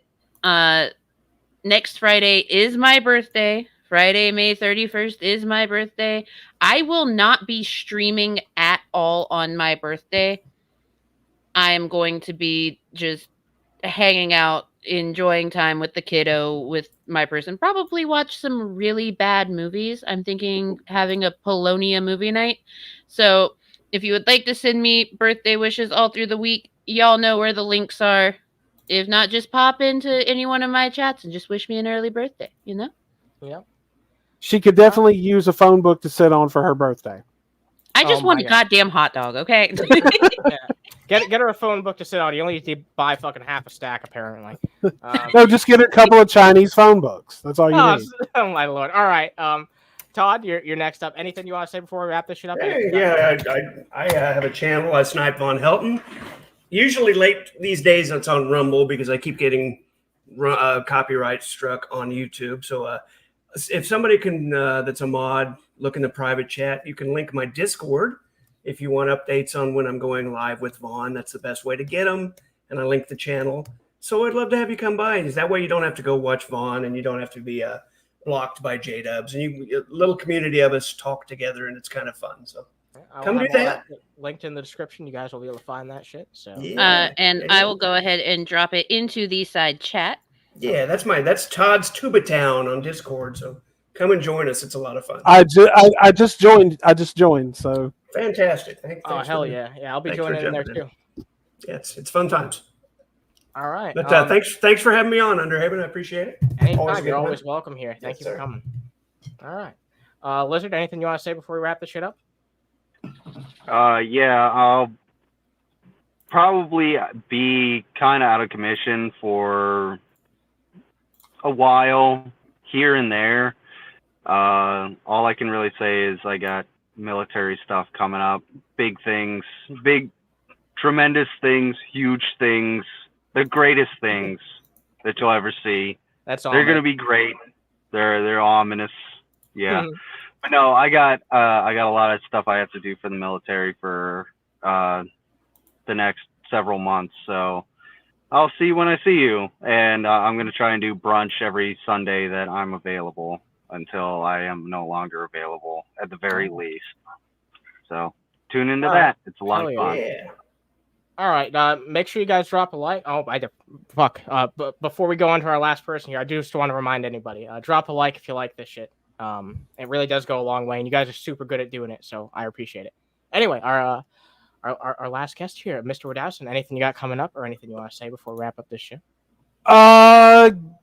next Friday is my birthday. Friday, May 31st is my birthday. I will not be streaming at all on my birthday. I am going to be just hanging out, enjoying time with the kiddo, with my person. Probably watch some really bad movies. I'm thinking having a Polonia movie night. So if you would like to send me birthday wishes all through the week, y'all know where the links are. If not, just pop into any one of my chats and just wish me an early birthday, you know? Yeah. She could definitely use a phone book to sit on for her birthday. I just want a goddamn hot dog, okay? Yeah. Get her a phone book to sit on. You only need to buy fucking half a stack, apparently. No, just get her a couple of Chinese phone books. That's all you need. Oh my lord! All right, Todd, you're next up. Anything you want to say before we wrap this shit up? Hey, yeah, I have a channel. I snipe on Helton. Usually late these days, it's on Rumble because I keep getting copyright struck on YouTube. So if somebody can, that's a mod, look in the private chat. You can link my Discord if you want updates on when I'm going live with Vaughn. That's the best way to get them. And I link the channel. So I'd love to have you come by. That way you don't have to go watch Vaughn and you don't have to be blocked by J-Dubs. And a little community of us talk together and it's kind of fun. So come do that. Linked in the description. You guys will be able to find that shit. So and I will go ahead and drop it into the side chat. Yeah, that's Todd's Tuba Town on Discord. So come and join us. It's a lot of fun. I just joined. So fantastic. Thanks hell yeah. Yeah, I'll be joining in there too. Yeah, it's fun times. All right. But thanks for having me on, Underhaven. I appreciate it. Anytime. You're always welcome here. Thank you for coming. All right. Lizard, anything you want to say before we wrap this shit up? Yeah, I'll probably be kind of out of commission for a while here and there. All I can really say is I got military stuff coming up, big things, tremendous things, huge things, the greatest things that you'll ever see. They're going to be great. They're ominous. Yeah. But no, I got a lot of stuff I have to do for the military for the next several months. So I'll see you when I see you. And I'm going to try and do brunch every Sunday that I'm available until I am no longer available at the very least. So tune into that. It's a lot of fun. Yeah. All right. Make sure you guys drop a like. Oh, fuck. But before we go on to our last person here, I do just want to remind anybody, drop a like if you like this shit. It really does go a long way, and you guys are super good at doing it, so I appreciate it. Anyway, our last guest here, Mr. Wadowson. Anything you got coming up, or anything you want to say before we wrap up this show?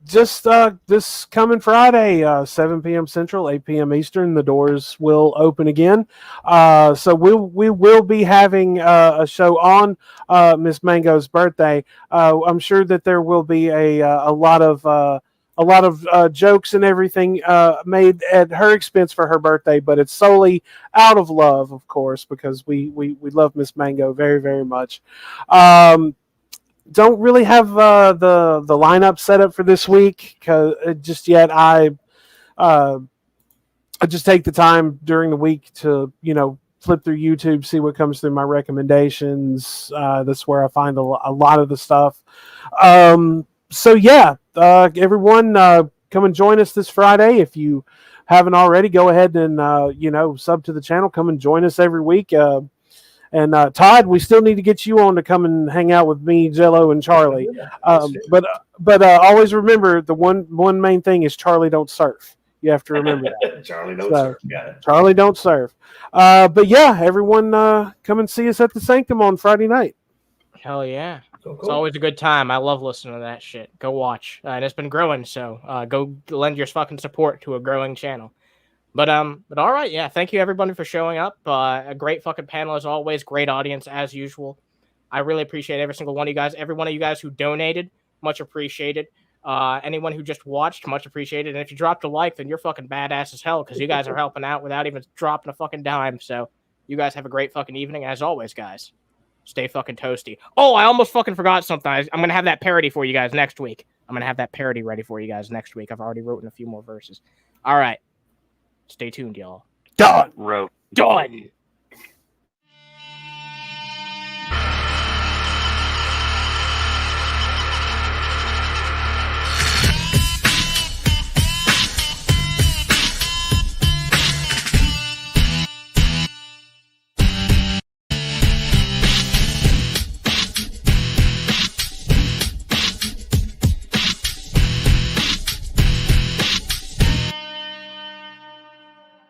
Just this coming Friday, 7 p.m. Central, 8 p.m. Eastern, the doors will open again. So we will be having a show on Miss Mango's birthday. I'm sure that there will be a lot of jokes and everything made at her expense for her birthday, but it's solely out of love, of course, because we love Miss Mango very, very much. Don't really have the lineup set up for this week because just yet. I just take the time during the week to flip through YouTube, see what comes through my recommendations. That's where I find a lot of the stuff. So yeah, everyone, come and join us this Friday. If you haven't already, go ahead and sub to the channel. Come and join us every week. And Todd, we still need to get you on to come and hang out with me, Jello, and Charlie. But always remember the one main thing is Charlie don't surf. You have to remember that. Charlie don't surf. Got it. Charlie don't surf. But yeah, everyone, come and see us at the Sanctum on Friday night. Hell yeah. Cool. It's always a good time. I love listening to that shit. Go watch. And it's been growing, so go lend your fucking support to a growing channel. But all right, yeah. Thank you everybody for showing up. A great fucking panel as always. Great audience as usual. I really appreciate every single one of you guys. Every one of you guys who donated, much appreciated. Anyone who just watched, much appreciated. And if you dropped a like, then you're fucking badass as hell because you guys are helping out without even dropping a fucking dime. So you guys have a great fucking evening as always, guys. Stay fucking toasty. Oh, I almost fucking forgot something. I'm going to have that parody for you guys next week. I'm going to have that parody ready for you guys next week. I've already written a few more verses. All right. Stay tuned, y'all. Done. Wrote. Done.